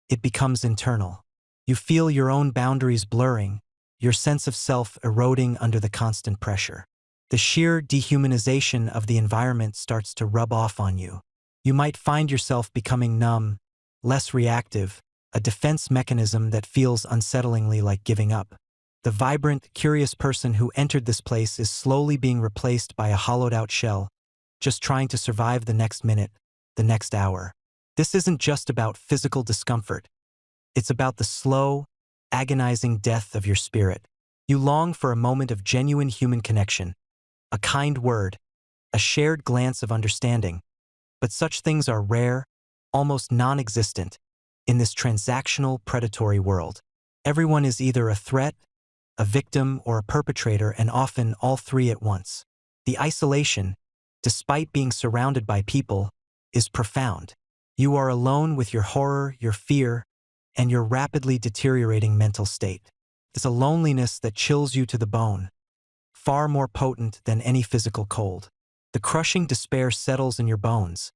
It becomes internal. You feel your own boundaries blurring, your sense of self eroding under the constant pressure. The sheer dehumanization of the environment starts to rub off on you. You might find yourself becoming numb, less reactive, a defense mechanism that feels unsettlingly like giving up. The vibrant, curious person who entered this place is slowly being replaced by a hollowed-out shell, just trying to survive the next minute, the next hour. This isn't just about physical discomfort. It's about the slow, agonizing death of your spirit. You long for a moment of genuine human connection, a kind word, a shared glance of understanding. But such things are rare, almost non-existent, in this transactional, predatory world. Everyone is either a threat, a victim, or a perpetrator, and often all three at once. The isolation, despite being surrounded by people, is profound. You are alone with your horror, your fear, and your rapidly deteriorating mental state. It's a loneliness that chills you to the bone, far more potent than any physical cold. The crushing despair settles in your bones,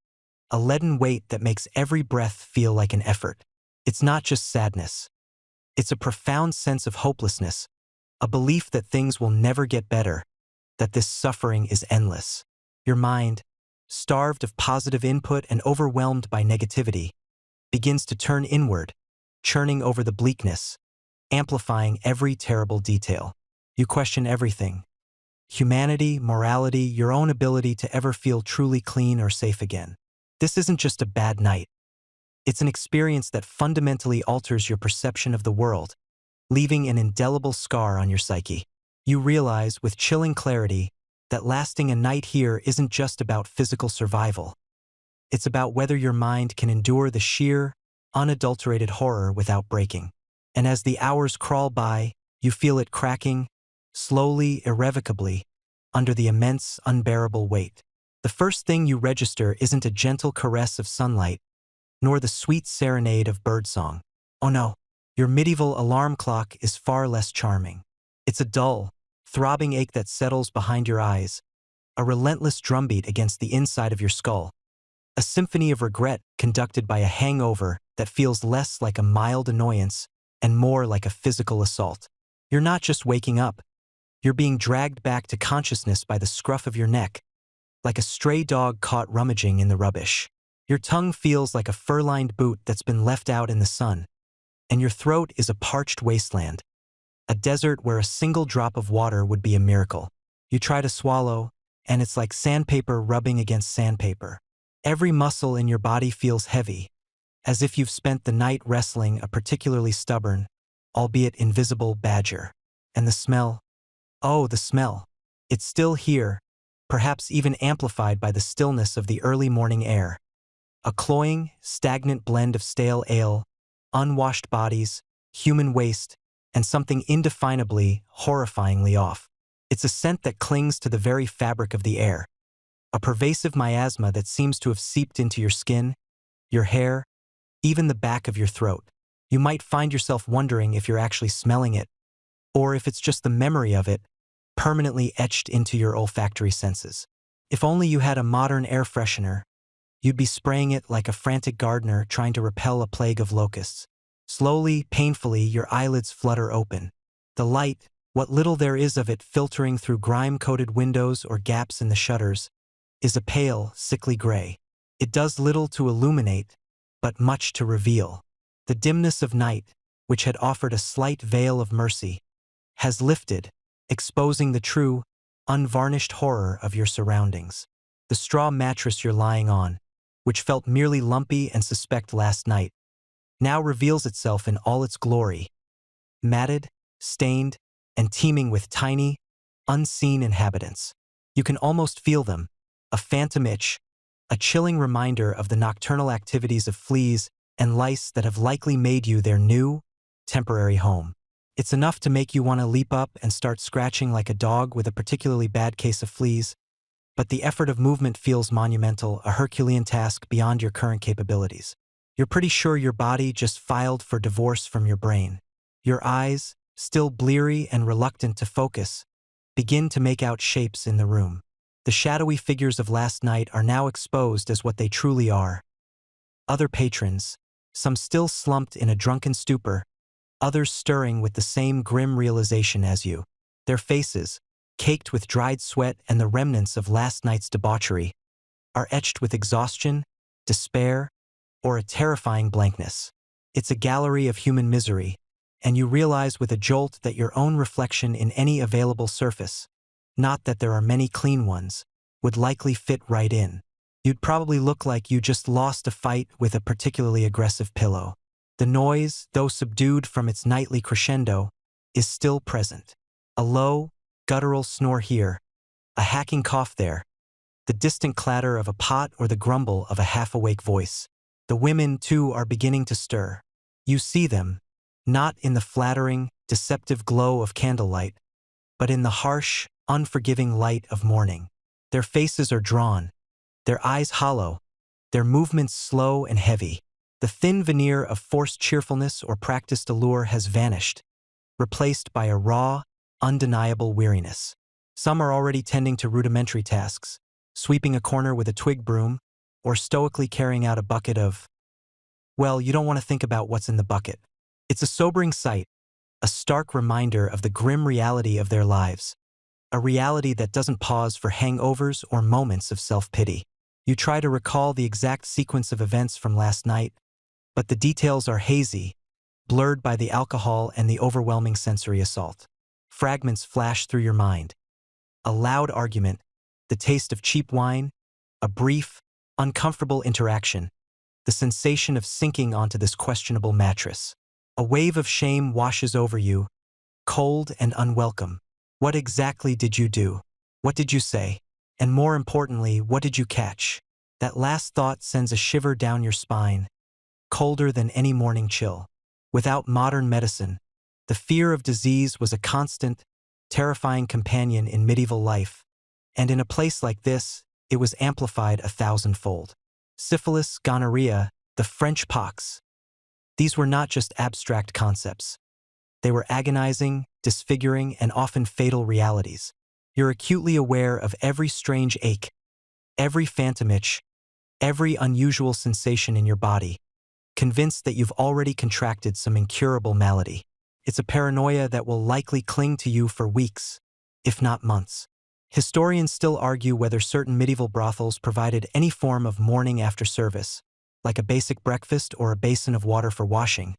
a leaden weight that makes every breath feel like an effort. It's not just sadness. It's a profound sense of hopelessness, a belief that things will never get better, that this suffering is endless. Your mind, starved of positive input and overwhelmed by negativity, begins to turn inward, churning over the bleakness, amplifying every terrible detail. You question everything. humanity, morality, your own ability to ever feel truly clean or safe again. This isn't just a bad night. It's an experience that fundamentally alters your perception of the world, leaving an indelible scar on your psyche. You realize, with chilling clarity, that lasting a night here isn't just about physical survival. It's about whether your mind can endure the sheer, unadulterated horror without breaking. And as the hours crawl by, you feel it cracking, slowly, irrevocably, under the immense, unbearable weight. The first thing you register isn't a gentle caress of sunlight, nor the sweet serenade of birdsong. Oh no, your medieval alarm clock is far less charming. It's a dull, throbbing ache that settles behind your eyes, a relentless drumbeat against the inside of your skull, a symphony of regret conducted by a hangover that feels less like a mild annoyance and more like a physical assault. You're not just waking up, you're being dragged back to consciousness by the scruff of your neck, like a stray dog caught rummaging in the rubbish. Your tongue feels like a fur-lined boot that's been left out in the sun, and your throat is a parched wasteland, a desert where a single drop of water would be a miracle. You try to swallow, and it's like sandpaper rubbing against sandpaper. Every muscle in your body feels heavy, as if you've spent the night wrestling a particularly stubborn, albeit invisible, badger. And the smell, oh, the smell. It's still here, perhaps even amplified by the stillness of the early morning air. A cloying, stagnant blend of stale ale, unwashed bodies, human waste, and something indefinably, horrifyingly off. It's a scent that clings to the very fabric of the air, a pervasive miasma that seems to have seeped into your skin, your hair, even the back of your throat. You might find yourself wondering if you're actually smelling it, or if it's just the memory of it, permanently etched into your olfactory senses. If only you had a modern air freshener, you'd be spraying it like a frantic gardener trying to repel a plague of locusts. Slowly, painfully, your eyelids flutter open. The light, what little there is of it filtering through grime-coated windows or gaps in the shutters, is a pale, sickly gray. It does little to illuminate, but much to reveal. The dimness of night, which had offered a slight veil of mercy, has lifted, exposing the true, unvarnished horror of your surroundings. The straw mattress you're lying on, which felt merely lumpy and suspect last night, now reveals itself in all its glory, matted, stained, and teeming with tiny, unseen inhabitants. You can almost feel them, a phantom itch, a chilling reminder of the nocturnal activities of fleas and lice that have likely made you their new, temporary home. It's enough to make you want to leap up and start scratching like a dog with a particularly bad case of fleas, but the effort of movement feels monumental, a Herculean task beyond your current capabilities. You're pretty sure your body just filed for divorce from your brain. Your eyes, still bleary and reluctant to focus, begin to make out shapes in the room. The shadowy figures of last night are now exposed as what they truly are. Other patrons, some still slumped in a drunken stupor, others stirring with the same grim realization as you. Their faces, caked with dried sweat and the remnants of last night's debauchery, are etched with exhaustion, despair, or a terrifying blankness. It's a gallery of human misery, and you realize with a jolt that your own reflection in any available surface, not that there are many clean ones, would likely fit right in. You'd probably look like you just lost a fight with a particularly aggressive pillow. The noise, though subdued from its nightly crescendo, is still present. A low, guttural snore here, a hacking cough there, the distant clatter of a pot or the grumble of a half-awake voice. The women, too, are beginning to stir. You see them, not in the flattering, deceptive glow of candlelight, but in the harsh, unforgiving light of morning. Their faces are drawn, their eyes hollow, their movements slow and heavy. The thin veneer of forced cheerfulness or practiced allure has vanished, replaced by a raw, undeniable weariness. Some are already tending to rudimentary tasks, sweeping a corner with a twig broom, or stoically carrying out a bucket of, well, you don't want to think about what's in the bucket. It's a sobering sight, a stark reminder of the grim reality of their lives, a reality that doesn't pause for hangovers or moments of self-pity. You try to recall the exact sequence of events from last night, but the details are hazy, blurred by the alcohol and the overwhelming sensory assault. Fragments flash through your mind, a loud argument, the taste of cheap wine, a brief, uncomfortable interaction, the sensation of sinking onto this questionable mattress. A wave of shame washes over you, cold and unwelcome. What exactly did you do? What did you say? And more importantly, what did you catch? That last thought sends a shiver down your spine, colder than any morning chill. Without modern medicine, the fear of disease was a constant, terrifying companion in medieval life, and in a place like this, it was amplified 1,000-fold. Syphilis, gonorrhea, the French pox. These were not just abstract concepts. They were agonizing, disfiguring, and often fatal realities. You're acutely aware of every strange ache, every phantom itch, every unusual sensation in your body, convinced that you've already contracted some incurable malady. It's a paranoia that will likely cling to you for weeks, if not months. Historians still argue whether certain medieval brothels provided any form of mourning after service, like a basic breakfast or a basin of water for washing,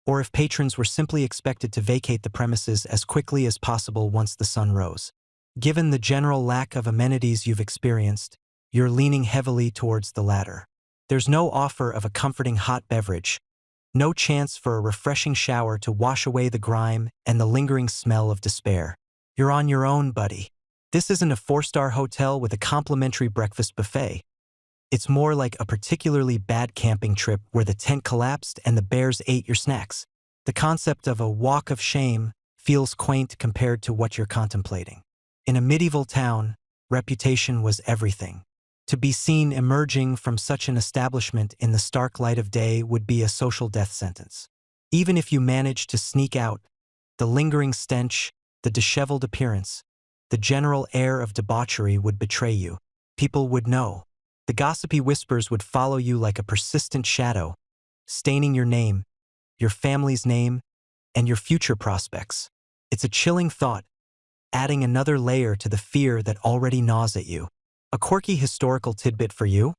or if patrons were simply expected to vacate the premises as quickly as possible once the sun rose. Given the general lack of amenities you've experienced, you're leaning heavily towards the latter. There's no offer of a comforting hot beverage, no chance for a refreshing shower to wash away the grime and the lingering smell of despair. You're on your own, buddy. This isn't a 4-star hotel with a complimentary breakfast buffet. It's more like a particularly bad camping trip where the tent collapsed and the bears ate your snacks. The concept of a walk of shame feels quaint compared to what you're contemplating. In a medieval town, reputation was everything. To be seen emerging from such an establishment in the stark light of day would be a social death sentence. Even if you managed to sneak out, the lingering stench, the disheveled appearance, the general air of debauchery would betray you. People would know. The gossipy whispers would follow you like a persistent shadow, staining your name, your family's name, and your future prospects. It's a chilling thought, adding another layer to the fear that already gnaws at you. A quirky historical tidbit for you?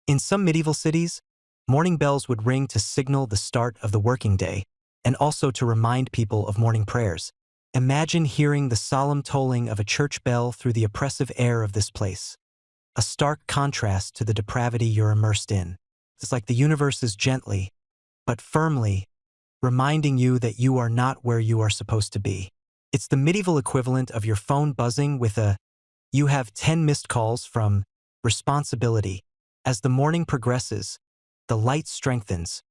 In some medieval cities, morning bells would ring to signal the start of the working day, and also to remind people of morning prayers. Imagine hearing the solemn tolling of a church bell through the oppressive air of this place. A stark contrast to the depravity you're immersed in. It's like the universe is gently, but firmly, reminding you that you are not where you are supposed to be. It's the medieval equivalent of your phone buzzing with a "you have 10 missed calls" from responsibility. As the morning progresses, the light strengthens,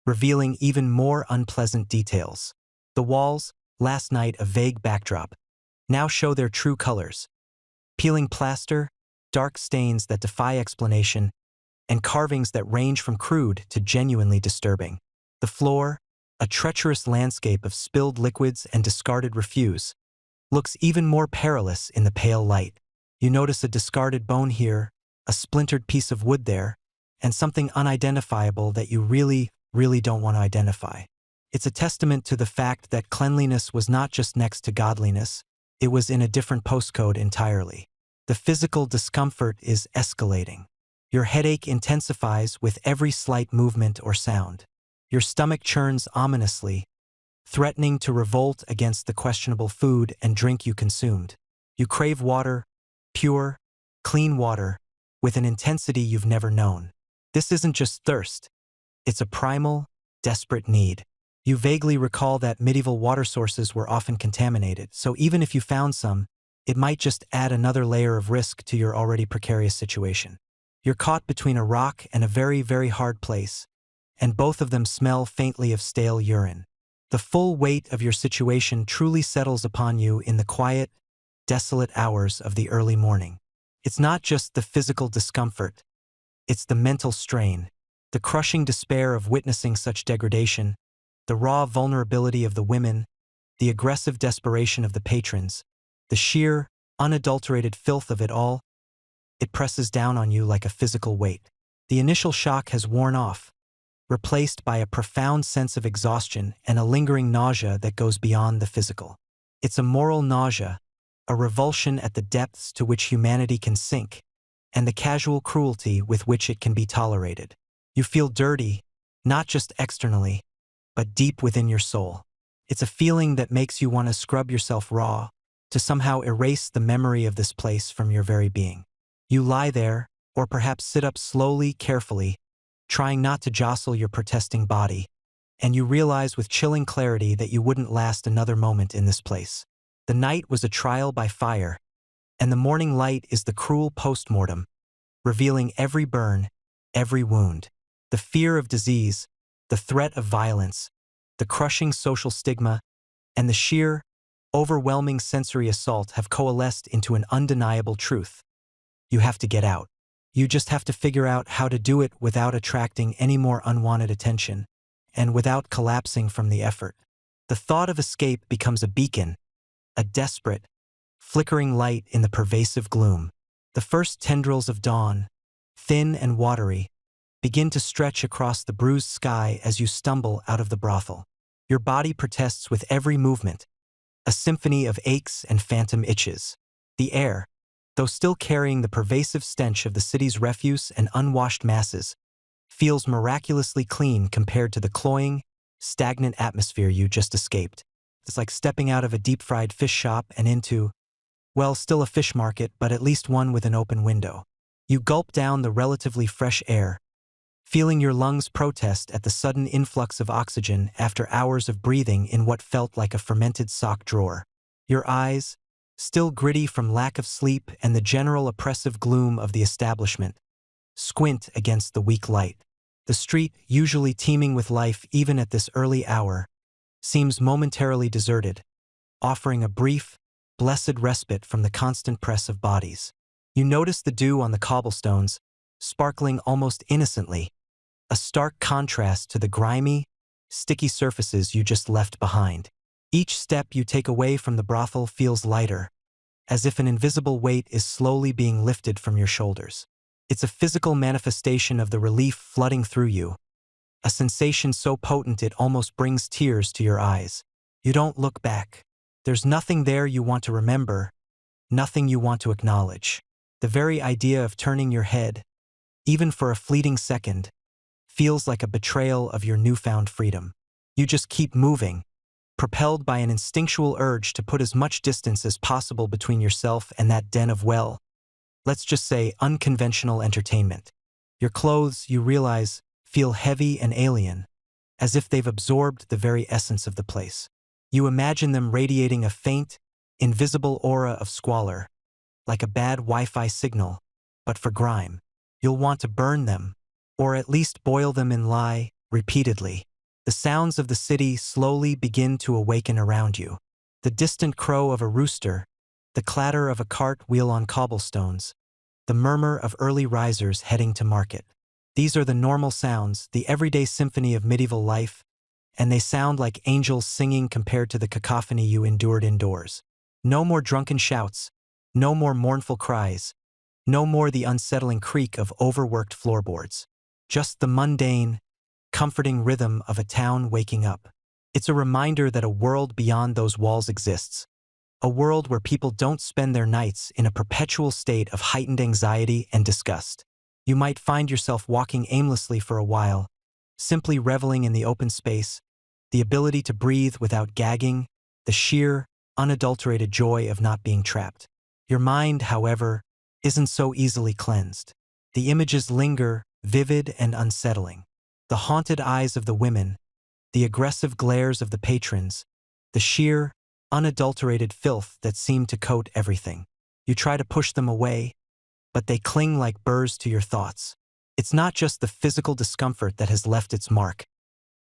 revealing even more unpleasant details. The walls, last night a vague backdrop, now show their true colors. Peeling plaster, dark stains that defy explanation, and carvings that range from crude to genuinely disturbing. The floor, a treacherous landscape of spilled liquids and discarded refuse, looks even more perilous in the pale light. You notice a discarded bone here, a splintered piece of wood there, and something unidentifiable that you really don't want to identify. It's a testament to the fact that cleanliness was not just next to godliness, it was in a different postcode entirely. The physical discomfort is escalating. Your headache intensifies with every slight movement or sound. Your stomach churns ominously, threatening to revolt against the questionable food and drink you consumed. You crave water, pure, clean water, with an intensity you've never known. This isn't just thirst. It's a primal, desperate need. You vaguely recall that medieval water sources were often contaminated, so even if you found some, it might just add another layer of risk to your already precarious situation. You're caught between a rock and a very hard place, and both of them smell faintly of stale urine. The full weight of your situation truly settles upon you in the quiet, desolate hours of the early morning. It's not just the physical discomfort, it's the mental strain, the crushing despair of witnessing such degradation, the raw vulnerability of the women, the aggressive desperation of the patrons, the sheer, unadulterated filth of it all. It presses down on you like a physical weight. The initial shock has worn off, replaced by a profound sense of exhaustion and a lingering nausea that goes beyond the physical. It's a moral nausea, a revulsion at the depths to which humanity can sink, and the casual cruelty with which it can be tolerated. You feel dirty, not just externally, but deep within your soul. It's a feeling that makes you want to scrub yourself raw, to somehow erase the memory of this place from your very being. You lie there, or perhaps sit up slowly, carefully, trying not to jostle your protesting body, and you realize with chilling clarity that you wouldn't last another moment in this place. The night was a trial by fire, and the morning light is the cruel postmortem, revealing every burn, every wound. The fear of disease, the threat of violence, the crushing social stigma, and the sheer, overwhelming sensory assault have coalesced into an undeniable truth. You have to get out. You just have to figure out how to do it without attracting any more unwanted attention, and without collapsing from the effort. The thought of escape becomes a beacon, a desperate, flickering light in the pervasive gloom. The first tendrils of dawn, thin and watery, begin to stretch across the bruised sky as you stumble out of the brothel. Your body protests with every movement, a symphony of aches and phantom itches. The air, though still carrying the pervasive stench of the city's refuse and unwashed masses, feels miraculously clean compared to the cloying, stagnant atmosphere you just escaped. It's like stepping out of a deep-fried fish shop and into, well, still a fish market, but at least one with an open window. You gulp down the relatively fresh air, feeling your lungs protest at the sudden influx of oxygen after hours of breathing in what felt like a fermented sock drawer. Your eyes, still gritty from lack of sleep and the general oppressive gloom of the establishment, squint against the weak light. The street, usually teeming with life even at this early hour, seems momentarily deserted, offering a brief, blessed respite from the constant press of bodies. You notice the dew on the cobblestones, sparkling almost innocently, a stark contrast to the grimy, sticky surfaces you just left behind. Each step you take away from the brothel feels lighter, as if an invisible weight is slowly being lifted from your shoulders. It's a physical manifestation of the relief flooding through you, a sensation so potent it almost brings tears to your eyes. You don't look back. There's nothing there you want to remember, nothing you want to acknowledge. The very idea of turning your head, even for a fleeting second, feels like a betrayal of your newfound freedom. You just keep moving, propelled by an instinctual urge to put as much distance as possible between yourself and that den of, well, let's just say unconventional entertainment. Your clothes, you realize, feel heavy and alien, as if they've absorbed the very essence of the place. You imagine them radiating a faint, invisible aura of squalor, like a bad Wi-Fi signal, but for grime. You'll want to burn them, or at least boil them in lye, repeatedly. The sounds of the city slowly begin to awaken around you. The distant crow of a rooster, the clatter of a cart wheel on cobblestones, the murmur of early risers heading to market. These are the normal sounds, the everyday symphony of medieval life, and they sound like angels singing compared to the cacophony you endured indoors. No more drunken shouts, no more mournful cries, no more the unsettling creak of overworked floorboards. Just the mundane, comforting rhythm of a town waking up. It's a reminder that a world beyond those walls exists, a world where people don't spend their nights in a perpetual state of heightened anxiety and disgust. You might find yourself walking aimlessly for a while, simply reveling in the open space, the ability to breathe without gagging, the sheer, unadulterated joy of not being trapped. Your mind, however, isn't so easily cleansed. The images linger, vivid and unsettling. The haunted eyes of the women, the aggressive glares of the patrons, the sheer, unadulterated filth that seem to coat everything. You try to push them away, but they cling like burrs to your thoughts. It's not just the physical discomfort that has left its mark.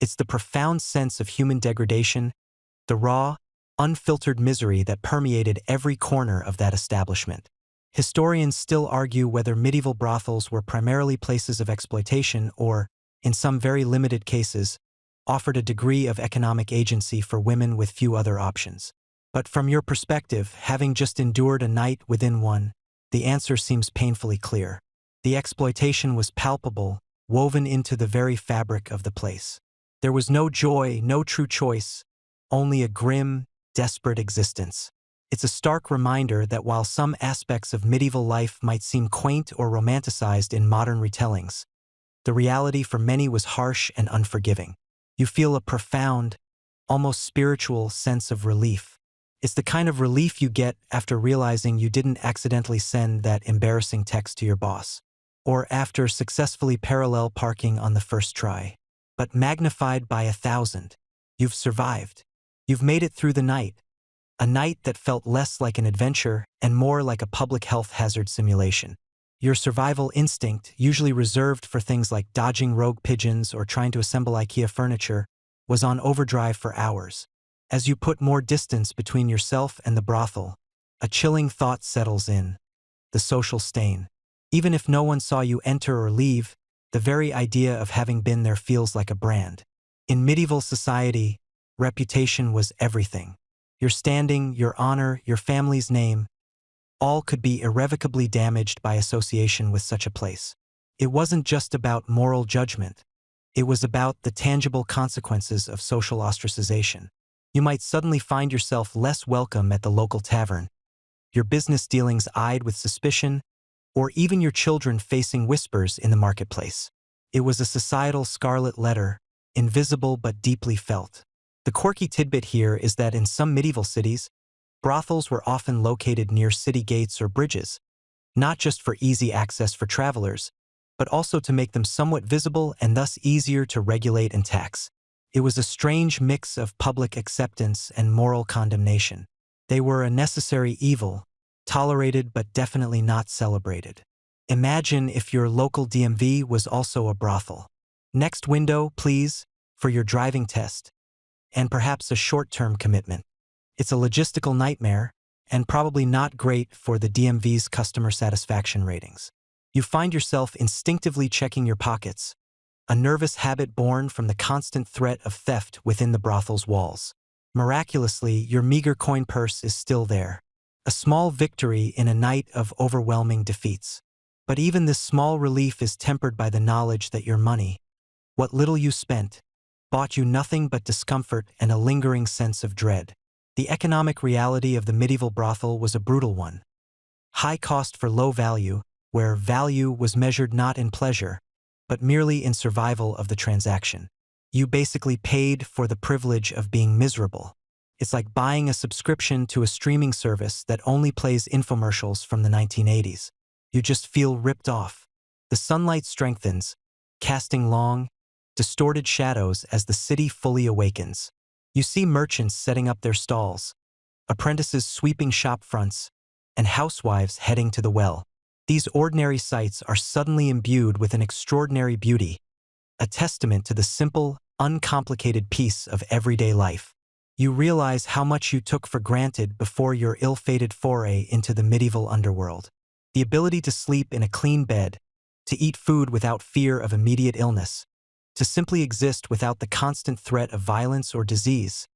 It's the profound sense of human degradation, the raw, unfiltered misery that permeated every corner of that establishment. Historians still argue whether medieval brothels were primarily places of exploitation or, in some very limited cases, offered a degree of economic agency for women with few other options. But from your perspective, having just endured a night within one, the answer seems painfully clear. The exploitation was palpable, woven into the very fabric of the place. There was no joy, no true choice, only a grim, desperate existence. It's a stark reminder that while some aspects of medieval life might seem quaint or romanticized in modern retellings, the reality for many was harsh and unforgiving. You feel a profound, almost spiritual sense of relief, It's the kind of relief you get after realizing you didn't accidentally send that embarrassing text to your boss, or after successfully parallel parking on the first try. But magnified by 1,000. You've survived. You've made it through the night. A night that felt less like an adventure and more like a public health hazard simulation. Your survival instinct, usually reserved for things like dodging rogue pigeons or trying to assemble IKEA furniture, was on overdrive for hours. As you put more distance between yourself and the brothel, a chilling thought settles in. The social stain. Even if no one saw you enter or leave, the very idea of having been there feels like a brand. In medieval society, reputation was everything. Your standing, your honor, your family's name, all could be irrevocably damaged by association with such a place. It wasn't just about moral judgment. It was about the tangible consequences of social ostracization. You might suddenly find yourself less welcome at the local tavern, your business dealings eyed with suspicion, or even your children facing whispers in the marketplace. It was a societal scarlet letter, invisible but deeply felt. The quirky tidbit here is that in some medieval cities, brothels were often located near city gates or bridges, not just for easy access for travelers, but also to make them somewhat visible and thus easier to regulate and tax. It was a strange mix of public acceptance and moral condemnation. They were a necessary evil, tolerated but definitely not celebrated. Imagine if your local DMV was also a brothel. Next window, please, for your driving test, and perhaps a short-term commitment. It's a logistical nightmare, and probably not great for the DMV's customer satisfaction ratings. You find yourself instinctively checking your pockets, a nervous habit born from the constant threat of theft within the brothel's walls. Miraculously, your meager coin purse is still there, a small victory in a night of overwhelming defeats. But even this small relief is tempered by the knowledge that your money, what little you spent, bought you nothing but discomfort and a lingering sense of dread. The economic reality of the medieval brothel was a brutal one. High cost for low value, where value was measured not in pleasure, but merely in survival of the transaction. You basically paid for the privilege of being miserable. It's like buying a subscription to a streaming service that only plays infomercials from the 1980s. You just feel ripped off. The sunlight strengthens, casting long, distorted shadows as the city fully awakens. You see merchants setting up their stalls, apprentices sweeping shop fronts, and housewives heading to the well. These ordinary sights are suddenly imbued with an extraordinary beauty, a testament to the simple, uncomplicated peace of everyday life. You realize how much you took for granted before your ill-fated foray into the medieval underworld. The ability to sleep in a clean bed, to eat food without fear of immediate illness, to simply exist without the constant threat of violence or disease.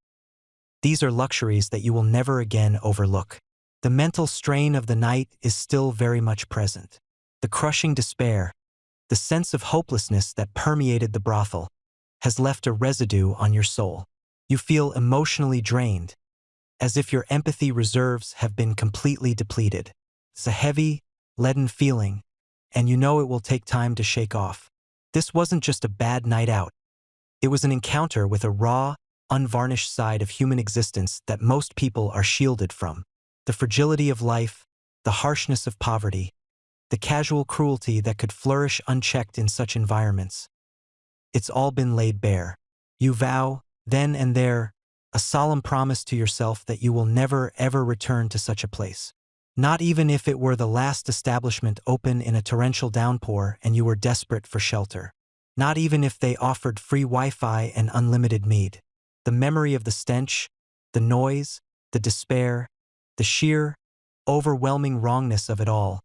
These are luxuries that you will never again overlook. The mental strain of the night is still very much present. The crushing despair, the sense of hopelessness that permeated the brothel, has left a residue on your soul. You feel emotionally drained, as if your empathy reserves have been completely depleted. It's a heavy, leaden feeling, and you know it will take time to shake off. This wasn't just a bad night out. It was an encounter with a raw, unvarnished side of human existence that most people are shielded from. The fragility of life, the harshness of poverty, the casual cruelty that could flourish unchecked in such environments. It's all been laid bare. You vow, then and there, a solemn promise to yourself that you will never ever return to such a place. Not even if it were the last establishment open in a torrential downpour and you were desperate for shelter. Not even if they offered free Wi-Fi and unlimited mead. The memory of the stench, the noise, the despair, the sheer, overwhelming wrongness of it all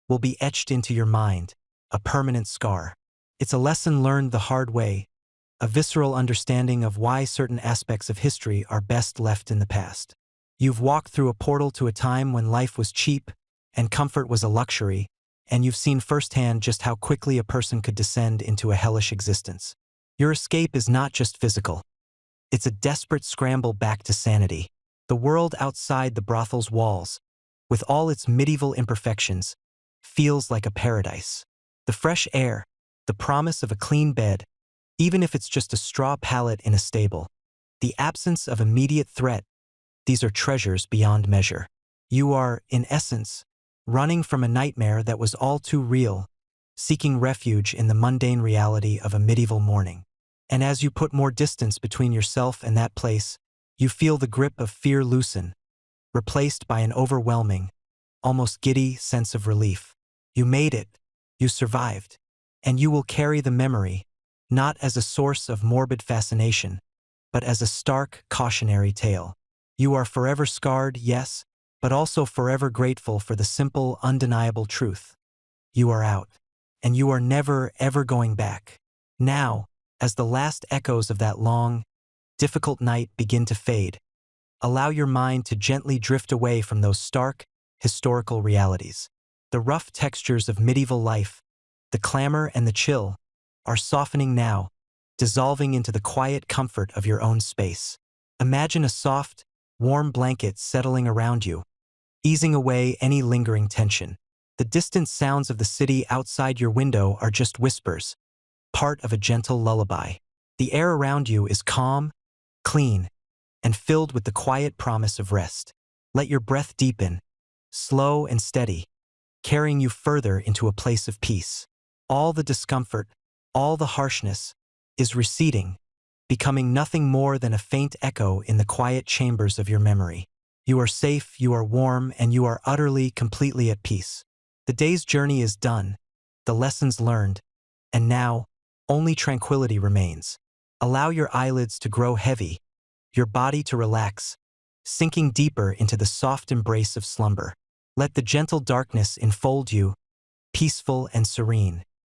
will be etched into your mind, a permanent scar. It's a lesson learned the hard way, a visceral understanding of why certain aspects of history are best left in the past. You've walked through a portal to a time when life was cheap and comfort was a luxury, and you've seen firsthand just how quickly a person could descend into a hellish existence. Your escape is not just physical. It's a desperate scramble back to sanity. The world outside the brothel's walls, with all its medieval imperfections, feels like a paradise. The fresh air, the promise of a clean bed, even if it's just a straw pallet in a stable, the absence of immediate threat, these are treasures beyond measure. You are, in essence, running from a nightmare that was all too real, seeking refuge in the mundane reality of a medieval morning. And as you put more distance between yourself and that place, you feel the grip of fear loosen, replaced by an overwhelming, almost giddy sense of relief. You made it, you survived, and you will carry the memory, not as a source of morbid fascination, but as a stark, cautionary tale. You are forever scarred, yes, but also forever grateful for the simple, undeniable truth. You are out, and you are never, ever going back. Now, as the last echoes of that long, difficult night begin to fade, allow your mind to gently drift away from those stark, historical realities. The rough textures of medieval life, the clamor and the chill, are softening now, dissolving into the quiet comfort of your own space. Imagine a soft, warm blanket settling around you, easing away any lingering tension. The distant sounds of the city outside your window are just whispers, part of a gentle lullaby. The air around you is calm, clean, and filled with the quiet promise of rest. Let your breath deepen, slow and steady, carrying you further into a place of peace. All the discomfort, all the harshness, is receding, becoming nothing more than a faint echo in the quiet chambers of your memory. You are safe, you are warm, and you are utterly, completely at peace. The day's journey is done, the lessons learned, and now, only tranquility remains. Allow your eyelids to grow heavy, your body to relax, sinking deeper into the soft embrace of slumber. Let the gentle darkness enfold you, peaceful and serene.